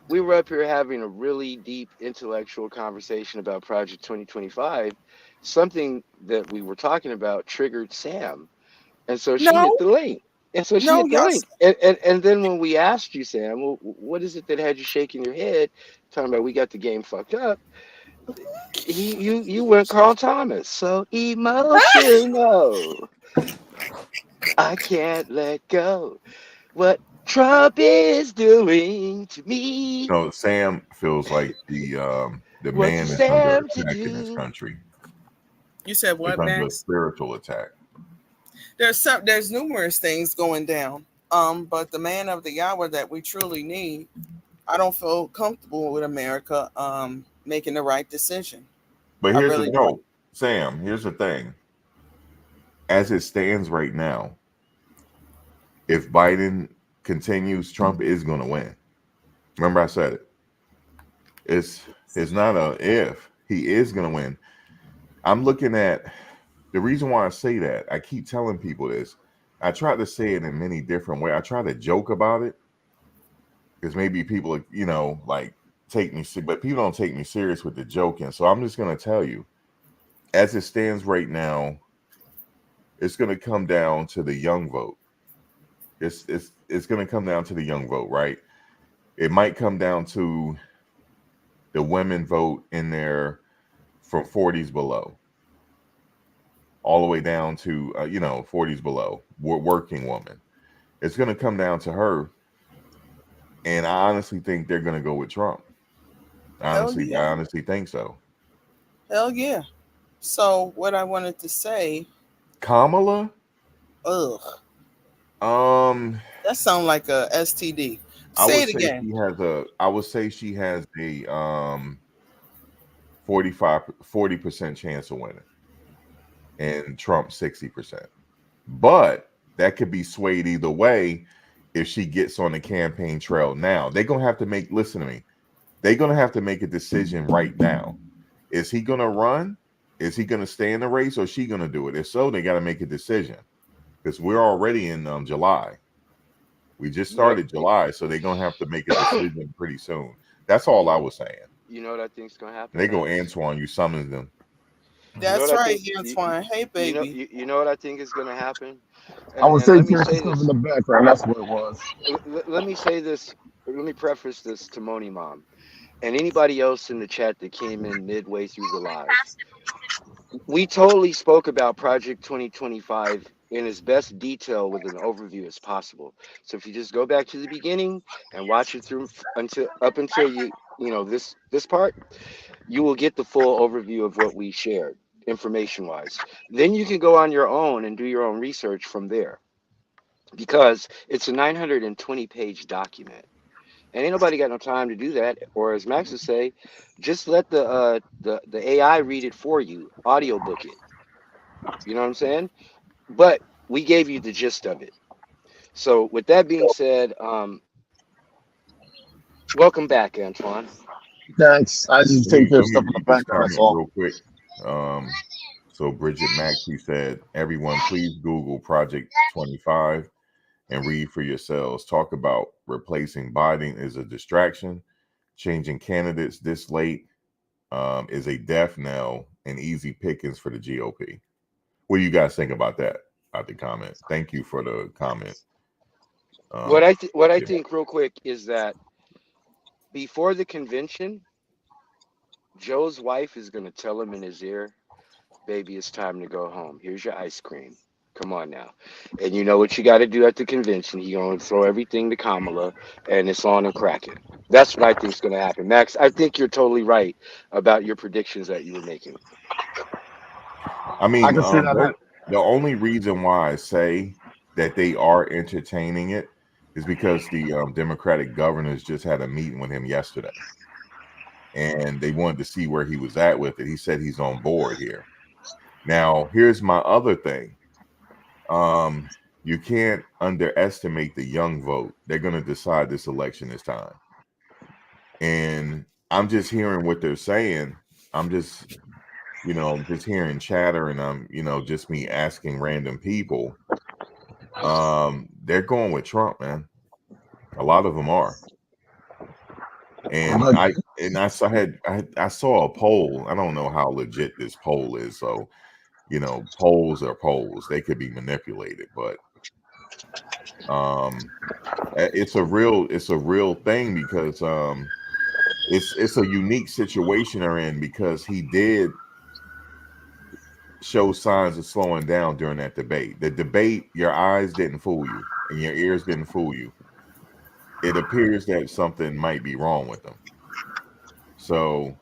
We were up here having a really deep intellectual conversation about Project 2025. Something that we were talking about triggered Sam, and so she hit No, the link. And so she no, hit the y'all. link. And then when we asked you, Sam, well, what is it that had you shaking your head, talking about we got the game fucked up? You went Carl Thomas. So emotional. I can't let go. What Trump is doing to me. No, Sam feels like the What's man is under Sam to attack in this do? country. You said It's what, under a Max? spiritual attack. There's numerous things going down. But the man of the hour that we truly need, I don't feel comfortable with America making the right decision. But I here's the really don't. no, Sam. Here's the thing. As it stands right now, if Biden continues, Trump is going to win. Remember, I said it. It's not a if. He is going to win. I'm looking at the reason why I say that. I keep telling people this. I try to say it in many different ways. I try to joke about it because maybe people, like take me, but people don't take me serious with the joking. So I'm just going to tell you, as it stands right now, it's going to come down to the young vote. It's going to come down to the young vote, right? It might come down to the women vote in there from 40s below, all the way down to 40s below, working woman. It's going to come down to her, and I honestly think they're going to go with Trump. Hell I yeah. honestly think so. Hell yeah. So what I wanted to say, Kamala, ugh, um, that sounds like a STD. I Say would it say again. she has a. I would say she has a 40% chance of winning, and Trump 60%. But that could be swayed either way if she gets on the campaign trail now. They're gonna have to make. Listen to me. They're gonna have to make a decision right now. Is he gonna run? Is he gonna stay in the race, or is she gonna do it? If so, they got to make a decision because we're already in July. We just You know, started July, so they're gonna have to make a decision pretty soon. That's all I you, was saying. you know what I think's gonna And happen, they go Max. Antoine, you summons them. You know what That's I right, think. Antoine. Hey, baby. You know what I think is gonna happen. I was And let saying me some say stuff in this. the background. That's what it was. Let me say this. Let me preface this to Moni Mom and anybody else in the chat that came in midway through the live. We totally spoke about Project 2025 in as best detail with an overview as possible. So if you just go back to the beginning and watch it through until this part, you will get the full overview of what we shared information wise. Then you can go on your own and do your own research from there because it's a 920-page document. And ain't nobody got no time to do that. Or as Max would say, just let the AI read it for you, audiobook it. You know what I'm saying? But we gave you the gist of it. So with that being said, welcome back, Antoine. Thanks. I just take care of Let me stuff in the read this background. That's comment all. real quick. So Bridget Maxey said, "Everyone, please Google Project 25 and read for yourselves. Talk about replacing Biden is a distraction. Changing candidates this late is a death knell and easy pickings for the GOP." What do you guys think about that? About the comment. Thank you for the comment. Um, What I yeah. think real quick is that before the convention, Joe's wife is gonna tell him in his ear, "Baby, it's time to go home. Here's your ice cream." Come on now. And you know what you got to do at the convention? You're going to throw everything to Kamala and it's on and cracking. That's what I think is going to happen. Max, I think you're totally right about your predictions that you were making. I I mean, can see that. the only reason why I say that they are entertaining it is because the Democratic governors just had a meeting with him yesterday, and they wanted to see where he was at with it. He said he's on board here. Now, here's my other thing. Um, you can't underestimate the young vote. They're going to decide this election this time. And I'm just hearing what they're saying. I'm just, just hearing chatter, and I'm, just me asking random people. They're going with Trump, man. A lot of them are. And But I saw a poll. I don't know how legit this poll is. So, polls are polls. They could be manipulated, but it's a real thing because it's a unique situation they're in because he did show signs of slowing down during that debate. The debate, your eyes didn't fool you and your ears didn't fool you. It appears that something might be wrong with them. So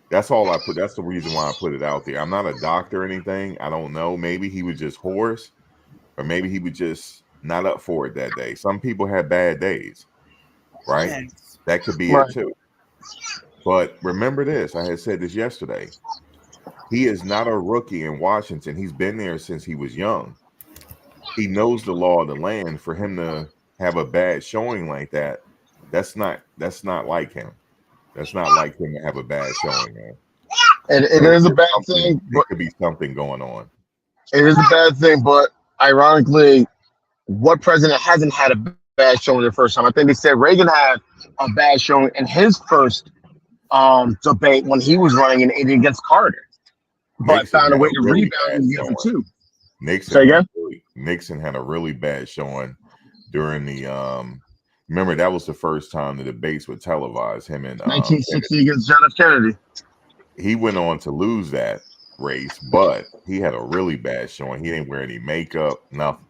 that's the reason why I put it out there. I'm not a doctor or anything. I don't know. Maybe he was just hoarse, or maybe he was just not up for it that day. Some people have bad days, right? Yes. That could be right. it too. But remember this, I had said this yesterday. He is not a rookie in Washington. He's been there since he was young. He knows the law of the land. For him to have a bad showing like that, that's not like him. That's not like him to have a bad showing, man. And it So is a bad thing, there but could be something going on. it is a bad thing. But ironically, what president hasn't had a bad showing the first time? I think they said Reagan had a bad showing in his first debate when he was running in 80 against Carter, but Nixon found a had way a to really rebound bad in the other showing. two. Nixon Say again? had a really bad showing during the remember that was the first time the debates were televised, him and 1960 Kennedy. against John F. Kennedy. He went on to lose that race, but he had a really bad showing. He didn't wear any makeup, nothing.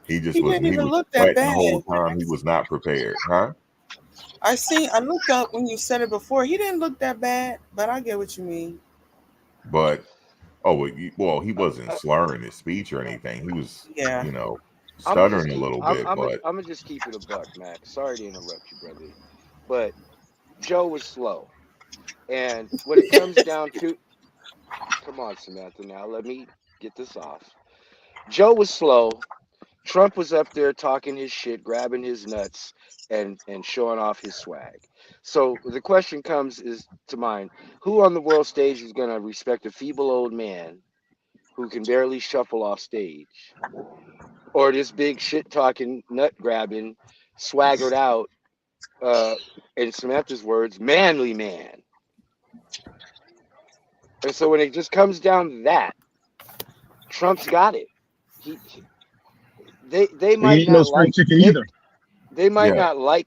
He He didn't he even was look that sweating the bad. whole time. He was not prepared, huh? I looked up when you said it before. He didn't look that bad, but I get what you mean. But he wasn't slurring his speech or anything. He was, Yeah. I'm gonna just stuttering a keep. little bit, but I'm gonna just keep it a buck, Max. Sorry to interrupt you, brother, but Joe was slow. And when it comes down to, come on, Samantha, now let me get this off. Joe was slow. Trump was up there talking his shit, grabbing his nuts, and showing off his swag. So the question comes is to mind: who on the world stage is gonna respect a feeble old man who can barely shuffle off stage, or this big shit talking, nut grabbing, swaggered out, uh, in Samantha's words, manly man? And so when it just comes down to that, Trump's got it. He they He might ain't no not spring like chicken either. yeah,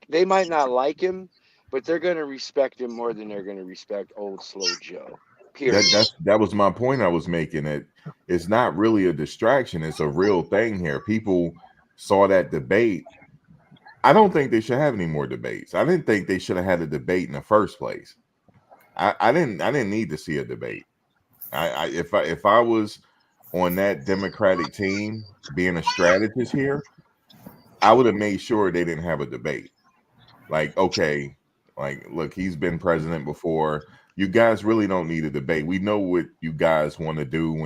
they might not like him, but they're gonna respect him more than they're gonna respect old slow Joe. Period. that was my point I was making. It's not really a distraction. It's a real thing here. People saw that debate. I don't think they should have any more debates. I didn't think they should have had a debate in the first place. I didn't need to see a debate. If I was on that Democratic team being a strategist here, I would have made sure they didn't have a debate. Like, okay, like, look, he's been president before. You guys really don't need a debate. We know what you guys want to do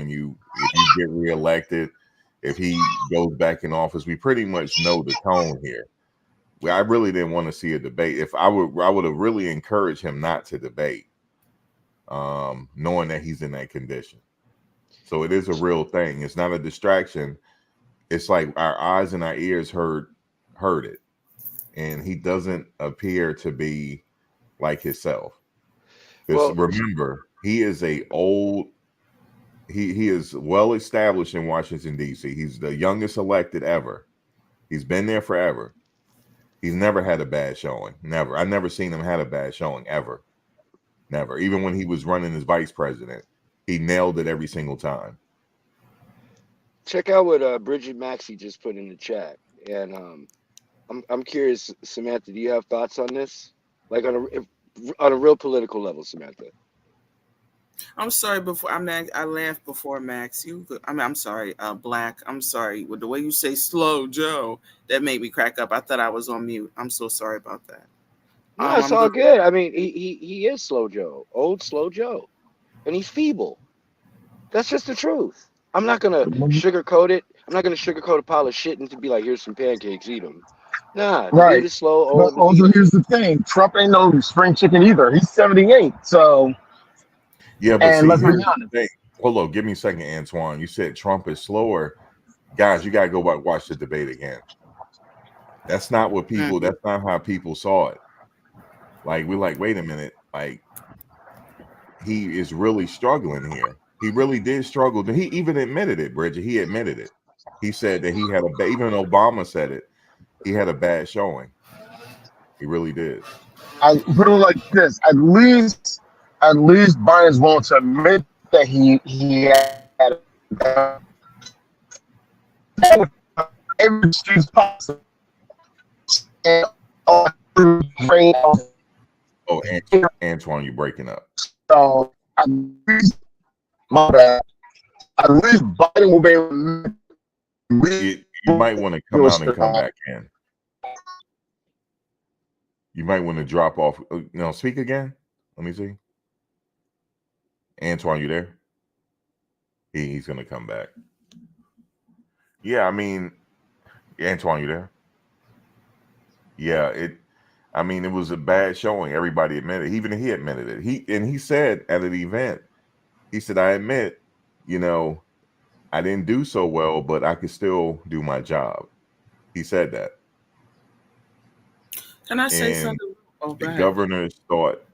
if you get reelected, if he goes back in office. We pretty much know the tone here. I really didn't want to see a debate. If I would have really encouraged him not to debate, knowing that he's in that condition. So it is a real thing. It's not a distraction. It's like our eyes and our ears heard it, and he doesn't appear to be like himself. Because Well, remember, he is he is well established in Washington D.C. He's the youngest elected ever. He's been there forever. He's never had a bad showing. Never. I've never seen him had a bad showing ever. Never. Even when he was running as vice president, he nailed it every single time. check out what Bridget Maxey just put in the chat, and I'm curious, Samantha, do you have thoughts on this, like on a real political level, Samantha? I'm sorry. Before I laughed before Max. I'm sorry, Black. I'm sorry. With the way you say "slow Joe," that made me crack up. I thought I was on mute. I'm so sorry about that. No, it's I'm all good. good. I mean, he is Slow Joe, old Slow Joe, and he's feeble. That's just the truth. I'm not gonna sugarcoat it. I'm not gonna sugarcoat a pile of shit and to be like, here's some pancakes, eat them. Nah, the dude Right. is slow, But old, and also, feeble. here's the thing: Trump ain't no spring chicken either. He's 78. So, Yeah, but and see, let's be here's honest. the thing. Hold on, give me a second, Antoine. You said Trump is slower. Guys, you gotta go back watch the debate again. That's not what people. That's not how people saw it. Like we're like, wait a minute. Like he is really struggling here. He really did struggle. He even admitted it, Bridget. He admitted it. He said that he had even Obama said it. He had a bad showing. He really did. I put it like this: at least Biden's willing to admit that he had every excuse possible. And Oh, Antoine, you're breaking up. so at least, my bad. At least Biden will be able to. You might want to come out and come back in. You might want to drop off. No, speak again. Let me see. Antoine, you there? He's going to come back. Yeah, I mean, Antoine, you there? Yeah, it was a bad showing. Everybody admitted it. Even he admitted it. He said at an event, he said, I admit, I didn't do so well, but I could still do my job. He said that. Can I say something? Oh, the governors thought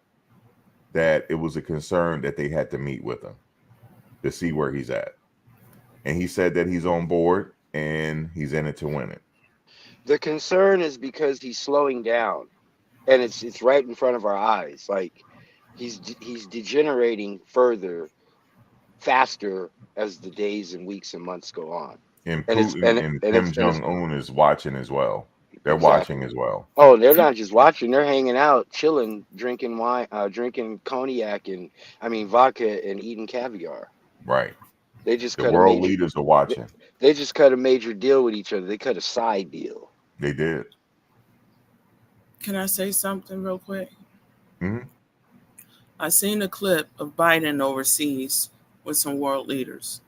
that it was a concern that they had to meet with him to see where he's at. And he said that he's on board and he's in it to win it. The concern is because he's slowing down, and it's right in front of our eyes. Like he's degenerating faster as the days and weeks and months go on. And Putin and Kim Jong-un is watching as well. They're watching as well. Oh, they're not just watching; they're hanging out, chilling, drinking wine, drinking cognac, and vodka, and eating caviar. Right. They just the world leaders are watching. They just cut a major deal with each other. They cut a side deal. They did. Can I say something real quick? Mm-hmm. I seen a clip of Biden overseas with some world leaders.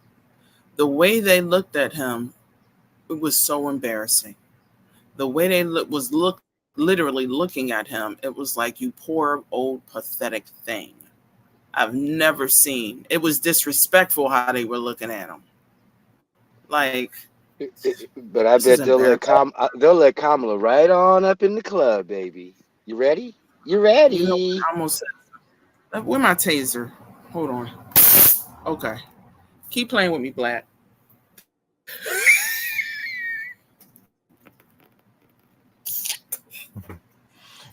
The way they looked at him, it was so embarrassing. The way they literally looking at him, it was like, you poor old pathetic thing. I've never seen. It was disrespectful how they were looking at him. Like, but I bet they'll let Kamala right on up in the club, baby. You ready? You ready? I almost said, where my taser? Hold on. Okay. Keep playing with me, Black.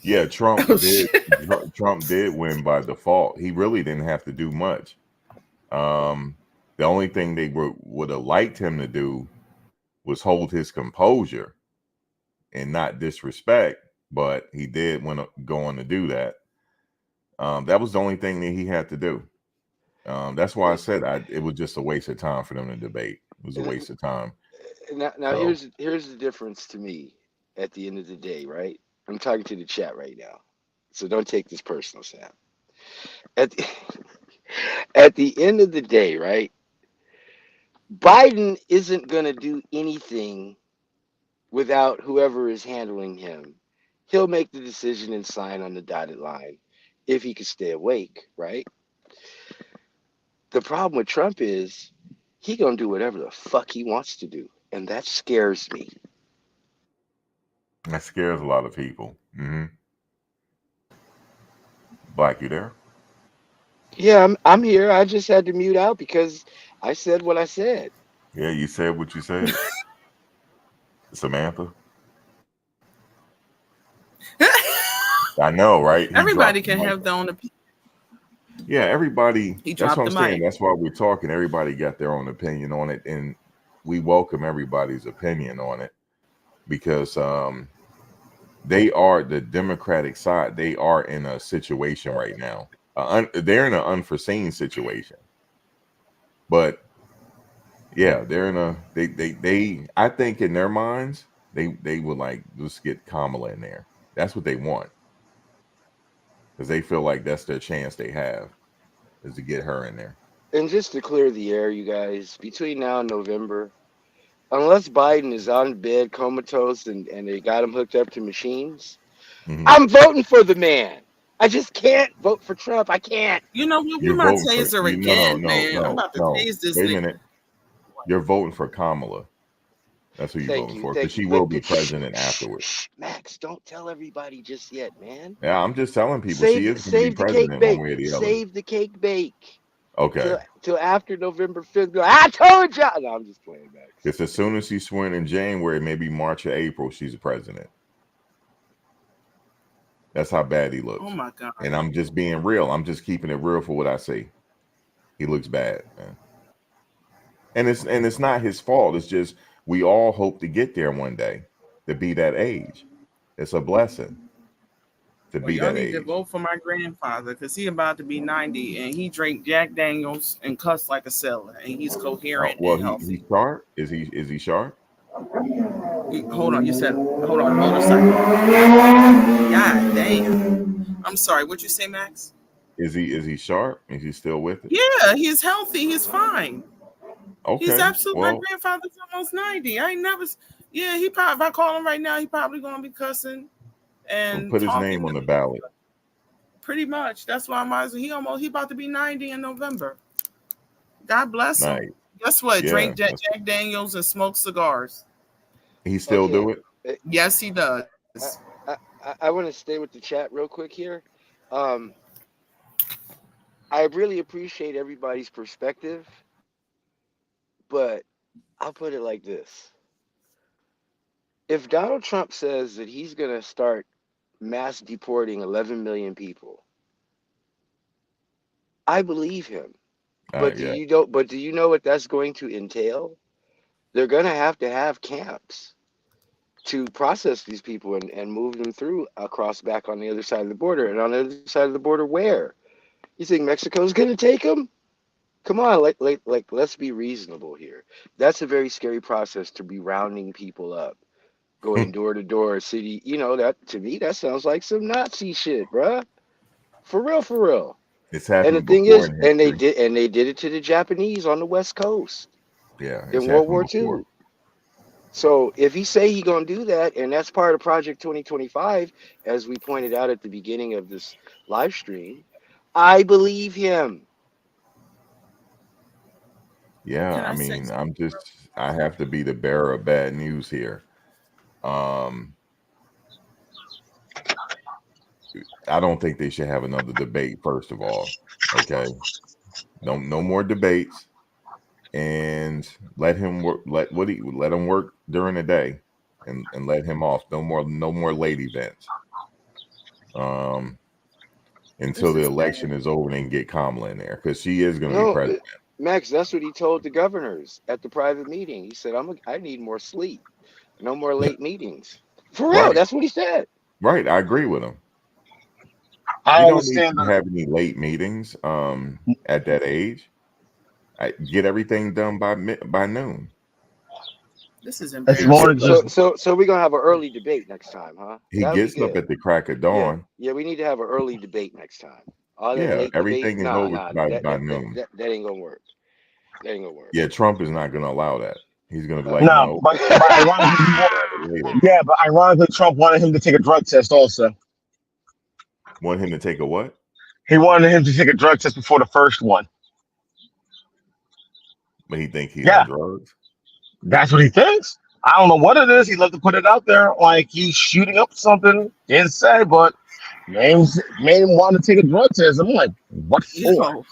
Yeah, Trump did win by default. He really didn't have to do much. The only thing they would have liked him to do was hold his composure and not disrespect, but he did go on to do that. That was the only thing that he had to do. That's why I said it was just a waste of time for them to debate. It was a waste of time. Now here's the difference to me at the end of the day, right? I'm talking to the chat right now, so don't take this personal, Sam. At the end of the day, right? Biden isn't going to do anything without whoever is handling him. He'll make the decision and sign on the dotted line if he can stay awake, right? The problem with Trump is he going to do whatever the fuck he wants to do, and that scares me. That scares a lot of people. Mm-hmm. Black, you there? Yeah, I'm here. I just had to mute out because I said what I said. Yeah, you said what you said. Samantha? I know, right? Everybody can have their own opinion. Yeah, everybody. He that's what I'm saying. mic. That's why we're talking. Everybody got their own opinion on it. And we welcome everybody's opinion on it because they are the Democratic side. They are in a situation right now. They're in an unforeseen situation, but yeah, they're in a they. I think in their minds, they would like just get Kamala in there. That's what they want because they feel like that's their chance they have is to get her in there. And just to clear the air, you guys, between now and November, unless Biden is on bed comatose and they got him hooked up to machines, Mhm. I'm voting for the man. I just can't vote for Trump. I can't. You know what? We You're might voting for taser you. No, no, again, no, man. I'm no, about to no. tase this Wait a nigga. minute. You're voting for Kamala. That's who you're Thank voting you. for because Thank you. she will be president afterwards. Max, don't tell everybody just yet, man. Yeah, I'm just telling people she is going to be Save the cake president one bake. way or the other. Save the cake bake. Okay. Till after November 5th. I told you. No, I'm just playing, Max. Because as soon as she's sworn in January, maybe March or April, she's the president. That's how bad he looks. Oh my God. And I'm just being real. I'm just keeping it real for what I see. He looks bad, man. And it's not his fault. It's just we all hope to get there one day, to be that age. It's a blessing to Well, be y'all that need to age. vote for my grandfather because he about to be 90 and he drank Jack Daniels and cussed like a sailor and he's coherent Well, and he's healthy. sharp. Is he sharp? Hold on, you said hold on, motorcycle. God damn. I'm sorry. What'd you say, Max? Is he sharp? Is he still with it? Yeah, he's healthy. He's fine. He's Okay. absolutely. My Well, grandfather's almost 90. I ain't never. Yeah, he probably. If I call him right now, he probably gonna be cussing and put his name talking. on the ballot. Pretty much. That's why I might as well. He about to be 90 in November. God bless him. Nice. Guess what? Yeah. Drink Jack Daniels and smoke cigars. He still Okay. do it? Yes, he does. I want to stay with the chat real quick here. I really appreciate everybody's perspective, but I'll put it like this. If Donald Trump says that he's going to start mass deporting 11 million people, I believe him. But Yeah. do you know what that's going to entail? They're going to have camps to process these people and move them through across back on the other side of the border. And on the other side of the border, where? You think Mexico's going to take them? Come on, let's be reasonable here. That's a very scary process to be rounding people up, going door to door, city. You know, that to me, that sounds like some Nazi shit, bruh. For real, for real. It's And the happened thing before is, in and they history. did it to the Japanese on the West Coast Yeah, it's in World happened War before. II. So if he say he gonna do that, and that's part of Project 2025, as we pointed out at the beginning of this live stream, I believe him. Yeah, Can I I say mean, something? I have to be the bearer of bad news here. Um, I don't think they should have another debate, first of all. Okay. No more debates and let him work let him work during the day and let him off. No more late events. Until This the is election bad. is over and get Kamala in there because she is going to be No, president. Max, that's what he told the governors at the private meeting. He said, I need more sleep, no more late meetings. For real, Right. that's what he said. Right. I agree with him. I You don't need understand to that. have any late meetings at that age. Get everything done by noon. This is It's So, more than embarrassing. so, just. so, so we're gonna have an early debate next time, huh? He That would be gets up good. at the crack of Yeah, dawn. yeah, we need to have an early debate next time. All that Yeah, late debate, everything is over by noon. that ain't gonna work. That ain't gonna work. Yeah, Trump is not going to allow that. He's going to be like, Uh, No, no, but ironically, later. yeah, but ironically, Trump wanted him to take a drug test also. Want him to take a what? He wanted him to take a drug test before the first one. But he think he's on Yeah, drugs. that's what he thinks. I don't know what it is. He loved to put it out there like he's shooting up something. Didn't say, but made him want to take a drug test. I'm like, what for?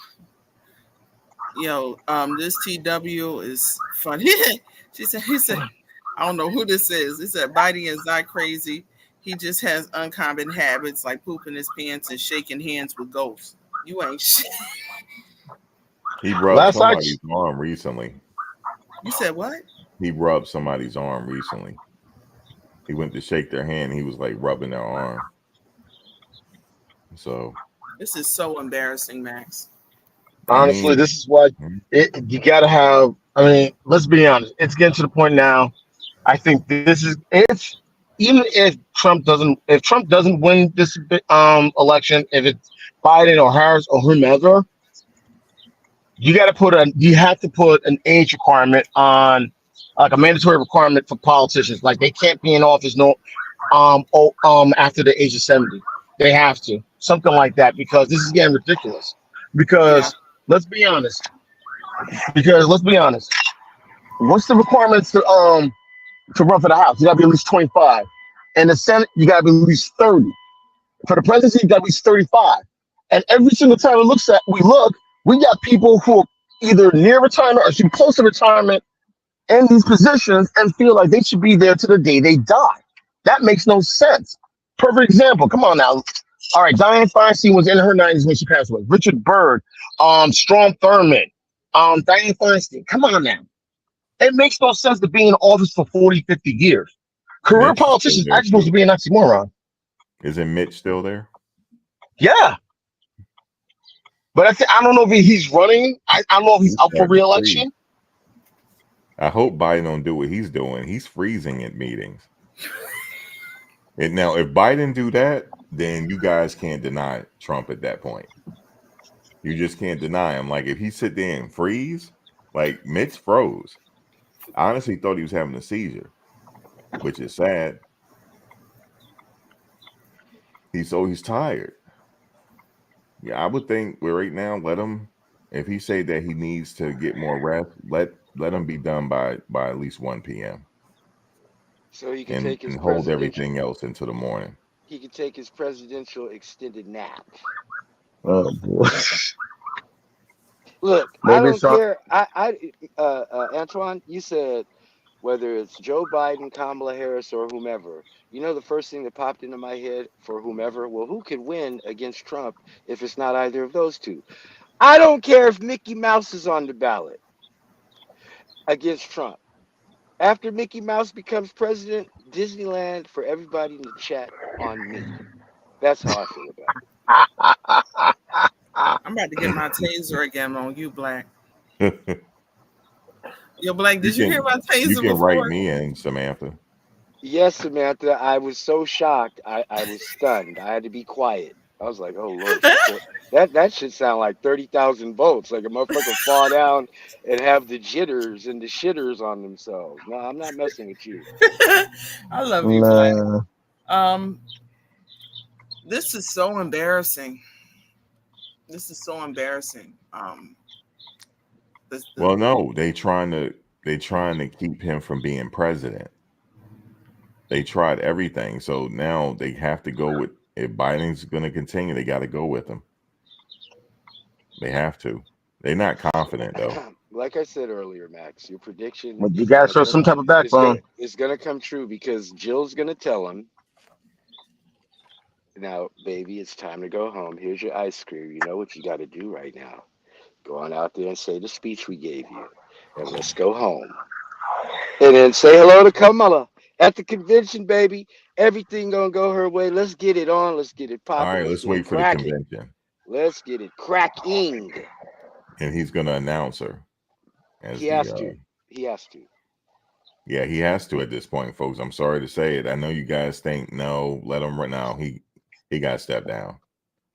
Yo, this TW is funny. He said, I don't know who this is. He said Biden is not crazy. He just has uncommon habits like pooping his pants and shaking hands with ghosts. You ain't shit. He rubbed Last I somebody's arm recently. You said what? he rubbed somebody's arm recently. He went to shake their hand. He was like rubbing their arm. So This is so embarrassing, Max. I Honestly, mean, this is what you gotta have. I mean, let's be honest. It's getting to the point now. I think this is if even if Trump doesn't win this election, if it's Biden or Harris or whomever, you have to put an age requirement on, like a mandatory requirement for politicians. Like they can't be in office after the age of 70. They have to something like that because this is getting ridiculous. Yeah. Because let's be honest. Because let's be honest. What's the requirements to run for the House? You got to be at least 25. And the Senate, you got to be at least 30. For the presidency, you got to be 35. And every single time we got people who are either near retirement or should be close to retirement in these positions and feel like they should be there to the day they die. That makes no sense. Perfect example. Come on now. All right, Dianne Feinstein was in her 90s when she passed away. Richard Byrd, Strom Thurmond, Dianne Feinstein. Come on now. It makes no sense to be in office for 40, 50 years. Career Mitch is still politicians there actually supposed to too. be an oxymoron. Isn't Mitch still there? Yeah. But I don't know if he's running. I don't know if he's He's up for starting to freeze. re-election. I hope Biden don't do what he's doing. He's freezing at meetings. And now, if Biden do that, then you guys can't deny Trump at that point. You just can't deny him. Like if he sit there and freeze, like Mitch froze. I honestly thought he was having a seizure, which is sad. He's tired. Yeah, I would think right now let him. If he say that he needs to get more rest, let him be done by at least 1 p.m. So he can and take his hold presidential. everything else into the morning. He can take his presidential extended nap. Oh boy. Look, I Maybe don't it's not. care. Antoine, you said whether it's Joe Biden, Kamala Harris, or whomever. You know the first thing that popped into my head for whomever? Well, who could win against Trump if it's not either of those two? I don't care if Mickey Mouse is on the ballot against Trump. After Mickey Mouse becomes president, Disneyland for everybody in the chat on me. That's how I feel about it. I'm about to get my taser again on you, Black. you Yo, Black, did you hear can my you taser can write before? me in, Samantha. Yes, Samantha, I was so shocked. I was stunned. I had to be quiet. I was like, "Oh Lord, support that should sound like 30,000 volts, like a motherfucker fall down and have the jitters and the shitters on themselves." No, I'm not messing with you. I love you, Black. Man. Um, this is so embarrassing. This is so embarrassing. This, Well, no, they trying to keep him from being president. They tried everything, so now they have to go with if Biden's going to continue. They got to go with him. They have to. They're not confident though. Like I said earlier, Max, your prediction But you gotta show some type of backbone. is gonna come true because Jill's gonna tell him, now, baby, it's time to go home. Here's your ice cream. You know what you got to do right now. Go on out there and say the speech we gave you, and let's go home. And then say hello to Kamala at the convention, baby. Everything gonna go her way. Let's get it on. Let's get it All popping. right, Let's let's get it wait for the cracking. convention, Let's get it cracking. and he's going to announce her as He the has to. He has to. yeah, he has to at this point, folks. I'm sorry to say it. I know you guys think no, let him run now. He got to step down.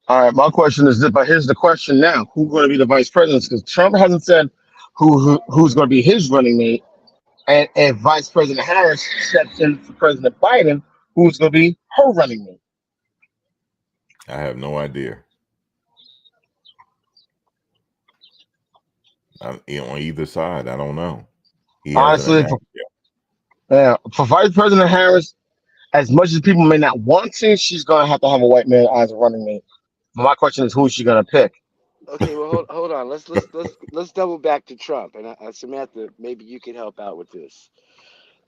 All right, my question is this, but here's the question now: who's going to be the vice president? Because Trump hasn't said who's going to be his running mate, and if Vice President Harris steps in for President Biden, who's going to be her running mate? I have no idea. On either side, I don't know. He hasn't Honestly, announced yet. for Vice President Harris, as much as people may not want to, she's going to have a white man as a running mate. But my question is, who is she going to pick? Okay, well, hold on. Let's double back to Trump and Samantha. Maybe you could help out with this.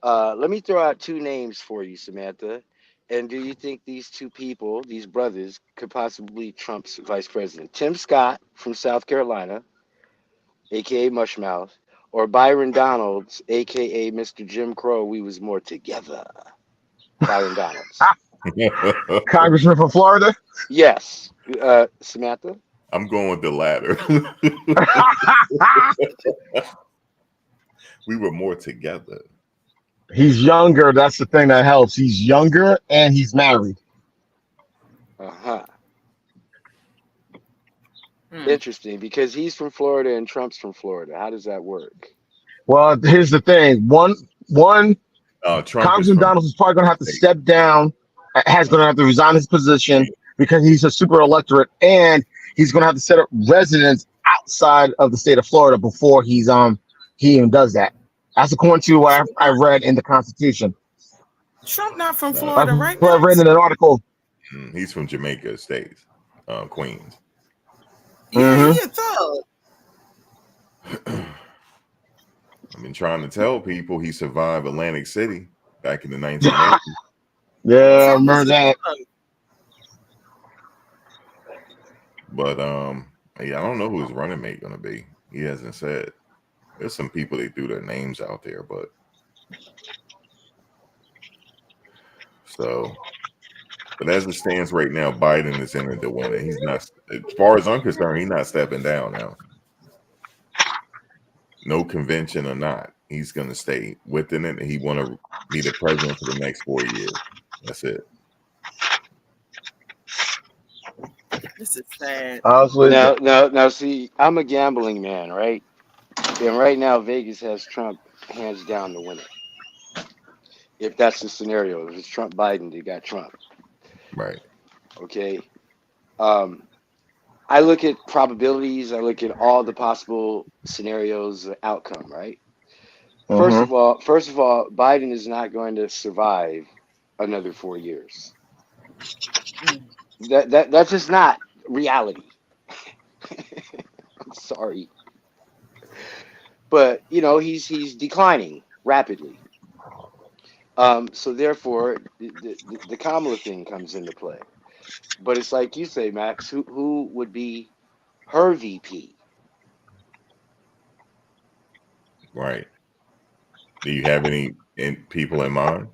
Let me throw out two names for you, Samantha. And do you think these two people, these brothers, could possibly be Trump's vice president? Tim Scott from South Carolina, aka Mushmouth, or Byron Donalds, aka Mr. Jim Crow. We was more together. Byron Donalds. Congressman from Florida. Yes. Samantha. I'm going with the latter. We were more together. He's younger. That's the thing that helps. He's younger and he's married. Uh-huh. Hmm. Interesting, because he's from Florida and Trump's from Florida. How does that work? Well, here's the thing. One Trump is Congressman from Donalds is probably going to have to step down. Has going to have to resign his position because he's a super electorate, and he's going to have to set up residence outside of the state of Florida before he even does that. That's according to what I read in the Constitution. Trump not from No. Florida, right? I read in an article. He's from Jamaica State, Queens. Yeah, he a thug. I've been trying to tell people he survived Atlantic City back in the 1980s. Yeah, I Trump remember is a that. thug. But yeah, I don't know who his running mate gonna be. He hasn't said. There's some people they threw their names out there, but as it stands right now, Biden is in it to win it. He's not, as far as I'm concerned, he's not stepping down now. No convention or not, he's gonna stay within it, and he want to be the president for the next 4 years. That's it. This is sad. Honestly, Now, see, I'm a gambling man, right? And right now, Vegas has Trump hands down to win it. If that's the scenario, if it's Trump Biden, they got Trump. Right. Okay. I look at probabilities. I look at all the possible scenarios, outcome. Right. First of all, Biden is not going to survive another 4 years. That's just not reality. I'm sorry, but he's declining rapidly. So therefore, the Kamala thing comes into play. But it's like you say, Max. Who would be her VP? Right. Do you have any people in mind?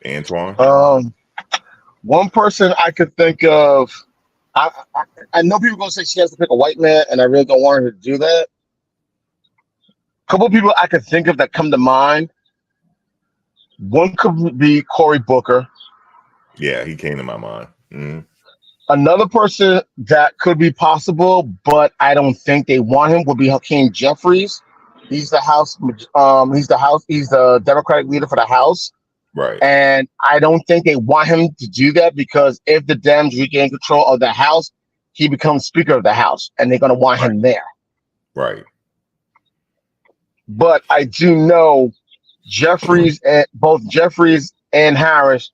Antoine? One person I could think of. I know people are gonna say she has to pick a white man, and I really don't want her to do that. A couple of people I could think of that come to mind. One could be Cory Booker. Yeah, he came to my mind. Mm-hmm. Another person that could be possible, but I don't think they want him, would be Hakeem Jeffries. He's the he's the Democratic leader for the House. Right. And I don't think they want him to do that, because if the Dems regain control of the House, he becomes Speaker of the House, and they're going to want him there. Right. But I do know both Jeffries and Harris,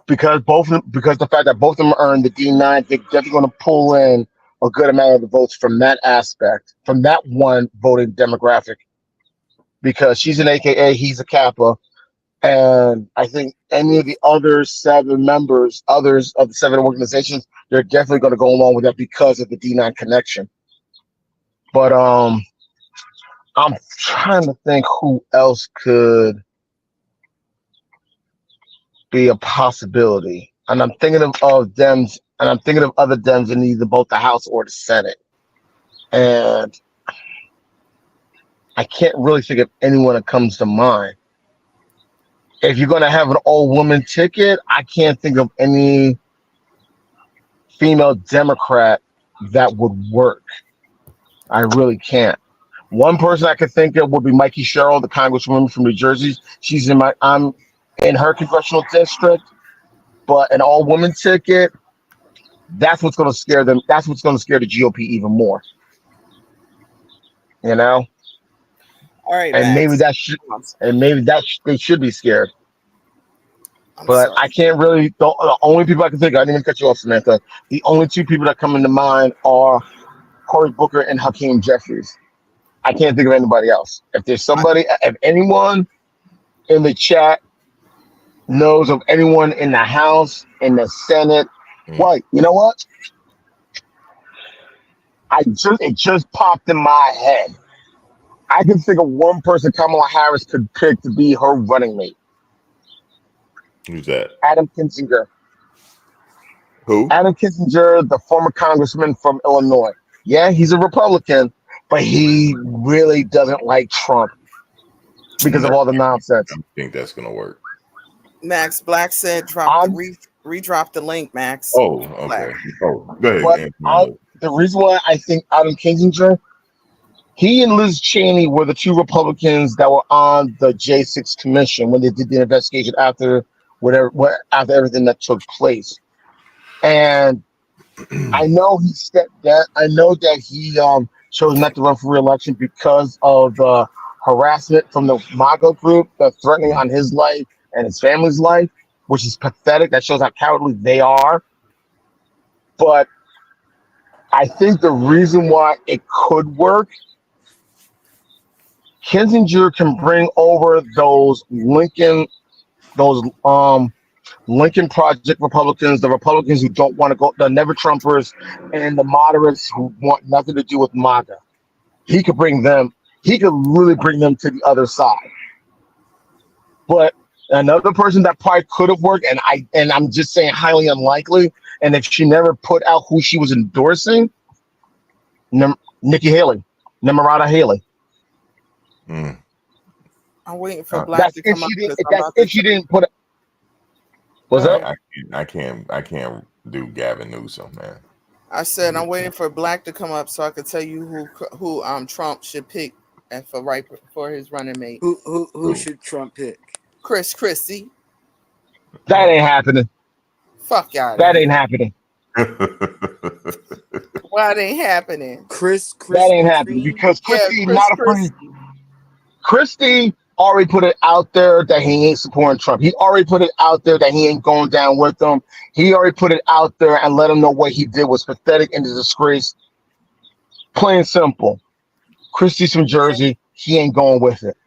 because the fact that both of them earned the D9, they're definitely going to pull in a good amount of the votes from that aspect, from that one voting demographic, because she's an AKA, he's a Kappa. And I think any of the other seven others of the seven organizations, they're definitely going to go along with that because of the D9 connection. But I'm trying to think who else could be a possibility. And I'm thinking of Dems, and I'm thinking of other Dems in either both the House or the Senate. And I can't really think of anyone that comes to mind. If you're going to have an all-woman ticket, I can't think of any female Democrat that would work. I really can't. One person I could think of would be Mikey Sherrill, the Congresswoman from New Jersey. I'm in her congressional district, but an all-woman ticket, that's what's going to scare them. That's what's going to scare the GOP even more. You know? All right, And Max. maybe they should be scared. I'm But sorry. I can't really. The only people I can think of, I didn't even cut you off, Samantha. The only two people that come into mind are Cory Booker and Hakeem Jeffries. I can't think of anybody else. If anyone in the chat knows of anyone in the House, in the Senate, you know what? It just popped in my head. I can think of one person Kamala Harris could pick to be her running mate. Who's that? Adam Kinzinger. Who? Adam Kinzinger, the former congressman from Illinois. Yeah, he's a Republican, but he really doesn't like Trump because of No, all the nonsense. I don't think that's gonna work. Max Black said, Um, redrop the link, Max. Oh, Black. okay. Oh, go ahead, but Antoine. the reason why I think Adam Kinzinger, he and Liz Cheney were the two Republicans that were on the J6 commission when they did the investigation after after everything that took place. And I know he stepped down. I know that he chose not to run for re-election because of the harassment from the MAGA group that's threatening on his life and his family's life, which is pathetic. That shows how cowardly they are. But I think the reason why it could work, Kinzinger can bring over those Lincoln Project Republicans, the Republicans who don't want to go, the never Trumpers, and the moderates who want nothing to do with MAGA. He could really bring them to the other side. But another person that probably could have worked, and I'm just saying highly unlikely, and if she never put out who she was endorsing, Nikki Haley, Nemorata Haley. Mm. I'm waiting for Black to come up. That's if she didn't put it. What's up? I can't do Gavin Newsom, man. I said I'm waiting for Black to come up so I could tell you who Trump should pick for his running mate. Who should Trump pick? Chris Christie. That ain't happening. Fuck y'all. That ain't happening. Why it ain't happening? That ain't happening because Christie not afraid. Christie already put it out there that he ain't supporting Trump. He already put it out there that he ain't going down with them. He already put it out there and let him know what he did was pathetic and a disgrace. Plain and simple. Christie's from Jersey. He ain't going with it.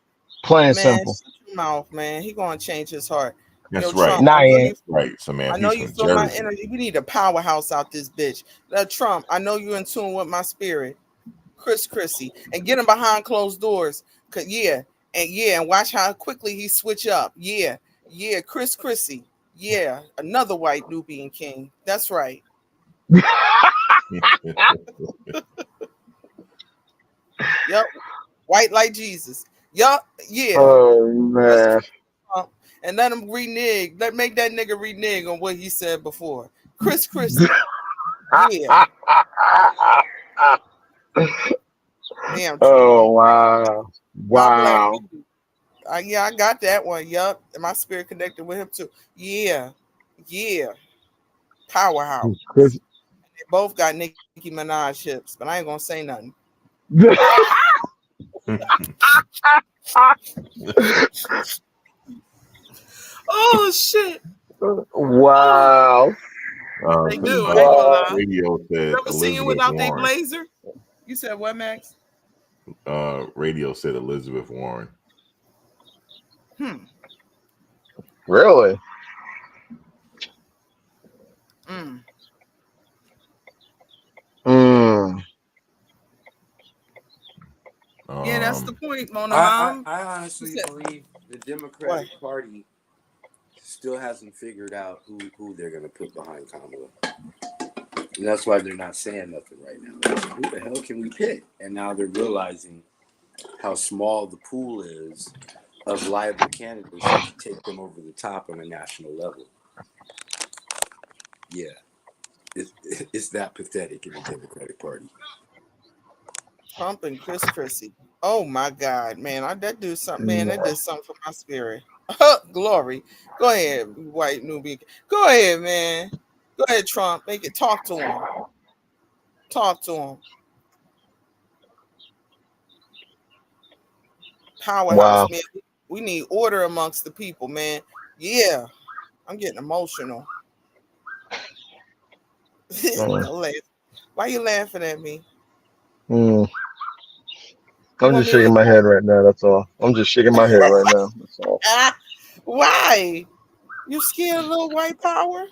Plain and simple. Shut your mouth, man. He gonna change his heart. That's Yo, right. Trump, Nah, he ain't. Right, Samantha. I know you feel my energy. We need a powerhouse out this bitch. Trump, I know you in tune with my spirit. Chris Christie. And get him behind closed doors. And watch how quickly he switch up. Yeah, Chris Christie. Yeah, another white Nubian king. That's right. Yep. White like Jesus. Yup. Yeah. Oh man. And let him renege. Make that nigga renege on what he said before. Chris Christie. Yeah. Damn. Oh wow. Wow. Yeah, I got that one. Yup. And my spirit connected with him too. Yeah. Powerhouse. They both got Nicki Minaj hips, but I ain't gonna say nothing. Oh shit! Wow. They do. I ain't gonna lie. Radio said Never seen you without their blazer. You said what, Max? Radio said Elizabeth Warren. Really? Yeah, that's the point, Mona. I honestly believe the Democratic Party still hasn't figured out who they're going to put behind Kamala. And that's why they're not saying nothing right now. Like, who the hell can we pick? And now they're realizing how small the pool is of viable candidates to take them over the top on a national level. Yeah. It's that pathetic in the Democratic Party. Trump and Chris Christie. Oh my God, man! That do something, man. That did something for my spirit. Glory. Go ahead, white newbie. Go ahead, man. Go ahead, Trump. Make it. Talk to him. Talk to him. Powerhouse, man. We need order amongst the people, man. Yeah, I'm getting emotional. Why you laughing at me? I'm just shaking my head right now. That's all. I'm just shaking my head right now. That's all. Why? You scared of little white power?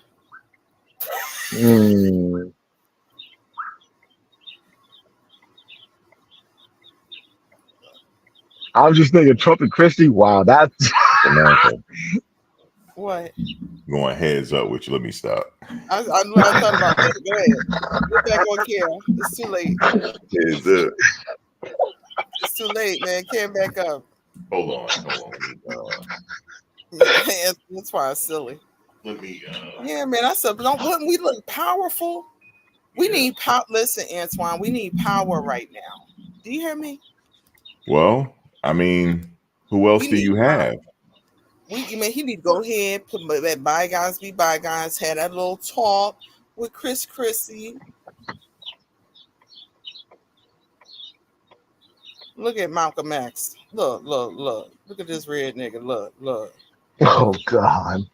I was just thinking Trump and Christie. Wow, that's Samantha, What? going heads up with you. Let me stop. I thought about that. Go ahead. Get back on Kara. It's too late. Heads up. It's too late, man. Cam back up. Hold on. That's why it's silly. Let me. Yeah, man. I said, wouldn't we look powerful? We need power. Listen, Antoine, we need power right now. Do you hear me? Well, I mean, who else do you have? He need to go ahead, let bygones be bygones. Had that little talk with Chrissy. Look at Malcolm X. Look. Look at this red nigga. Look. oh God.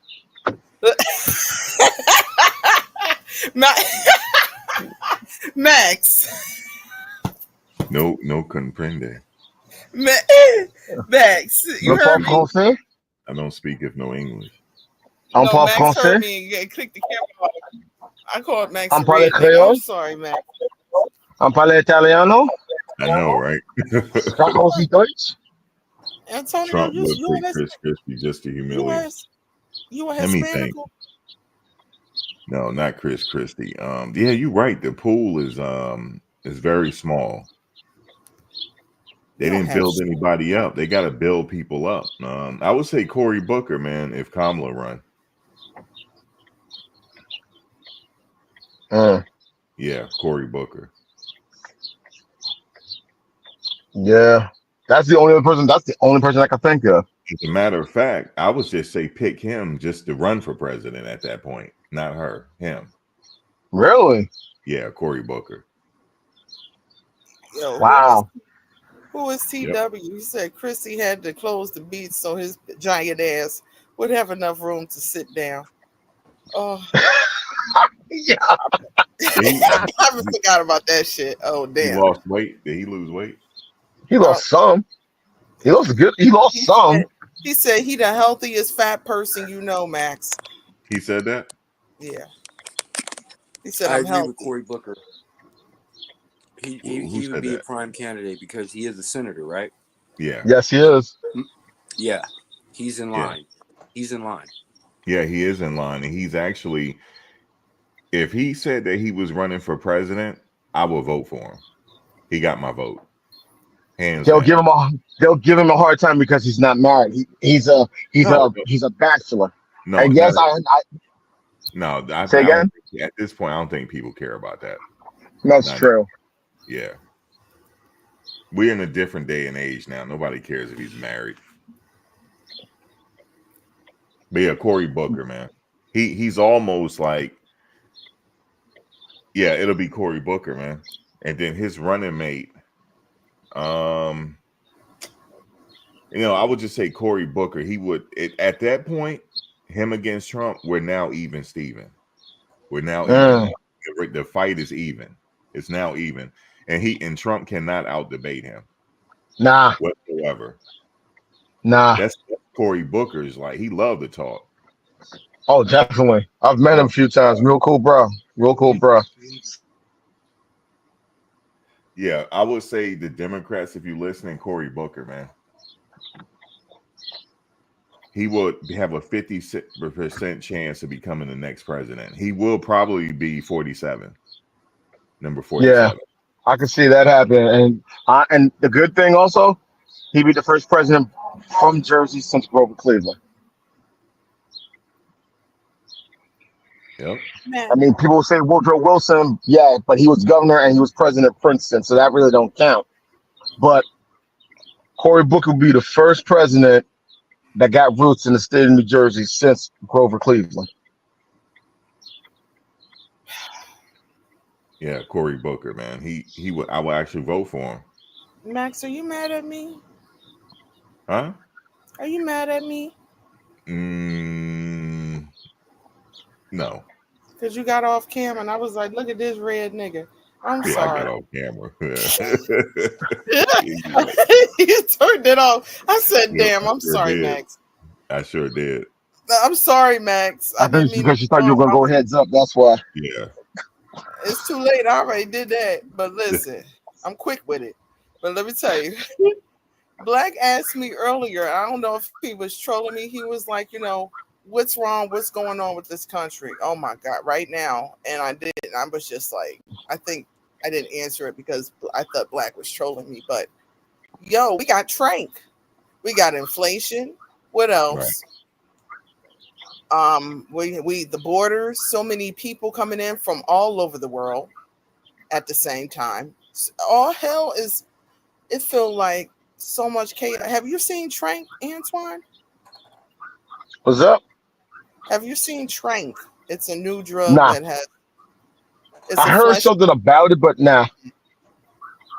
Max. No comprende. Max, you heard me? Français? I don't speak if no English. On parle Max français? heard me and clicked the camera. I called Max. On parle créole? I'm sorry, Max. On parle italiano? I know, right? Sprechen Sie Deutsch? Antonio, Trump you would pick are Chris Christie just to humiliate. You are Let me think. Hispanic? No, not Chris Christie. Yeah, you're right. The pool is very small. They didn't build anybody up. They got to build people up. I would say Cory Booker, man, if Kamala run. Yeah, Cory Booker. Yeah, that's the only person. That's the only person I can think of. As a matter of fact, I would just say pick him just to run for president at that point, not her, him. Really? Yeah, Cory Booker. Yo, wow. Who is TW? Yep. He said Chrissy had to close the beats so his giant ass would have enough room to sit down. Oh, yeah. I forgot about that shit. Oh, damn. He lost weight. Did he lose weight? He lost some. He lost good. He lost some. He said he the healthiest fat person you know, Max. He said that? Yeah. He said I I'm agree healthy. with Cory Booker. He would be a prime candidate because he is a senator, right? Yeah. Yes, he is. Yeah. He's in line. Yeah. He's in line. Yeah, he is in line. And he's actually, if he said that he was running for president, I will vote for him. He got my vote. Hands They'll down. give him a hard time because he's not married. He's a bachelor. No, and yes, I say again. At this point, I don't think people care about that. That's true. Yeah. We're in a different day and age now. Nobody cares if he's married. But yeah, Cory Booker, man. He's almost like, yeah, it'll be Cory Booker, man. And then his running mate, I would just say Cory Booker. He would at that point, him against Trump, we're now even, Steven. We're now even. The fight is even. It's now even. And Trump cannot out-debate him. Nah. Whatsoever. Nah. That's Cory Booker's like. He loved to talk. Oh, definitely. I've met him a few times. Real cool, bro. Yeah, I would say the Democrats, if you listening, Cory Booker, man. He would have a 50% chance of becoming the next president. He will probably be 47. Number 47. Yeah, I can see that happen. And the good thing also, he'd be the first president from Jersey since Grover Cleveland. Yep. I mean, people say Woodrow Wilson, yeah, but he was governor and he was president of Princeton, so that really don't count. But Cory Booker would be the first president that got roots in the state of New Jersey since Grover Cleveland. Yeah, Cory Booker, man. He would. I will actually vote for him. Max, are you mad at me? Huh? Are you mad at me? No. Because you got off camera and I was like, look at this red nigga. I'm sorry. I got off camera. You turned it off. I said, damn, I'm sorry, Max. I sure did. I'm sorry, Max. I think because she thought you were going to go heads up. That's why. Yeah. It's too late. I already did that. But listen, I'm quick with it. But let me tell you, Black asked me earlier. I don't know if he was trolling me. He was like, what's wrong? What's going on with this country? Oh my God, right now. And I did. I was just like, I think I didn't answer it because I thought Black was trolling me. But yo, we got Trank. We got inflation. What Right. else? We the borders. So many people coming in from all over the world at the same time. All hell is. It feel like so much chaos. Have you seen Trank, Antoine? What's up? Have you seen Trank? It's a new drug Nah, that has. It's I a heard flesh. something about it, but nah.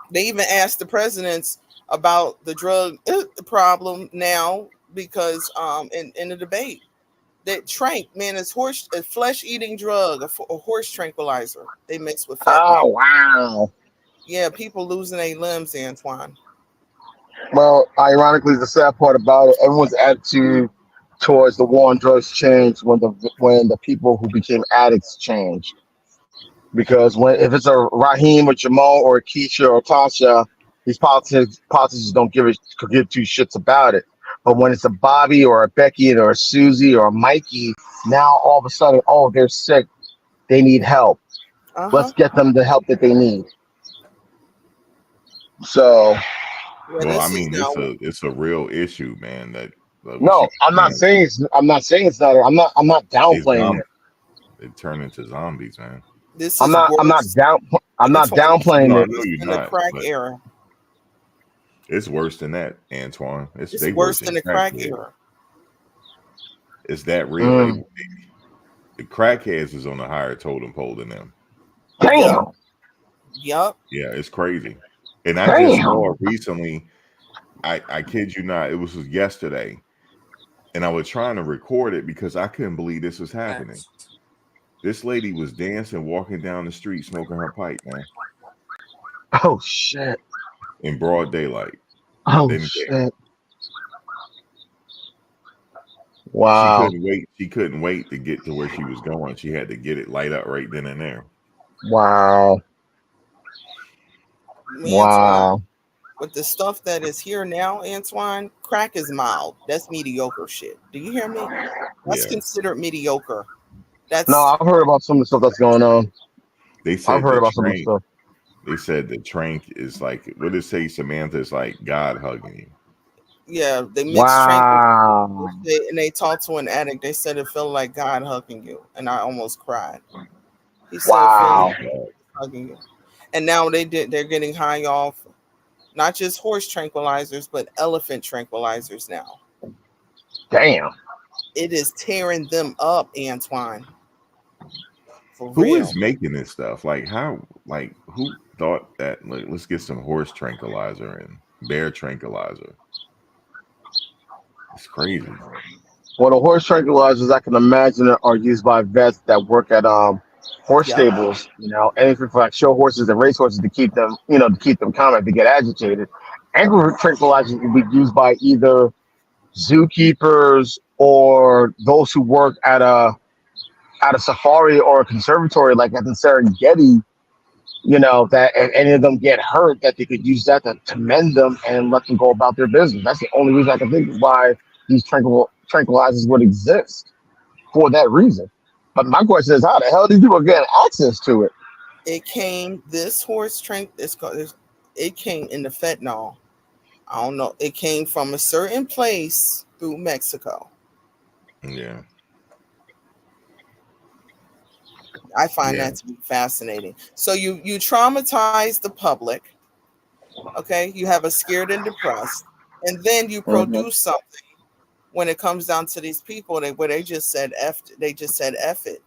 They even asked the presidents about the drug problem now because in the debate that Trank, man, is a flesh eating drug, a horse tranquilizer. They mix with Oh fentanyl. wow. Yeah, people losing their limbs, Antoine. Well, ironically, the sad part about it, everyone's attitude towards the war on drugs changed when the people who became addicts changed. Because when if it's a Raheem or Jamal or a Keisha or Tasha, these politicians don't could give two shits about it. But when it's a Bobby or a Becky or a Susie or a Mikey, now all of a sudden, oh, they're sick, they need help. Uh huh. Let's get them the help that they need. So Yeah, Well, I this is mean, now. it's a real issue, man. That we no, see. Man, I'm not saying it's not. I'm not these downplaying zombies, it. they turn into zombies, man. This is I'm not worse. I'm not Antoine, this is No, downplaying I it. know worse you're than the not, crack but era. it's worse than that, Antoine. It's It's they worse worse than than the crack crackheads. era. It's that real. Mm, The crackheads is on a higher totem pole than them. Yup. damn, Yup. Yeah, it's crazy. And I just damn. saw it recently. I kid you not, it was yesterday, and I was trying to record it because I couldn't believe this was happening. This lady was dancing, walking down the street, smoking her pipe, man, Oh shit. in broad daylight. Oh Didn't care. shit. She Wow. couldn't wait. She couldn't wait to get to where she was going. She had to get it light up right then and there. Wow. Antoine, Wow. with the stuff that is here now, Antoine, crack is mild. That's mediocre shit. Do you hear me? That's Yeah, considered mediocre. No, That's I've heard about some of the stuff that's going on. they I've said heard the about some of the train. stuff. They said the trank is like, what did it say? Samantha is like God hugging you. yeah. They mix strength with Wow. and they talked to an addict. They said it felt like God hugging you, and I almost cried. He said it feels Oh Wow. like my God. hugging you, and now they're getting high off not just horse tranquilizers but elephant tranquilizers now. Damn. It is tearing them up, Antoine. For Who real. is making this stuff? Like how? Like who thought that? Like, let's get some horse tranquilizer and bear tranquilizer. It's crazy. Well, the horse tranquilizers I can imagine are used by vets that work at horse Yep. stables. Anything for like show horses and race horses to keep them, to keep them calm if they get agitated. Ankle tranquilizers will be used by either zookeepers or those who work at a safari or a conservatory, like at the Serengeti. That if any of them get hurt, that they could use that to mend them and let them go about their business. That's the only reason I can think of why these tranquilizers would exist for that reason. But my question is, how the hell these people get access to it? It came this horse trank. It came in the fentanyl. I don't know. It came from a certain place through Mexico. Yeah, I find yeah, that to be fascinating. So you traumatize the public, okay? You have us scared and depressed, and then you Mhm. produce something when it comes down to these people where they just said F. They just said F it.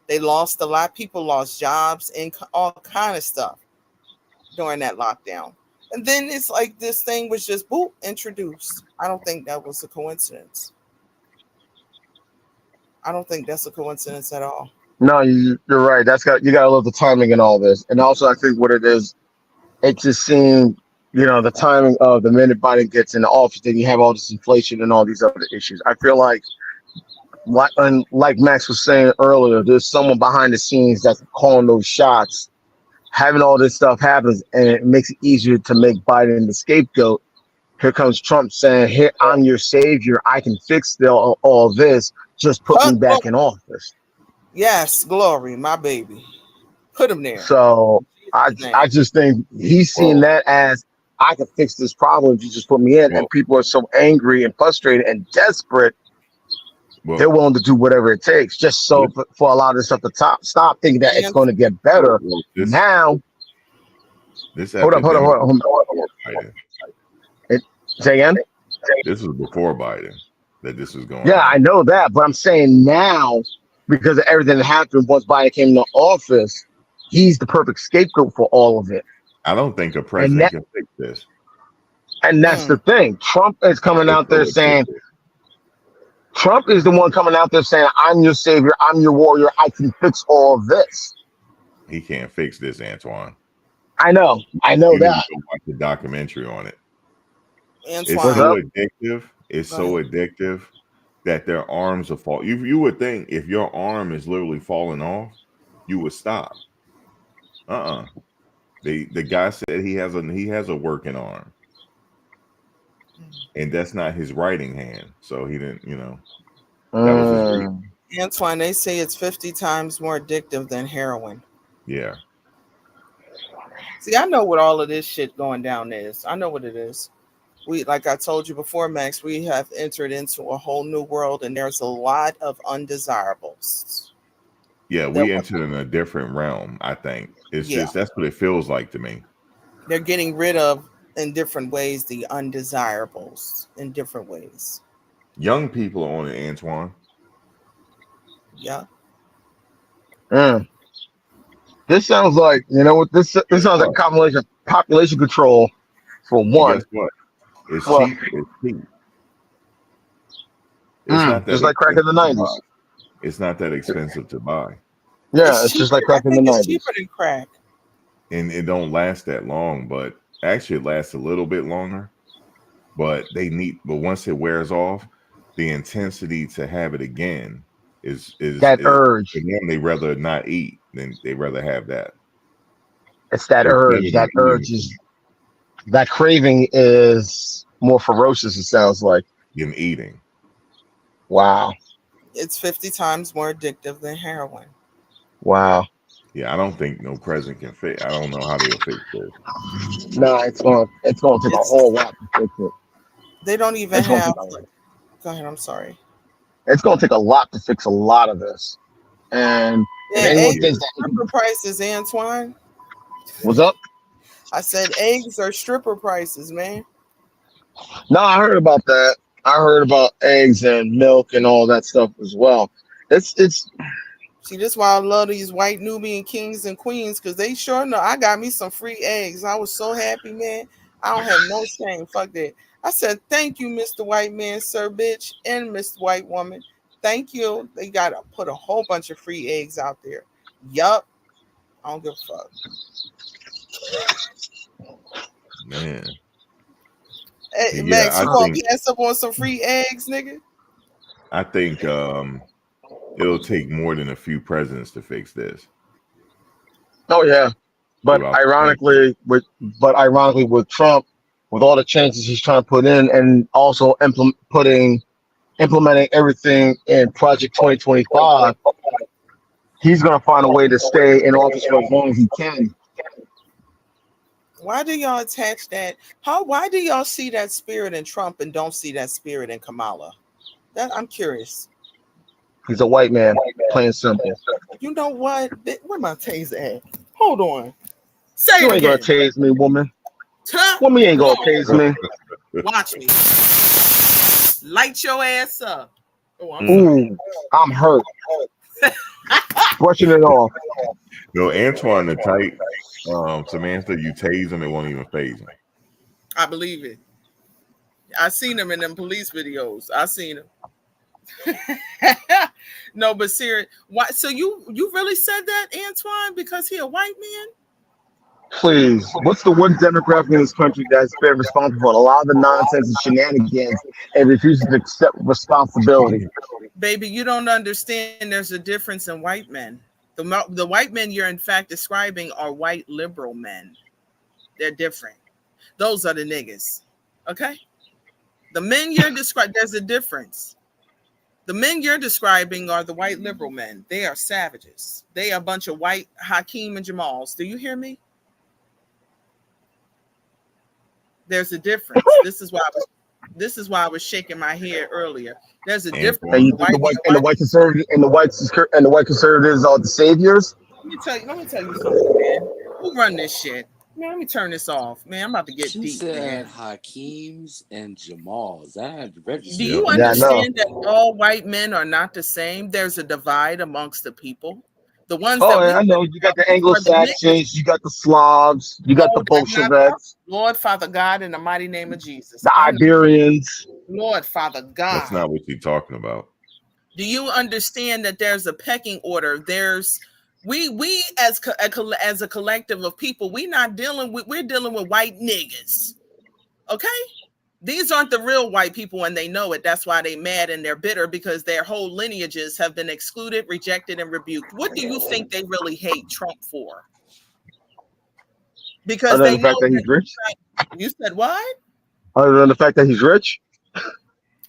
They lost a lot. People lost jobs and all kind of stuff during that lockdown. And then it's like this thing was just boop introduced. I don't think that was a coincidence. I don't think that's a coincidence at all. No, you're right. You got to love the timing and all this. And also, I think what it is, it just seemed, the timing of the minute Biden gets in the office, then you have all this inflation and all these other issues. I feel like Max was saying earlier, there's someone behind the scenes that's calling those shots. Having all this stuff happens, and it makes it easier to make Biden the scapegoat Here comes Trump saying, "Here, I'm your savior. I can fix all this. Just put me back in office." Yes, glory, my baby. Put him there. So His name. I just think he's seeing that as, I can fix this problem if you just put me in. And people are so angry and frustrated and desperate, they're willing to do whatever it takes just so for a lot of this stuff to stop thinking that it's going to get better. Now, hold up. Say again? This was before Biden that this was going Yeah, on. I know that, but I'm saying now, because of everything that happened once Biden came into office, he's the perfect scapegoat for all of it. I don't think a president can fix this. And that's the thing. Trump is coming out there saying, Trump is the one coming out there saying, "I'm your savior, I'm your warrior, I can fix all of this." He can't fix this, Antoine. I know you that. Need to watch the documentary on it. Antoine. It's so addictive. It's so addictive that their arms are falling. You would think if your arm is literally falling off, you would stop. The guy said he has a working arm, and that's not his writing hand. So he didn't, that was his reading. Antoine, they say it's 50 times more addictive than heroin. Yeah. See, I know what all of this shit going down is. I know what it is. Like I told you before, Max, we have entered into a whole new world, and there's a lot of undesirables. Yeah, we entered in a different realm, I think. It's just, that's what it feels like to me. They're getting rid of, in different ways, the undesirables in different ways. Young people are on it, Antoine. Yeah. This sounds like, this sounds like combination of population control for one. Guess what? It's cheap. It's cheap. It's not that just like crack in the 90s. It's not that expensive to buy. Yeah, it's just like crack in the 90s. It's cheaper than crack. And it don't last that long, but actually it lasts a little bit longer. But once it wears off, the intensity to have it again is that urge. For them, they rather not eat than they rather have that. It's that urge. That urge is, that craving is more ferocious, it sounds like, than eating. Wow. It's 50 times more addictive than heroin. Wow. Yeah, I don't think no president can fix. I don't know how they'll fix this. No, it's going to take a whole lot to fix it. They don't even have. Go ahead. I'm sorry. It's going to take a lot to fix a lot of this. And eggs are stripper prices, Antoine. What's up? I said eggs are stripper prices, man. No, I heard about that. I heard about eggs and milk and all that stuff as well. It's See, this is why I love these white Nubian kings and queens, because they sure know I got me some free eggs. I was so happy, man. I don't have no shame. Fuck that. I said, thank you, Mr. White Man, sir, bitch, and Mr. White Woman. Thank you. They got to put a whole bunch of free eggs out there. Yup. I don't give a fuck. Man. Hey, Max, you gonna pass up on some free eggs, nigga? I think it'll take more than a few presidents to fix this. Oh yeah, but ironically with Trump, with all the changes he's trying to put in, and also implementing everything in Project 2025, he's gonna find a way to stay in office for as long as he can. Why do y'all attach that? Why do y'all see that spirit in Trump and don't see that spirit in Kamala? I'm curious. He's a white man, plain simple. You know what? Where my taser at? Hold on. Say you it ain't again. Gonna tase me, woman. Woman ain't gonna tase me. Watch me. Light your ass up. Oh, I'm hurt. Brushing it off. No, Antoine the type. Samantha, you tase him, it won't even phase him. I believe it. I seen him in them police videos. I seen him. No, but serious. Why? So you really said that, Antoine, because he a white man? Please, what's the one demographic in this country that's been responsible for a lot of the nonsense and shenanigans and refuses to accept responsibility? Baby, you don't understand. There's a difference in white men. The white men you're in fact describing are white liberal men. They're different. Those are the niggas. Okay, the men you're describing, there's a difference. The men you're describing are the white liberal men. They are savages. They are a bunch of white Hakeem and Jamals. Do you hear me? There's a difference. This is why I was shaking my head earlier. There's a difference. And Antoine, you think the white conservatives are the saviors? Let me tell you something, man. Who run this shit? Man, let me turn this off. Man, I'm about to get She deep, said man. Hakeem's and Jamal's. That had to Do register. yep. you Yeah, I know. understand that all white men are not the same? There's a divide amongst the people. The ones Oh, that yeah, we I know. You got the are the niggas. Anglo-Saxons, you got the Slavs, you got the No, that's not about Bolsheviks, Lord Father God in the mighty name of Jesus. the I'm not Iberians. Lord Father That's God. not what you're talking about. Do you understand that there's a pecking order? There's we as as a collective of people, we're dealing with white niggas. Okay? These aren't the real white people and they know it. That's why they mad and they're bitter because their whole lineages have been excluded, rejected, and rebuked. What do you think they really hate Trump for? Because Other than they the know fact that that he's rich. you said what? Other than the fact that he's rich.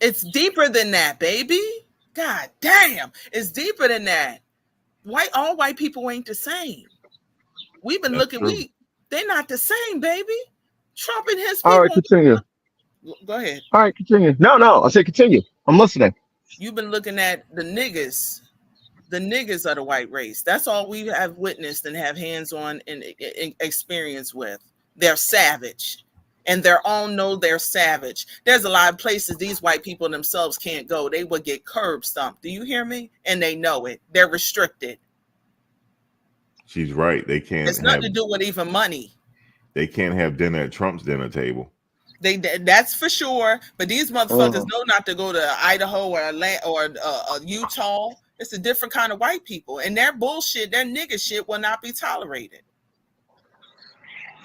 It's deeper than that, baby. God damn. It's deeper than that. All white people ain't the same. We've been That's looking, true. they're not the same, baby. Trump and his All right, people. continue. Go ahead. All right, continue. No, I say continue. I'm listening. You've been looking at the niggas. The niggas are the white race. That's all we have witnessed and have hands-on and experience with. They're savage. And their own know they're savage. There's a lot of places these white people themselves can't go. They would get curb stomped. Do you hear me? And they know it. They're restricted. She's right. It's nothing to do with even money. They can't have dinner at Trump's dinner table. That's for sure. But these motherfuckers Uh, know not to go to Idaho or Utah. It's a different kind of white people, and their bullshit, their nigga shit, will not be tolerated.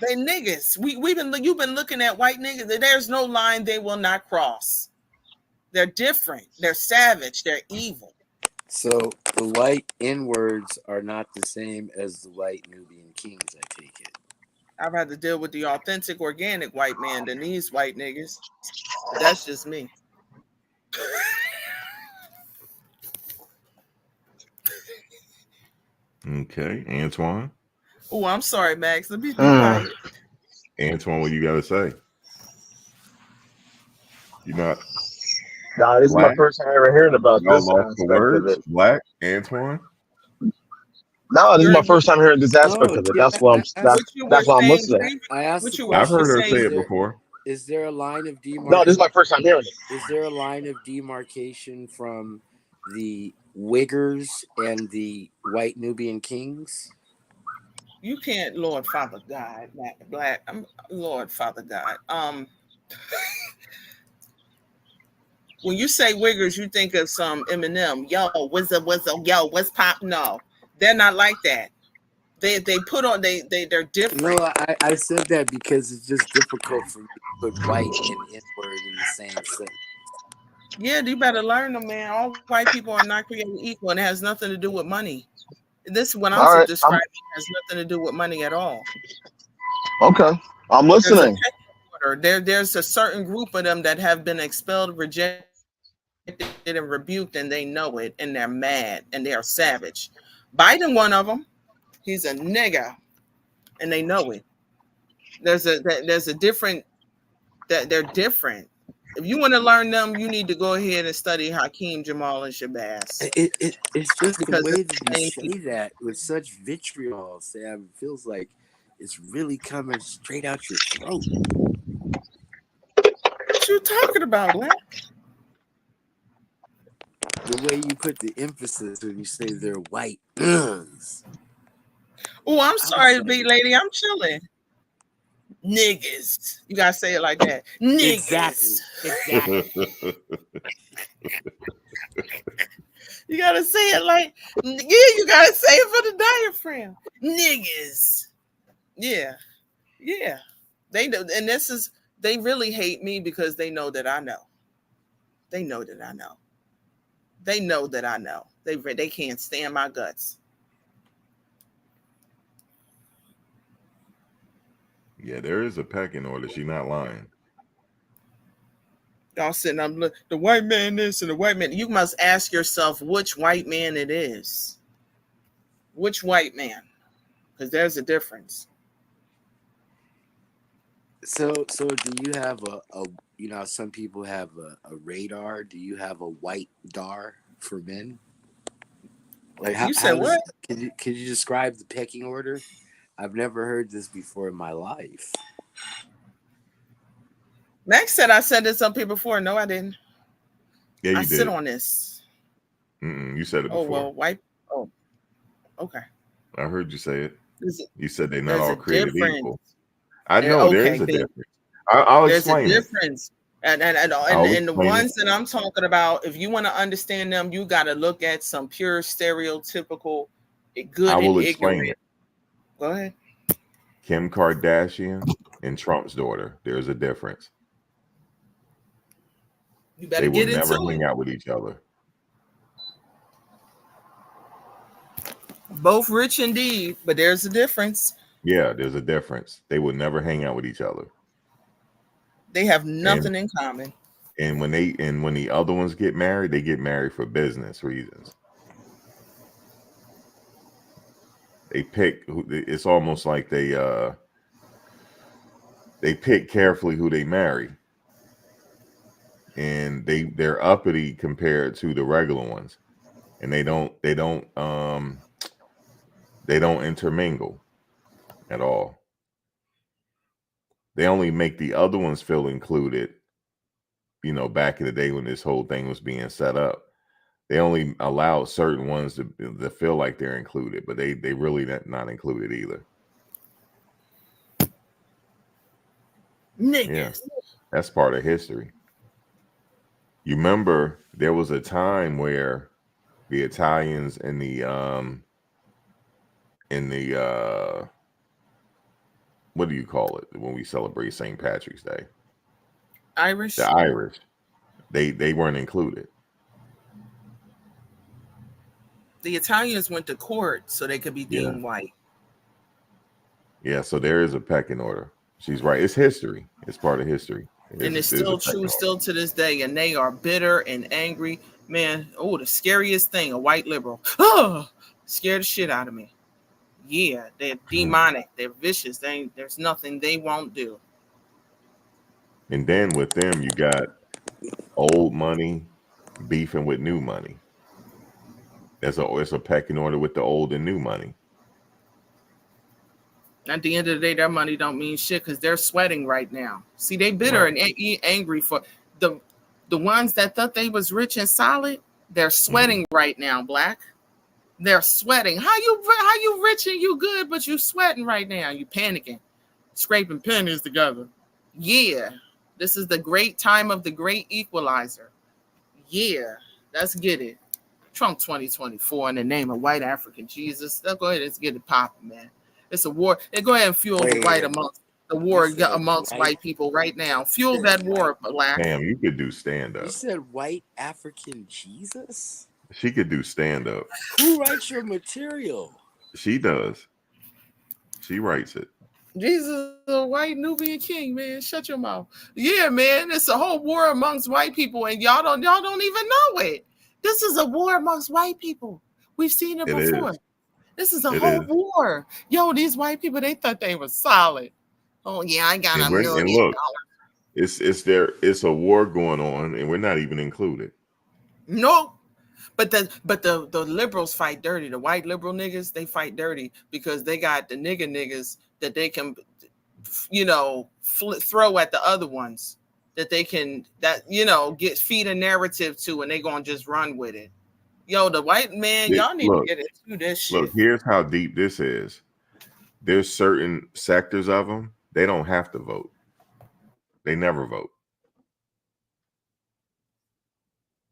They niggas. You've been looking at white niggas. There's no line they will not cross. They're different. They're savage. They're evil. So the white N-words are not the same as the white Nubian kings, I take it. I'd rather deal with the authentic, organic white man than these white niggas. But that's just me. Okay, Antoine. Oh, I'm sorry, Max. Let me be uh, quiet. Antoine, what you got to say? You're not nah, this is my black? first time ever hearing about Y'all this lost for aspect of words? it. Black? Antoine? No, this is You're my first time hearing this aspect No, of it. yeah, what you were That's why I'm saying, listening. I asked what the you were I've heard her question: say saying. it before. is there a line of No, this is demarcation? my first time hearing it. Is there a line of demarcation from the Wiggers and the white Nubian kings? You can't, Lord Father God, Black. Lord Father God. When you say Wiggers, you think of some Eminem. Yo, yo, what's pop? No, they're not like that. They put on they're No, different. I said that because it's just difficult for me to put white and N-word in the same sentence. Yeah, you better learn them, man. All white people are not created equal, and it has nothing to do with money. This what I'm All right, describing has nothing to do with money at all. okay. I'm There's a listening. pecking order. There's a certain group of them that have been expelled, rejected, and rebuked, and they know it, and they're mad, and they are savage. Biden, one of them, he's a nigga, and they know it. There's a different that they're different. If you want to learn them, you need to go ahead and study Hakeem, Jamal, and Shabazz It's just the because way it's that the you same say people. that with such vitriol, Sam. It feels like it's really coming straight out your throat. What you talking about, Glenn? The way you put the emphasis when you say they're white. I Oh, I'm was sorry, like, big lady. I'm chilling. Niggas. You gotta say it like that. Niggas. exactly. You gotta say it like you gotta say it for the diaphragm. Niggas. Yeah. Yeah. They know, and they really hate me because they know that I know. They know that I know. They know that I know. They can't stand my guts. Yeah, there is a pecking order. She's not lying. Y'all sitting up, look, the white man this and the white man. You must ask yourself which white man it is. Which white man? Because there's a difference. So do you have a some people have a radar? Do you have a white dar for men? Like You said how does what? could you describe the pecking order? I've never heard this before in my life. Max said I said this on people before. No, I didn't. Yeah, I you sit did. on this. You said it Oh before. well, white. Oh, okay. I heard you say it. You said they're not There's all a created difference. equal. I There, know there okay, is a babe. difference. I'll There's a explain it. difference. And I'll the explain it. ones that I'm talking about, if you want to understand them, you got to look at some pure stereotypical, good I and will explain ignorant. it. Go ahead. Kim Kardashian and Trump's daughter. There's a difference. You better They will get never into hang it. out with each other. Both rich indeed, but there's a difference. Yeah, there's a difference. They will never hang out with each other. They have And nothing in common. and when the other ones get married, they get married for business reasons. They pick who. It's almost like they pick carefully who they marry, and they're uppity compared to the regular ones, and they don't intermingle at all. They only make the other ones feel included. Back in the day when this whole thing was being set up, they only allowed certain ones to feel like they're included, but they really not included either. Niggas. Yeah, that's part of history. You remember there was a time where the Italians and the what do you call it when we celebrate St. Patrick's Day? Irish. The Irish, they weren't included. The Italians went to court so they could be Yeah. deemed white. Yeah, so there is a pecking order. She's right. It's history. It's part of history. And it's There's a still pecking true, order. still to this day. And they are bitter and angry. Man, oh, the scariest thing, a white liberal. Oh, scared the shit out of me. Yeah, they're demonic. They're vicious. There's nothing they won't do. And then with them, you got old money beefing with new money. It's a pecking order with the old and new money. At the end of the day, their money don't mean shit because they're sweating right now. See, they bitter Right. and angry for the ones that thought they was rich and solid. They're sweating right now, Black. They're sweating. How you rich and you good, but you sweating right now? You panicking, scraping pennies together. Yeah, this is the great time of the great equalizer. Yeah, let's get it. Trump 2024 in the name of white African Jesus. Let's go ahead and get it popping, man. It's a war. Hey, go ahead and fuel the white amongst the war amongst white people right now. Fuel that war, Black. Damn, you could do stand You up. said white African Jesus? She could do stand up. Who writes your material? She does. She writes it. Jesus, a white Nubian king, man. Shut your mouth. Yeah, man. It's a whole war amongst white people, and y'all don't even know it. This is a war amongst white people. We've seen it before. This is a whole war. Yo, these white people, they thought they were solid. Oh yeah, I got $1 million. And look, it's a war going on, and we're not even included. No. But the liberals fight dirty. The white liberal niggas, they fight dirty because they got the niggas that they can, throw at the other ones that they can feed a narrative to, and they gonna just run with it. Yo, the white man, y'all need to get into this shit. Look, here's how deep this is. There's certain sectors of them, they don't have to vote. They never vote.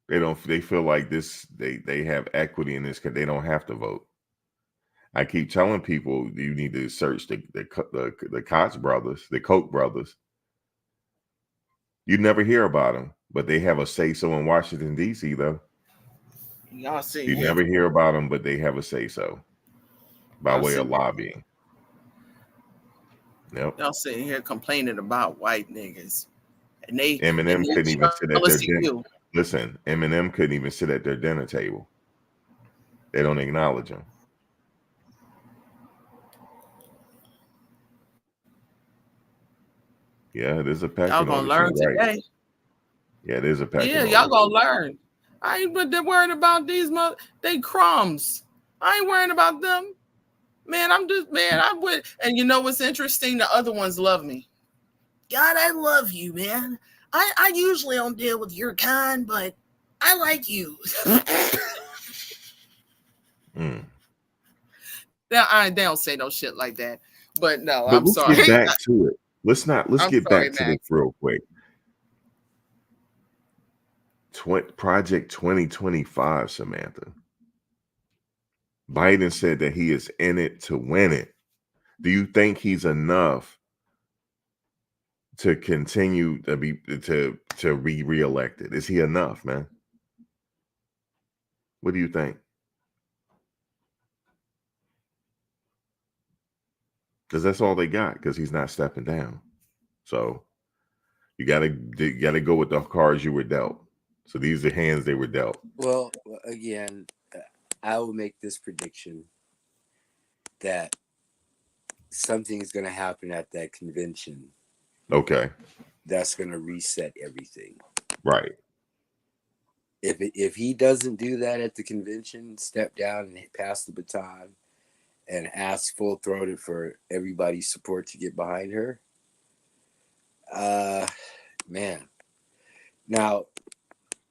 They feel like this, they have equity in this, they don't have to vote. I keep telling people you need to search the Koch brothers, the Koch brothers. You never hear about them, but they have a say-so in Washington, D.C., though. Y'all see, you never hear about them, but they have a say-so by way of lobbying. Yep. Y'all sitting here complaining about white niggas. and they Eminem couldn't even sit at their jealous of dinner. you. Listen, Eminem couldn't even sit at their dinner table. They don't acknowledge him. Yeah, there's a Y'all pecking gonna order. learn Right. today. Yeah, there's a pecking Yeah, order. y'all gonna learn. I ain't but they're worried about these they crumbs. I ain't worrying about them. Man, I would. And you know what's interesting? The other ones love me. God, I love you, man. I usually don't deal with your kind, but I like you. Mm. They don't say no shit like that. But no, But I'm let's sorry. get back to it. Let's I'm get sorry, back to Max. this real quick. Project 2025, Samantha. Biden said that he is in it to win it. Do you think he's enough to continue to be reelected? Is he enough, man? What do you think? Because that's all they got, because he's not stepping down. So you gotta go with the cards you were dealt. So these are hands they were dealt. Well, again, I will make this prediction that something is going to happen at that convention. Okay. That's going to reset everything. Right. If he doesn't do that at the convention, step down and pass the baton and ask full-throated for everybody's support to get behind her, man. Now,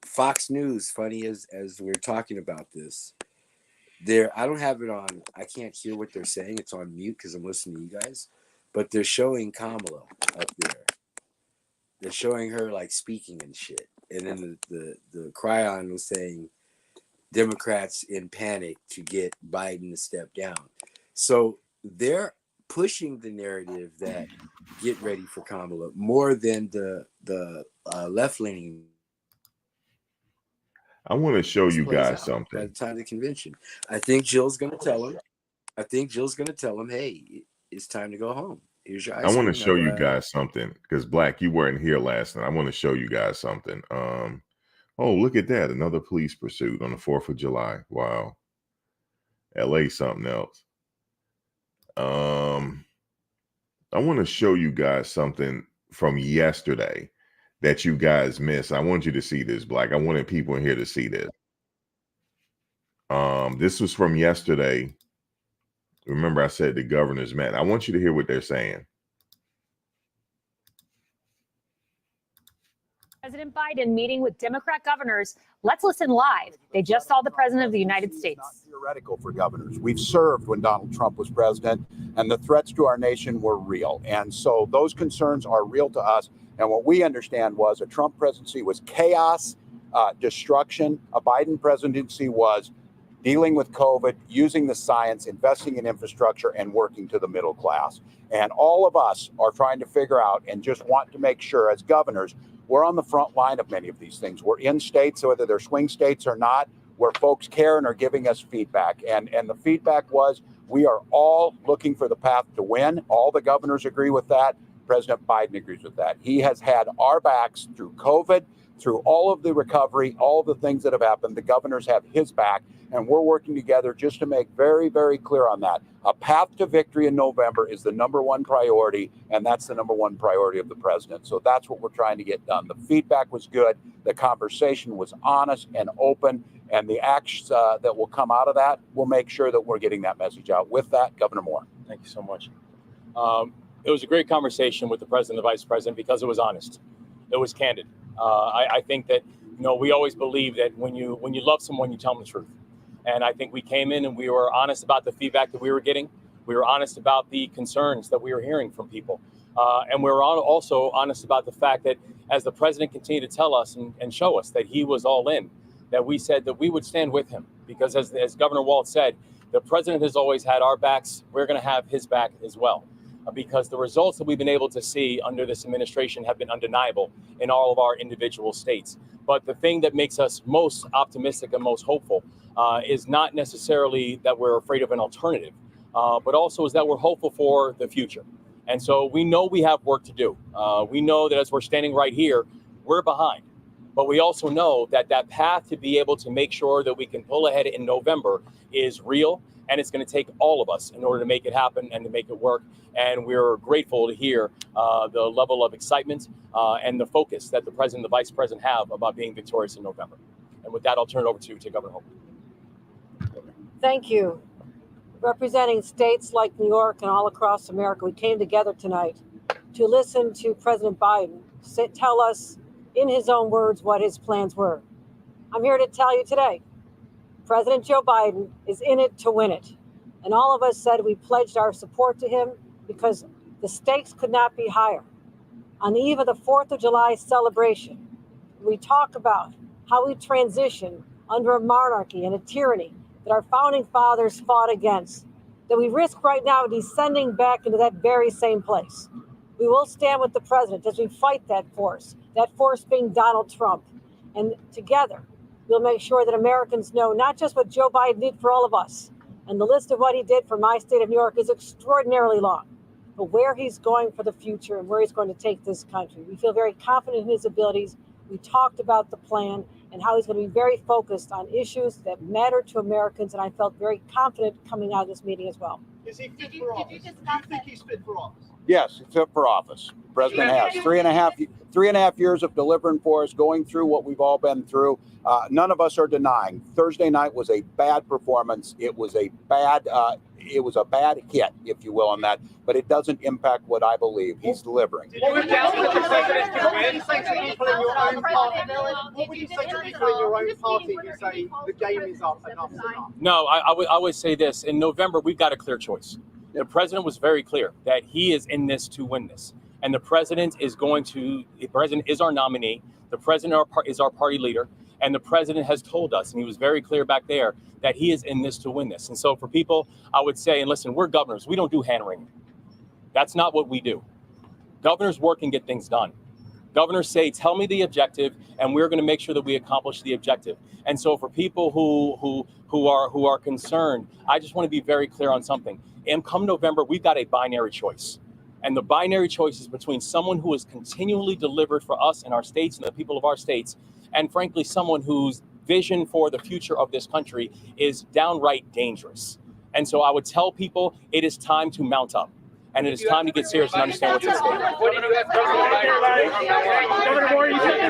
Fox News, funny as we're talking about this, I don't have it on, I can't hear what they're saying. It's on mute because I'm listening to you guys. But they're showing Kamala up there. They're showing her like speaking and shit. And then the cryon was saying Democrats in panic to get Biden to step down. So they're pushing the narrative that get ready for Kamala more than the left-leaning. I want to show you guys By something. the time of the convention, I think Jill's going to tell him, hey, it's time to go home. Here's your ice I want to cream. show you guys something, because Black, you weren't here last night. I want to show you guys something. Oh, look at that. Another police pursuit on the 4th of July. Wow. LA something else. I want to show you guys something from yesterday that you guys missed. I want you to see this, Black. I wanted people in here to see this. This was from yesterday. Remember, I said the governors met. I want you to hear what they're saying. President Biden meeting with Democrat governors. Let's listen live. They just saw the president of the United States. It's not theoretical for governors. We've served when Donald Trump was president, and the threats to our nation were real. And so those concerns are real to us. And what we understand was a Trump presidency was chaos, destruction. A Biden presidency was dealing with COVID, using the science, investing in infrastructure, and working to the middle class. And all of us are trying to figure out and just want to make sure as governors, we're on the front line of many of these things. We're in states, whether they're swing states or not, where folks care and are giving us feedback. And the feedback was, we are all looking for the path to win. All the governors agree with that. President Biden agrees with that. He has had our backs through COVID, through all of the recovery, all of the things that have happened. The governors have his back, and we're working together just to make very, very clear on that. A path to victory in November is the number one priority, and that's the number one priority of the president. So that's what we're trying to get done. The feedback was good. The conversation was honest and open, and the actions that will come out of that will make sure that we're getting that message out. With that, Governor Moore. Thank you so much. It was a great conversation with the president and the vice president because it was honest. It was candid. I think that, we always believe that when you love someone, you tell them the truth. And I think we came in and we were honest about the feedback that we were getting. We were honest about the concerns that we were hearing from people. And we were also honest about the fact that as the president continued to tell us and show us that he was all in, that we said that we would stand with him. Because as Governor Walz said, the president has always had our backs. We're going to have his back as well. Because the results that we've been able to see under this administration have been undeniable in all of our individual states. But the thing that makes us most optimistic and most hopeful is not necessarily that we're afraid of an alternative, but also is that we're hopeful for the future. And so we know we have work to do. We know that as we're standing right here, we're behind. But we also know that that path to be able to make sure that we can pull ahead in November is real, and it's going to take all of us in order to make it happen and to make it work. And we're grateful to hear the level of excitement and the focus that the president and the vice president have about being victorious in November. And with that, I'll turn it over to Governor Hochul. Thank you. Representing states like New York and all across America, we came together tonight to listen to President Biden tell us in his own words what his plans were. I'm here to tell you today, President Joe Biden is in it to win it. And all of us said we pledged our support to him because the stakes could not be higher. On the eve of the 4th of July celebration, we talk about how we transition under a monarchy and a tyranny that our founding fathers fought against, that we risk right now descending back into that very same place. We will stand with the president as we fight that force being Donald Trump. And together, we'll make sure that Americans know not just what Joe Biden did for all of us, and the list of what he did for my state of New York is extraordinarily long, but where he's going for the future and where he's going to take this country. We feel very confident in his abilities. We talked about the plan and how he's going to be very focused on issues that matter to Americans, and I felt very confident coming out of this meeting as well. Is he fit for office? Do you think he's fit for office? Yes, he's fit for office. President has 3.5 years of delivering for us, going through what we've all been through. None of us are denying. Thursday night was a bad performance. It was a bad hit, if you will, on that. But it doesn't impact what I believe. He's delivering. What would you say to people in your own party? What would you say to people in your own party who say the game is up, enough's enough? No, I would say this. In November, we've got a clear choice. The president was very clear that he is in this to win this. And the president is our nominee. The president is our party leader. And the president has told us, and he was very clear back there, that he is in this to win this. And so for people, I would say, and listen, we're governors. We don't do hand wringing. That's not what we do. Governors work and get things done. Governors say, tell me the objective, and we're going to make sure that we accomplish the objective. And so for people who are concerned, I just want to be very clear on something. And come November, we've got a binary choice. And the binary choice is between someone who has continually delivered for us and our states and the people of our states, and frankly, someone whose vision for the future of this country is downright dangerous. And so I would tell people it is time to mount up. And it is time to get serious and understand what's at stake. Governor Moore, you said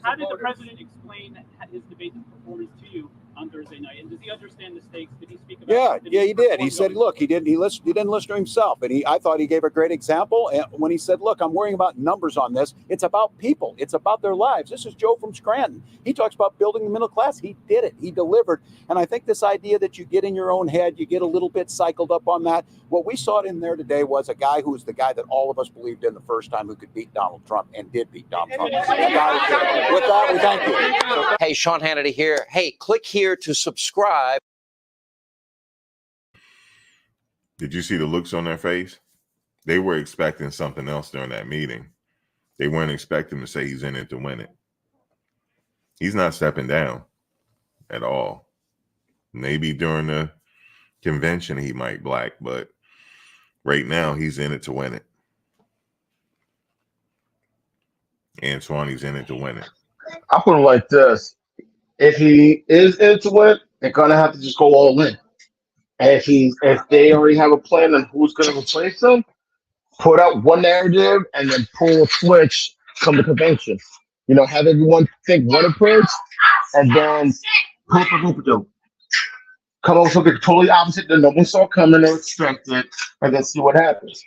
how did the president explain his debate performance to you on Thursday night? And does he understand the stakes? Did he speak about Yeah, he did. He said, look, he didn't listen to himself. And I thought he gave a great example. And when he said, look, I'm worrying about numbers on this. It's about people. It's about their lives. This is Joe from Scranton. He talks about building the middle class. He did it. He delivered. And I think this idea that you get in your own head, you get a little bit cycled up on that. What we saw in there today was a guy who was the guy that all of us believed in the first time who could beat Donald Trump and did beat Donald Trump. With that, we thank you. Hey, Sean Hannity here. Hey, click here to subscribe. Did you see the looks on their face? They were expecting something else during that meeting. They weren't expecting to say he's in it to win it. He's not stepping down at all. Maybe during the convention he might black, but right now he's in it to win it. Antoine, he's in it to win it. I put it like this. If he is in it to win, they're gonna have to just go all in. And if they already have a plan on who's gonna replace him, put out one narrative and then pull a switch from the convention. You know, have everyone think one approach and then come up with something totally opposite that no one saw coming or expected, and then see what happens.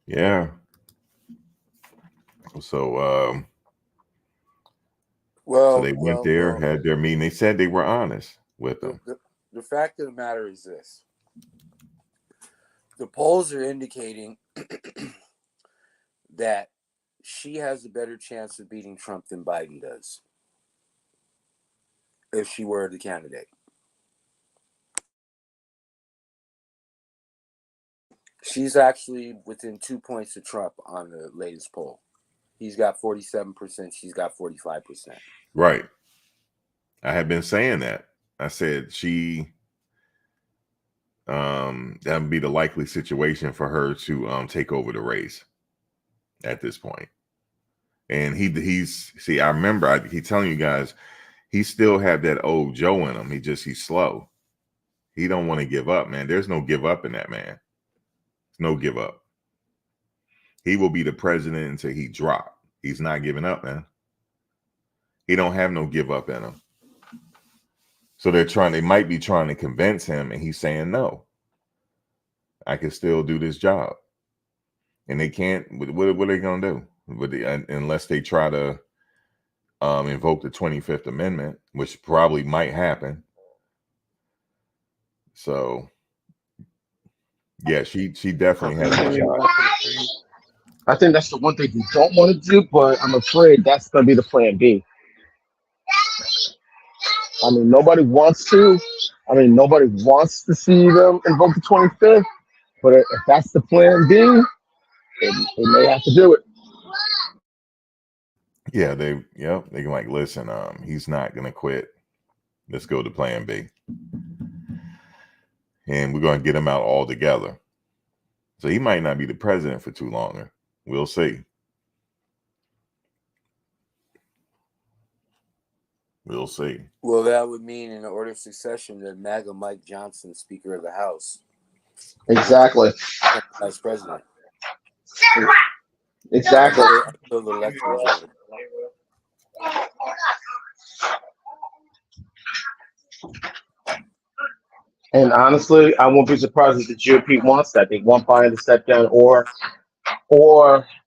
Yeah. So so they went there, had their meeting. They said they were honest with them. The fact of the matter is this. The polls are indicating that she has a better chance of beating Trump than Biden does if she were the candidate. She's actually within 2 points of Trump on the latest poll. He's got 47%. She's got 45%. Right. I had been saying that. I said that would be the likely situation for her to take over the race at this point. And he's see, I remember he telling you guys he still have that old Joe in him. He's slow. He don't want to give up, man. There's no give up in that man. There's no give up. He will be the president until he drop. He's not giving up, man. He don't have no give up in him. So they might be trying to convince him, and he's saying no. I can still do this job. And they can't. What are they gonna do? Unless they try to invoke the 25th Amendment, which probably might happen. So yeah, she definitely has a shot. I think that's the one thing you don't want to do, but I'm afraid that's going to be the plan B. I mean, nobody wants to. I mean, nobody wants to see them invoke the 25th, but if that's the plan B, they may have to do it. Yeah, they can like, listen, he's not gonna quit. Let's go to plan B. And we're gonna get him out altogether. So he might not be the president for too long. We'll see. We'll see. Well, that would mean in the order of succession that MAGA Mike Johnson, Speaker of the House. Exactly. Vice President. Exactly. Until the election is over. And honestly, I won't be surprised if the GOP wants that. They want Biden to step down or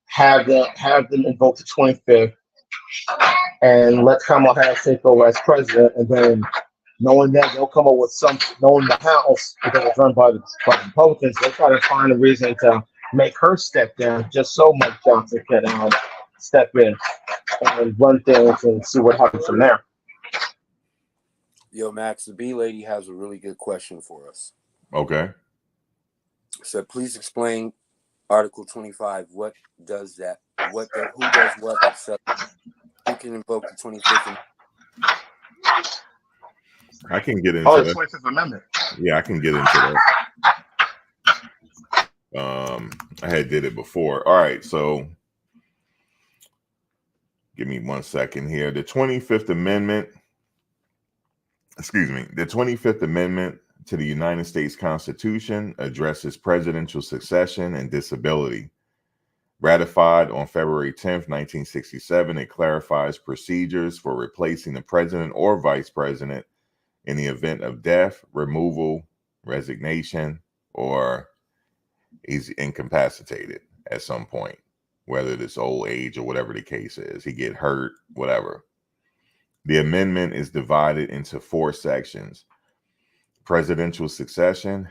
have them invoke the 25th and let Kamala Harris take over as president. And then knowing that they'll come up with knowing the House, because it's run by the Republicans, they'll try to find a reason to make her step down just so Mike Johnson can step in and run things and see what happens from there. Yo, Max, the B lady has a really good question for us. Okay. So please explain Article 25. What does that? Who does what? Except who can invoke the 25th? I can get into the 25th Amendment. Yeah, I can get into that. I had did it before. All right, so give me 1 second here. The 25th Amendment. The 25th Amendment to the United States Constitution addresses presidential succession and disability. Ratified on February 10th, 1967, it clarifies procedures for replacing the president or vice president in the event of death, removal, resignation, or he's incapacitated at some point, whether it's old age or whatever the case is. He get hurt, whatever. The amendment is divided into 4 sections. Presidential succession.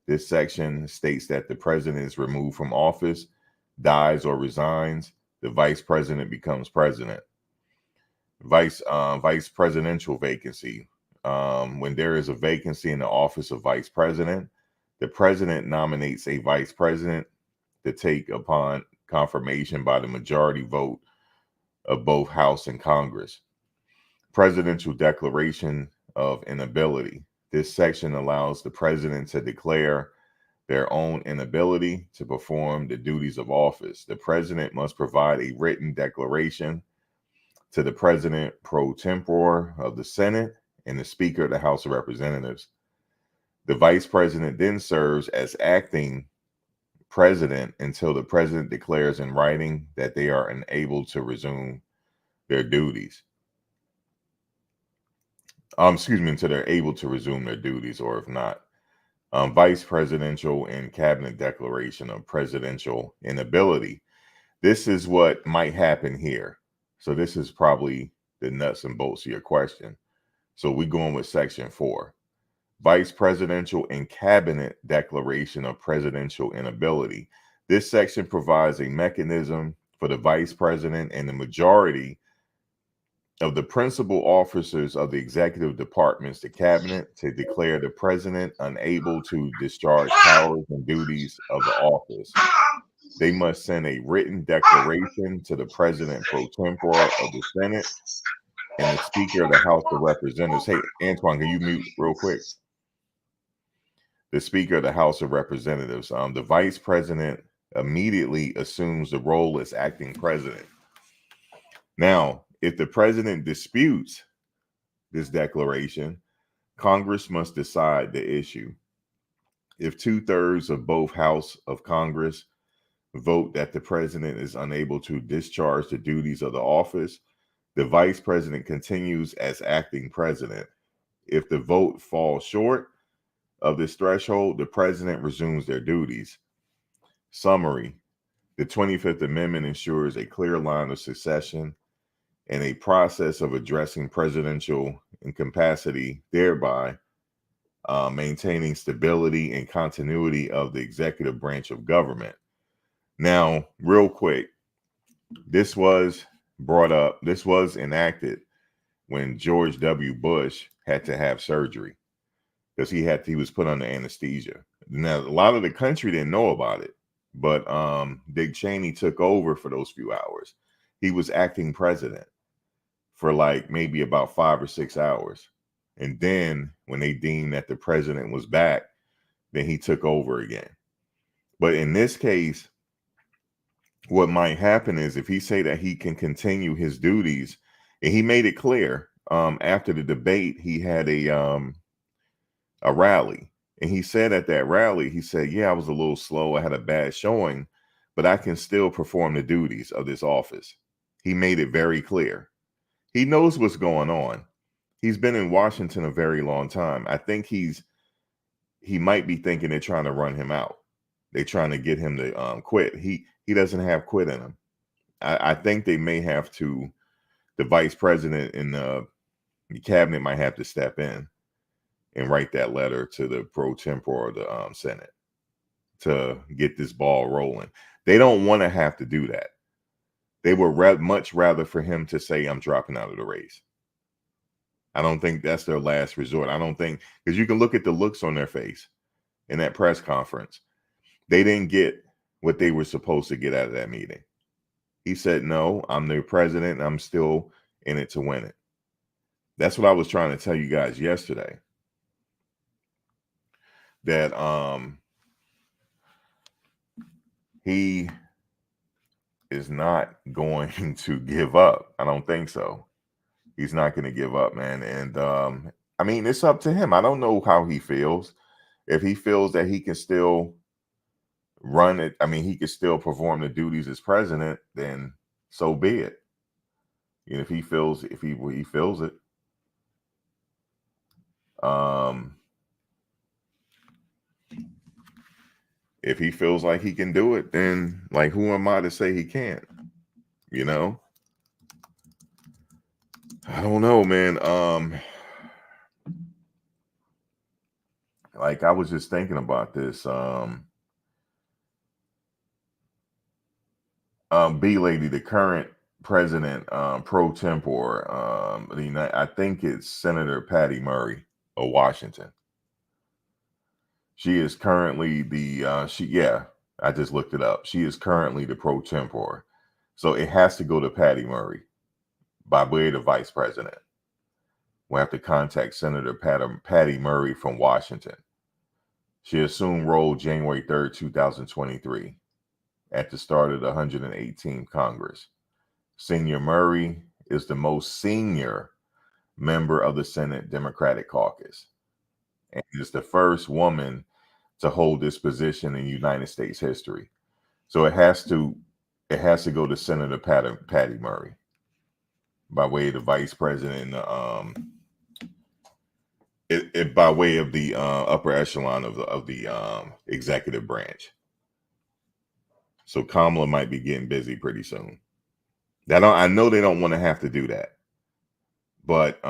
This section states that the president is removed from office, dies or resigns. The vice president becomes president. Vice presidential vacancy. When there is a vacancy in the office of vice president, the president nominates a vice president to take upon confirmation by the majority vote of both House and Congress. Presidential declaration of inability. This section allows the president to declare their own inability to perform the duties of office. The president must provide a written declaration to the president pro tempore of the Senate and the Speaker of the House of Representatives. The vice president then serves as acting president until the president declares in writing that they are unable to resume their duties. Until they're able to resume their duties, or if not. Vice presidential and cabinet declaration of presidential inability. This is what might happen here. So this is probably the nuts and bolts of your question. So we're going with section 4. Vice presidential and cabinet declaration of presidential inability. This section provides a mechanism for the vice president and the majority of the principal officers of the executive departments, the cabinet, to declare the president unable to discharge powers and duties of the office. They must send a written declaration to the president pro tempore of the Senate and the Speaker of the House of Representatives. Hey, Antoine, can you mute real quick? The Speaker of the House of Representatives. The Vice President immediately assumes the role as acting president. Now, if the president disputes this declaration, Congress must decide the issue. If 2/3 of both House of Congress vote that the president is unable to discharge the duties of the office, the vice president continues as acting president. If the vote falls short of this threshold, the president resumes their duties. Summary: the 25th Amendment ensures a clear line of succession and a process of addressing presidential incapacity, thereby maintaining stability and continuity of the executive branch of government. Now, real quick, this was brought up, this was enacted when George W. Bush had to have surgery because he was put under anesthesia. Now, a lot of the country didn't know about it, but Dick Cheney took over for those few hours. He was acting president for like maybe about 5 or 6 hours. And then when they deemed that the president was back, then he took over again. But in this case, what might happen is if he say that he can continue his duties, and he made it clear after the debate, he had a rally, and he said at that rally, he said, yeah, I was a little slow, I had a bad showing, but I can still perform the duties of this office. He made it very clear. He knows what's going on. He's been in Washington a very long time. I think he might be thinking they're trying to run him out. They're trying to get him to quit. He doesn't have quit in him. I think they may have to, the vice president and the cabinet might have to step in and write that letter to the pro tempore of the Senate to get this ball rolling. They don't want to have to do that. They would much rather for him to say, I'm dropping out of the race. I don't think that's their last resort. I don't think, because you can look at the looks on their face in that press conference. They didn't get what they were supposed to get out of that meeting. He said, no, I'm the president and I'm still in it to win it. That's what I was trying to tell you guys yesterday. That he is not going to give up. I don't think so. He's not going to give up, man. And I mean, it's up to him. I don't know how he feels. If he feels that he can still run it, I mean, he can still perform the duties as president, then so be it. You know, if he feels it. If he feels like he can do it, then like, who am I to say he can't? You know? I don't know, man. Like, I was just thinking about this. B Lady, the current president, pro tempore, I think it's Senator Patty Murray of Washington. She is currently I just looked it up. She is currently the pro tempore. So it has to go to Patty Murray by way of the vice president. We'll have to contact Senator Patty Murray from Washington. She assumed role January 3rd, 2023, at the start of the 118th Congress. Senior Murray is the most senior member of the Senate Democratic Caucus and is the first woman to hold this position in United States history. So it has to go to Senator Patty Murray by way of the vice president, by way of the upper echelon of the executive branch. So Kamala might be getting busy pretty soon. I know they don't want to have to do that, but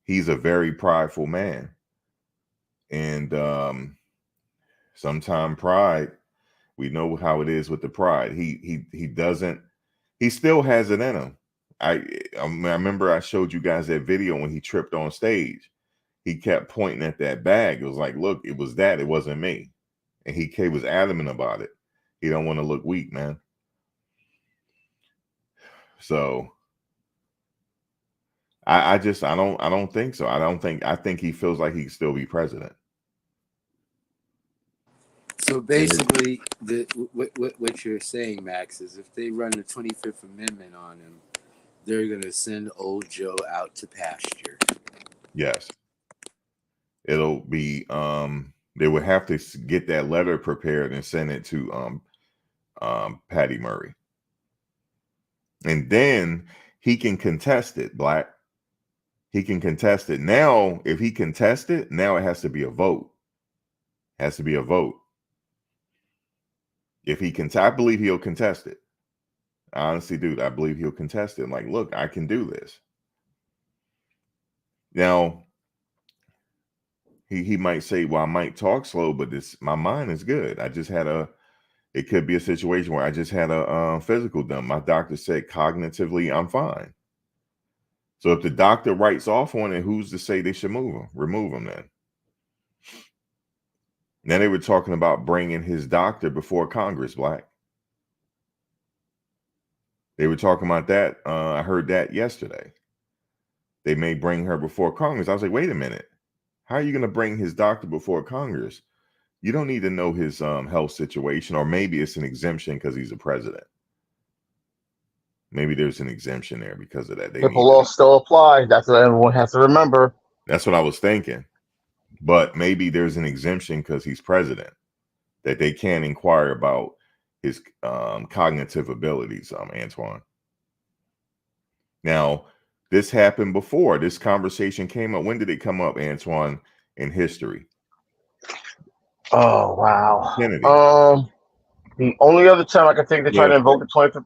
he's a very prideful man, and sometimes pride, we know how it is with the pride. He still has it in him. I remember I showed you guys that video when he tripped on stage. He kept pointing at that bag. It was like, look, it was that. It wasn't me. And he was adamant about it. He don't want to look weak, man. So I don't think so. I think he feels like he can still be president. So basically, what you're saying, Max, is if they run the 25th Amendment on him, they're going to send old Joe out to pasture. Yes. It'll be they would have to get that letter prepared and send it to Patty Murray. And then he can contest it, Black. He can contest it. Now, if he contests it, now it has to be a vote. Has to be a vote. If he can, I believe he'll contest it. I honestly do. I believe he'll contest it. I'm like, look, I can do this. Now, he might say, well, I might talk slow, but my mind is good. It could be a situation where I just had a physical done. My doctor said cognitively, I'm fine. So if the doctor writes off on it, who's to say they should remove him then? Now they were talking about bringing his doctor before Congress, Black. They were talking about that. I heard that yesterday. They may bring her before Congress. I was like, wait a minute. How are you going to bring his doctor before Congress? You don't need to know his health situation, or maybe it's an exemption because he's a president. Maybe there's an exemption there because of that. HIPAA laws still apply. That's what everyone has to remember. That's what I was thinking. But maybe there's an exemption because he's president that they can inquire about his cognitive abilities, Antoine. Now, this happened before. This conversation came up. When did it come up, Antoine, in history? Oh, wow. Kennedy. The only other time I can think they tried to invoke the 25th.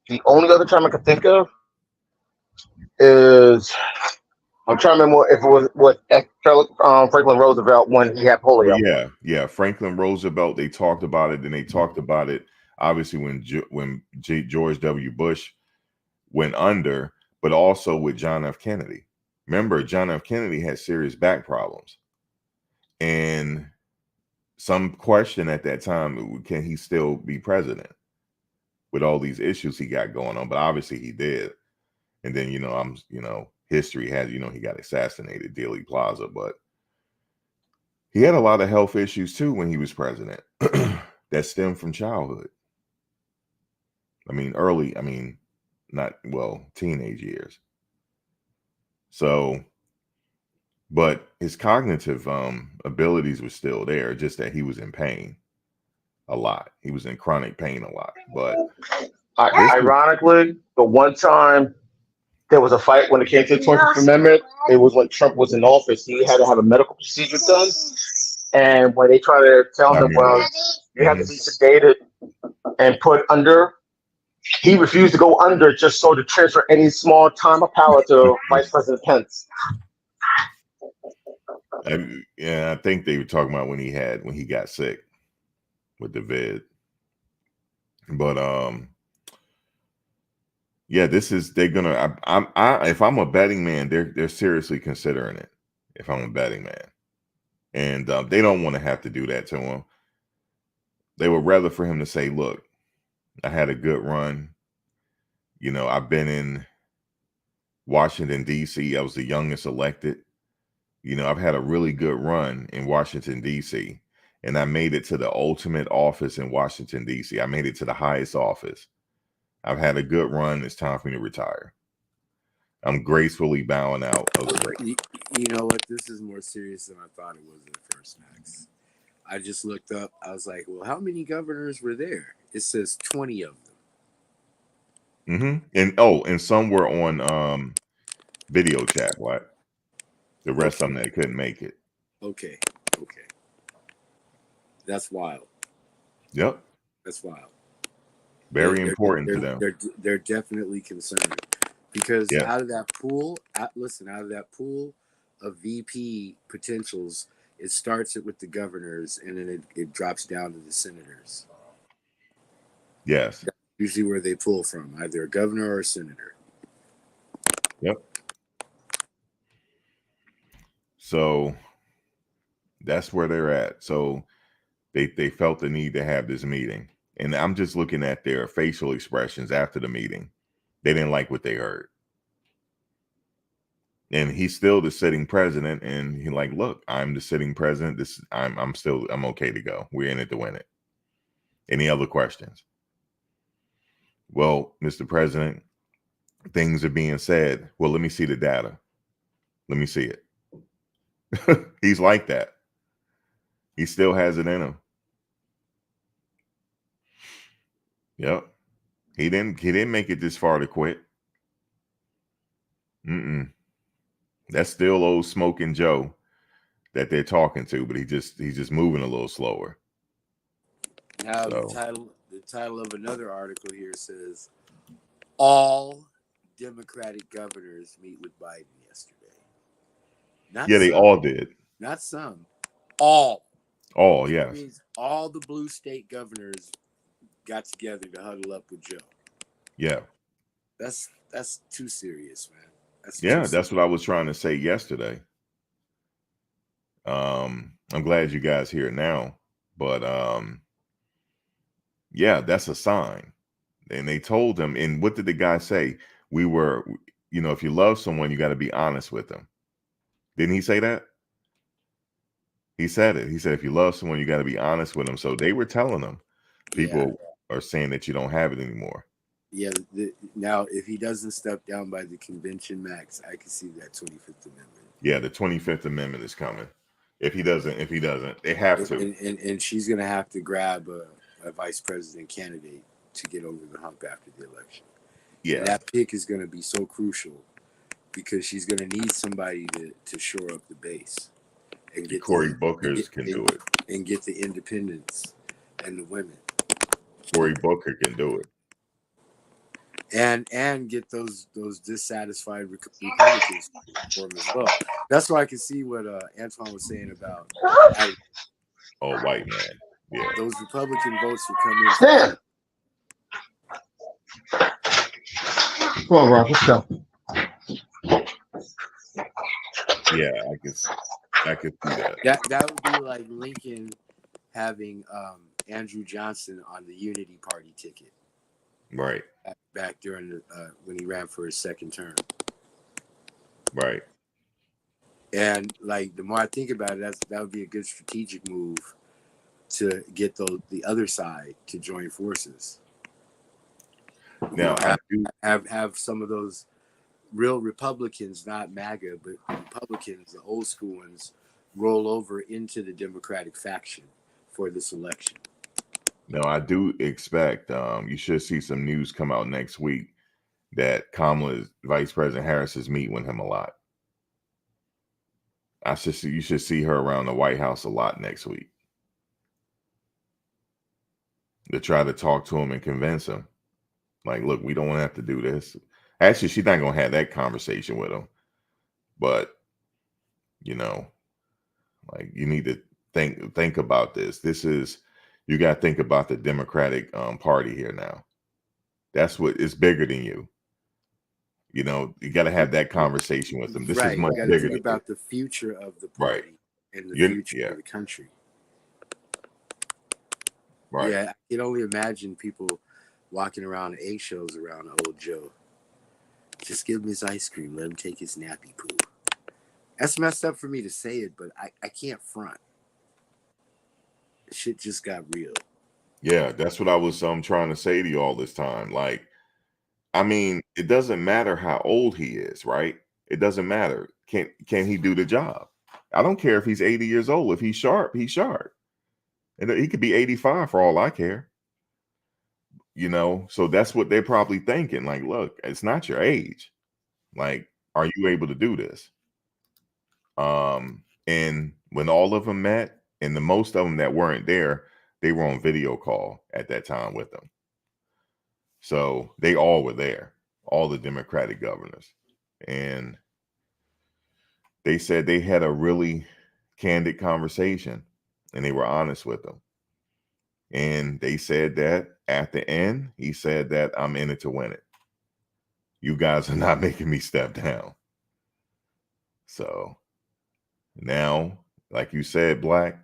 The only other time I can think of is, I'm trying to remember if it was what Franklin Roosevelt when he had polio. Yeah. Franklin Roosevelt. They talked about it, and they talked about it obviously when George W. Bush went under, but also with John F. Kennedy. Remember, John F. Kennedy had serious back problems, and some question at that time, can he still be president with all these issues he got going on? But obviously he did. And then, history has, he got assassinated, Dealey Plaza, but he had a lot of health issues too when he was president that stemmed from childhood. Teenage years. So, but his cognitive abilities were still there, just that he was in pain a lot. He was in chronic pain a lot. But ironically, the one time there was a fight when it came to the 25th Amendment, it was when Trump was in office. He had to have a medical procedure done. And when they try to tell him, well, you have to be sedated and put under, he refused to go under just so to transfer any small time of power to Vice President Pence. I think they were talking about when he got sick with the vid. But if I'm a betting man, they're seriously considering it. If I'm a betting man, and they don't want to have to do that to him. They would rather for him to say, "Look, I had a good run. I've been in Washington D.C. I was the youngest elected. I've had a really good run in Washington D.C. and I made it to the ultimate office in Washington D.C. I made it to the highest office. I've had a good run. It's time for me to retire. I'm gracefully bowing out of the race." You know what? This is more serious than I thought it was at first, Max. I just looked up. I was like, well, how many governors were there? It says 20 of them. And some were on video chat. What? The rest of them, they couldn't make it. Okay. That's wild. Yep. That's wild. Very important to them. They're definitely concerned because out of that pool of VP potentials, it starts with the governors and then it drops down to the senators. Yes. That's usually where they pull from, either a governor or a senator. Yep. So that's where they're at. So they felt the need to have this meeting. And I'm just looking at their facial expressions after the meeting. They didn't like what they heard. And he's still the sitting president. And he like, look, I'm the sitting president. I'm okay to go. We're in it to win it. Any other questions? Well, Mr. President, things are being said. Well, let me see the data. Let me see it. He's like that. He still has it in him. Yep. He didn't make it this far to quit. That's still old Smoking Joe that they're talking to, but he's just moving a little slower. Now the title of another article here says all Democratic governors meet with Biden yesterday. They all did. Not some. All. All, yes. That means all the blue state governors got together to huddle up with Joe. Yeah. That's too serious, man. That's what I was trying to say yesterday. I'm glad you guys hear it now, but that's a sign. And they told him, and what did the guy say? We were, if you love someone, you got to be honest with them. Didn't he say that? He said it. He said, if you love someone, you got to be honest with them. So they were telling them, people are saying that you don't have it anymore. Yeah. Now, if he doesn't step down by the convention max, I can see that 25th Amendment. Yeah, the 25th Amendment is coming. If he doesn't, they have to. And she's going to have to grab a vice president candidate to get over the hump after the election. Yeah. And that pick is going to be so crucial because she's going to need somebody to shore up the base. And get Cory Booker can do it. And get the independents and the women. Cory Booker can do it. And get those dissatisfied Republicans for him as well. That's why I can see what Antoine was saying about white man. Yeah. Those Republican votes will come in. Come on, Rob, let's go. Yeah, I could see that. That would be like Lincoln having Andrew Johnson on the Unity Party ticket. Right. Back during when he ran for his second term. Right. And like the more I think about it, that would be a good strategic move to get the other side to join forces. Now have some of those real Republicans, not MAGA, but Republicans, the old school ones, roll over into the Democratic faction for this election. Now, I do expect you should see some news come out next week that Vice President Harris is meeting with him a lot. You should see her around the White House a lot next week to try to talk to him and convince him. Like, look, we don't want to have to do this. Actually, she's not going to have that conversation with him. But, you need to think about this. You got to think about the Democratic Party here now. That's what is bigger than you. You got to have that conversation with them. This is much bigger than about the future of the party and the future of the country. Right. Yeah, I can only imagine people walking around eggshells around old Joe. Just give him his ice cream. Let him take his nappy poo. That's messed up for me to say it, but I can't front. Shit just got real. Yeah, that's what I was trying to say to you all this time. Like, I mean, it doesn't matter how old he is, right? It doesn't matter. Can he do the job? I don't care if he's 80 years old. If he's sharp, he's sharp. And he could be 85 for all I care. So that's what they're probably thinking. Like, look, it's not your age. Like, are you able to do this? And when all of them met, and the most of them that weren't there, they were on video call at that time with them. So they all were there, all the Democratic governors. And they said they had a really candid conversation and they were honest with them. And they said that at the end, he said that I'm in it to win it. You guys are not making me step down. So now, like you said, Black,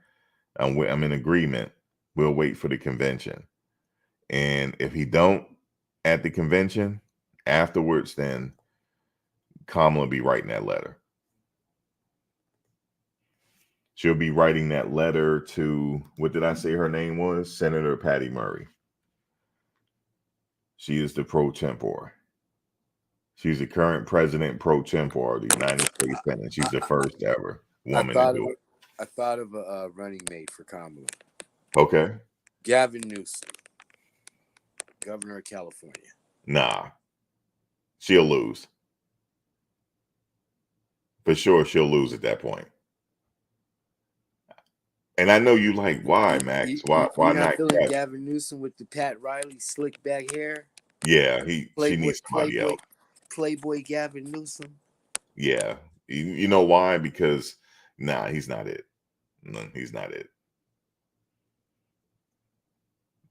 I'm in agreement. We'll wait for the convention. And if he don't at the convention afterwards, then Kamala be writing that letter. She'll be writing that letter to, what did I say her name was? Senator Patty Murray. She is the pro tempore. She's the current president pro tempore of the United States Senate. She's the first ever woman to do it. I thought of a running mate for Kamala. Okay. Gavin Newsom, governor of California. Nah. She'll lose. For sure, she'll lose at that point. And I know you like, why, Max? Why not feeling Gavin Newsom with the Pat Riley slick back hair? Yeah, she needs somebody else. Playboy Gavin Newsom. Yeah. You know why? Because, he's not it. No, he's not it.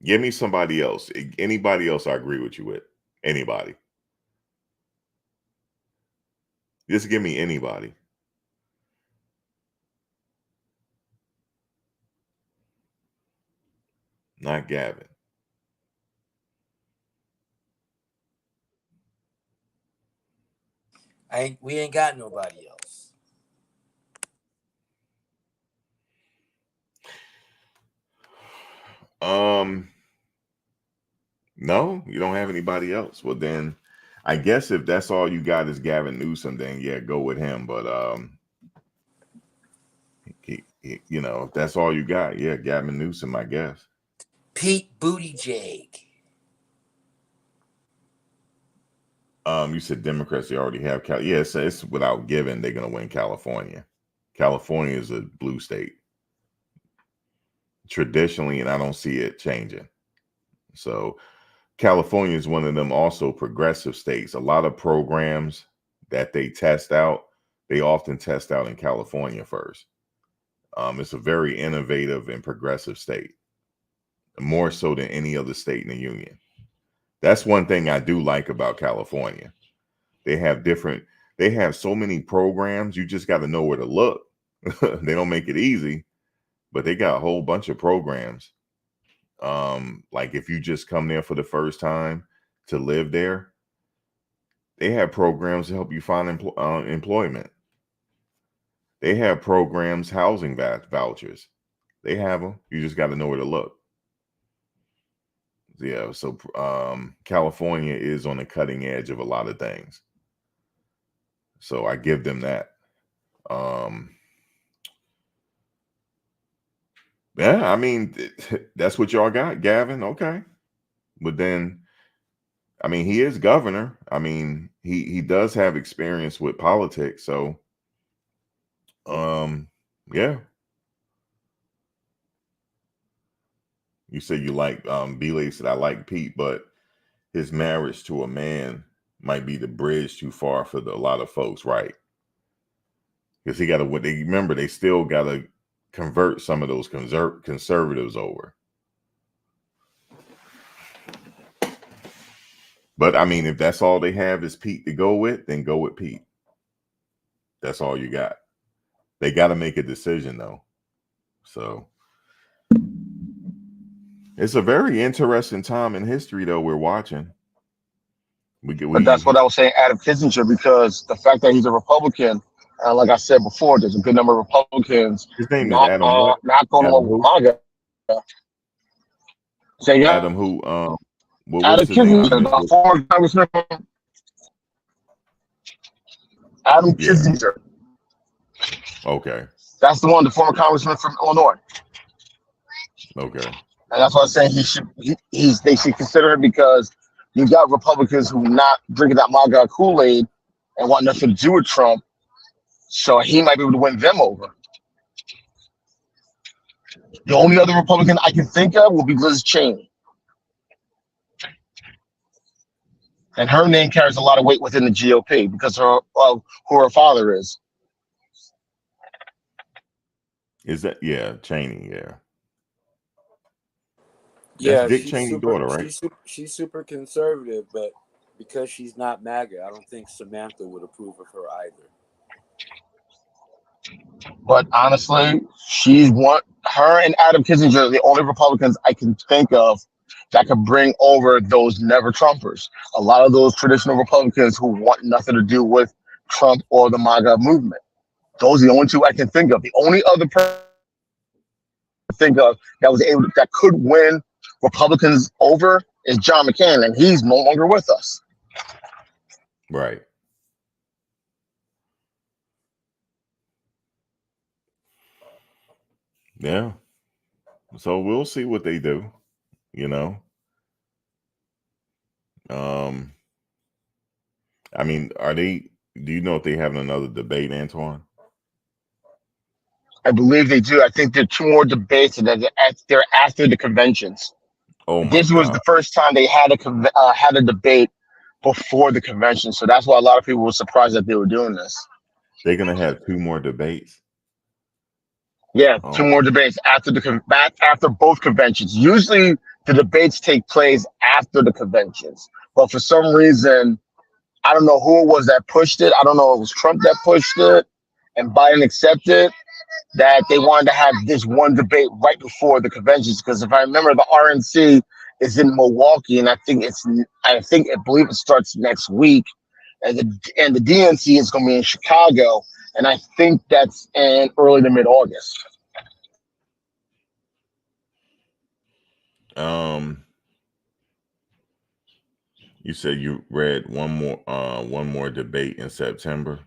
Give me somebody else. Anybody else I agree with you with. Anybody. Just give me anybody. Not Gavin. We ain't got nobody else. No, you don't have anybody else. Well, then I guess if that's all you got is Gavin Newsom, then yeah, go with him. But if that's all you got, yeah, Gavin Newsom, I guess. Pete Buttigieg. You said Democrats, they already have it's without giving, they're gonna win California. California is a blue state traditionally, and I don't see it changing. So California is one of them also progressive states. A lot of programs that they test out, they often test out in California first. It's a very innovative and progressive state, more so than any other state in the union. That's one thing I do like about California. They have so many programs, you just got to know where to look. They don't make it easy, but they got a whole bunch of programs. Like if you just come there for the first time to live there, they have programs to help you find employment. They have programs, housing vouchers. They have them. You just got to know where to look. Yeah, so California is on the cutting edge of a lot of things. So I give them that. Yeah, I mean, that's what y'all got, Gavin. Okay. But then, I mean, he is governor. I mean, he does have experience with politics. So, yeah. You said you like, Belay said, I like Pete, but his marriage to a man might be the bridge too far for a lot of folks, right? Because remember, they still got to convert some of those conservatives over. But I mean, if that's all they have is Pete to go with, then go with Pete. That's all you got. They got to make a decision though. So it's a very interesting time in history though we're watching. But that's what I was saying, Adam Kissinger, because the fact that he's a Republican, like I said before, there's a good number of Republicans his name is Adam what? Not going along with MAGA. Say yeah. Adam who? What Adam was his name? Kissinger, the former congressman. Adam Kissinger. Okay. That's the one, the former congressman from Illinois. Okay. And that's why I'm saying they should consider it, because you got Republicans who not drinking that MAGA Kool-Aid and want nothing to do with Trump. So he might be able to win them over. The only other Republican I can think of will be Liz Cheney. And her name carries a lot of weight within the GOP because of who her father is. Is that, Cheney, yeah. Yeah, that's Dick Cheney's daughter, right? She's super conservative, but because she's not MAGA, I don't think Samantha would approve of her either. But honestly, her and Adam Kissinger are the only Republicans I can think of that could bring over those never Trumpers. A lot of those traditional Republicans who want nothing to do with Trump or the MAGA movement. Those are the only two I can think of. The only other person I can think of that could win Republicans over is John McCain, and he's no longer with us. Right. Yeah. So we'll see what they do, you know. I mean, do you know if they're having another debate, Antoine? I believe they do. I think there are two more debates, and they're after the conventions. Oh my This was God. the first time they had a debate before the convention, so that's why a lot of people were surprised that they were doing this. They're gonna have two more debates. Yeah, Oh two my. more debates after both conventions. Usually, the debates take place after the conventions, but for some reason, I don't know who it was that pushed it. I don't know if it was Trump that pushed it, and Biden accepted that they wanted to have this one debate right before the conventions. Because if I remember, the RNC is in Milwaukee, and I believe it starts next week, and the DNC is going to be in Chicago, and I think that's in early to mid-August. You said you read one more debate in September.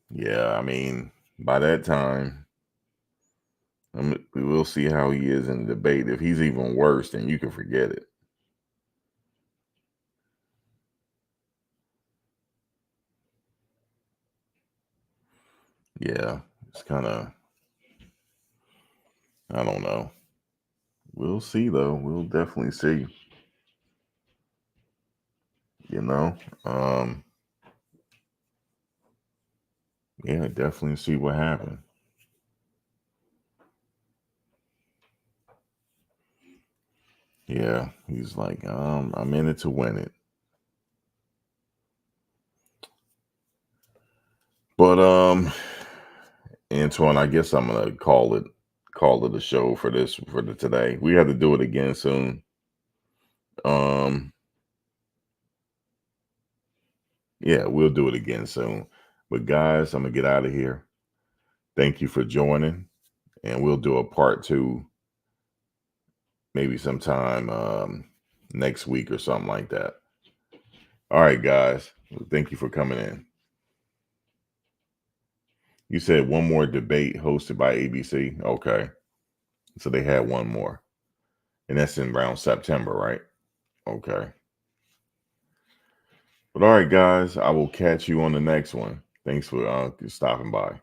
Yeah, I mean, by that time, we will see how he is in the debate. If he's even worse, then you can forget it. Yeah, it's kind of, I don't know. We'll see, though. We'll definitely see. You know, yeah, definitely see what happened. Yeah, he's like, I'm in it to win it. But Antoine, I guess I'm gonna call it a show for today. We have to do it again soon. Yeah, we'll do it again soon. But guys, I'm gonna get out of here. Thank you for joining, and we'll do a part 2 maybe sometime next week or something like that. All right, guys. Thank you for coming in. You said one more debate hosted by ABC. Okay. So they had one more. And that's in around September, right? Okay. But all right, guys, I will catch you on the next one. Thanks for stopping by.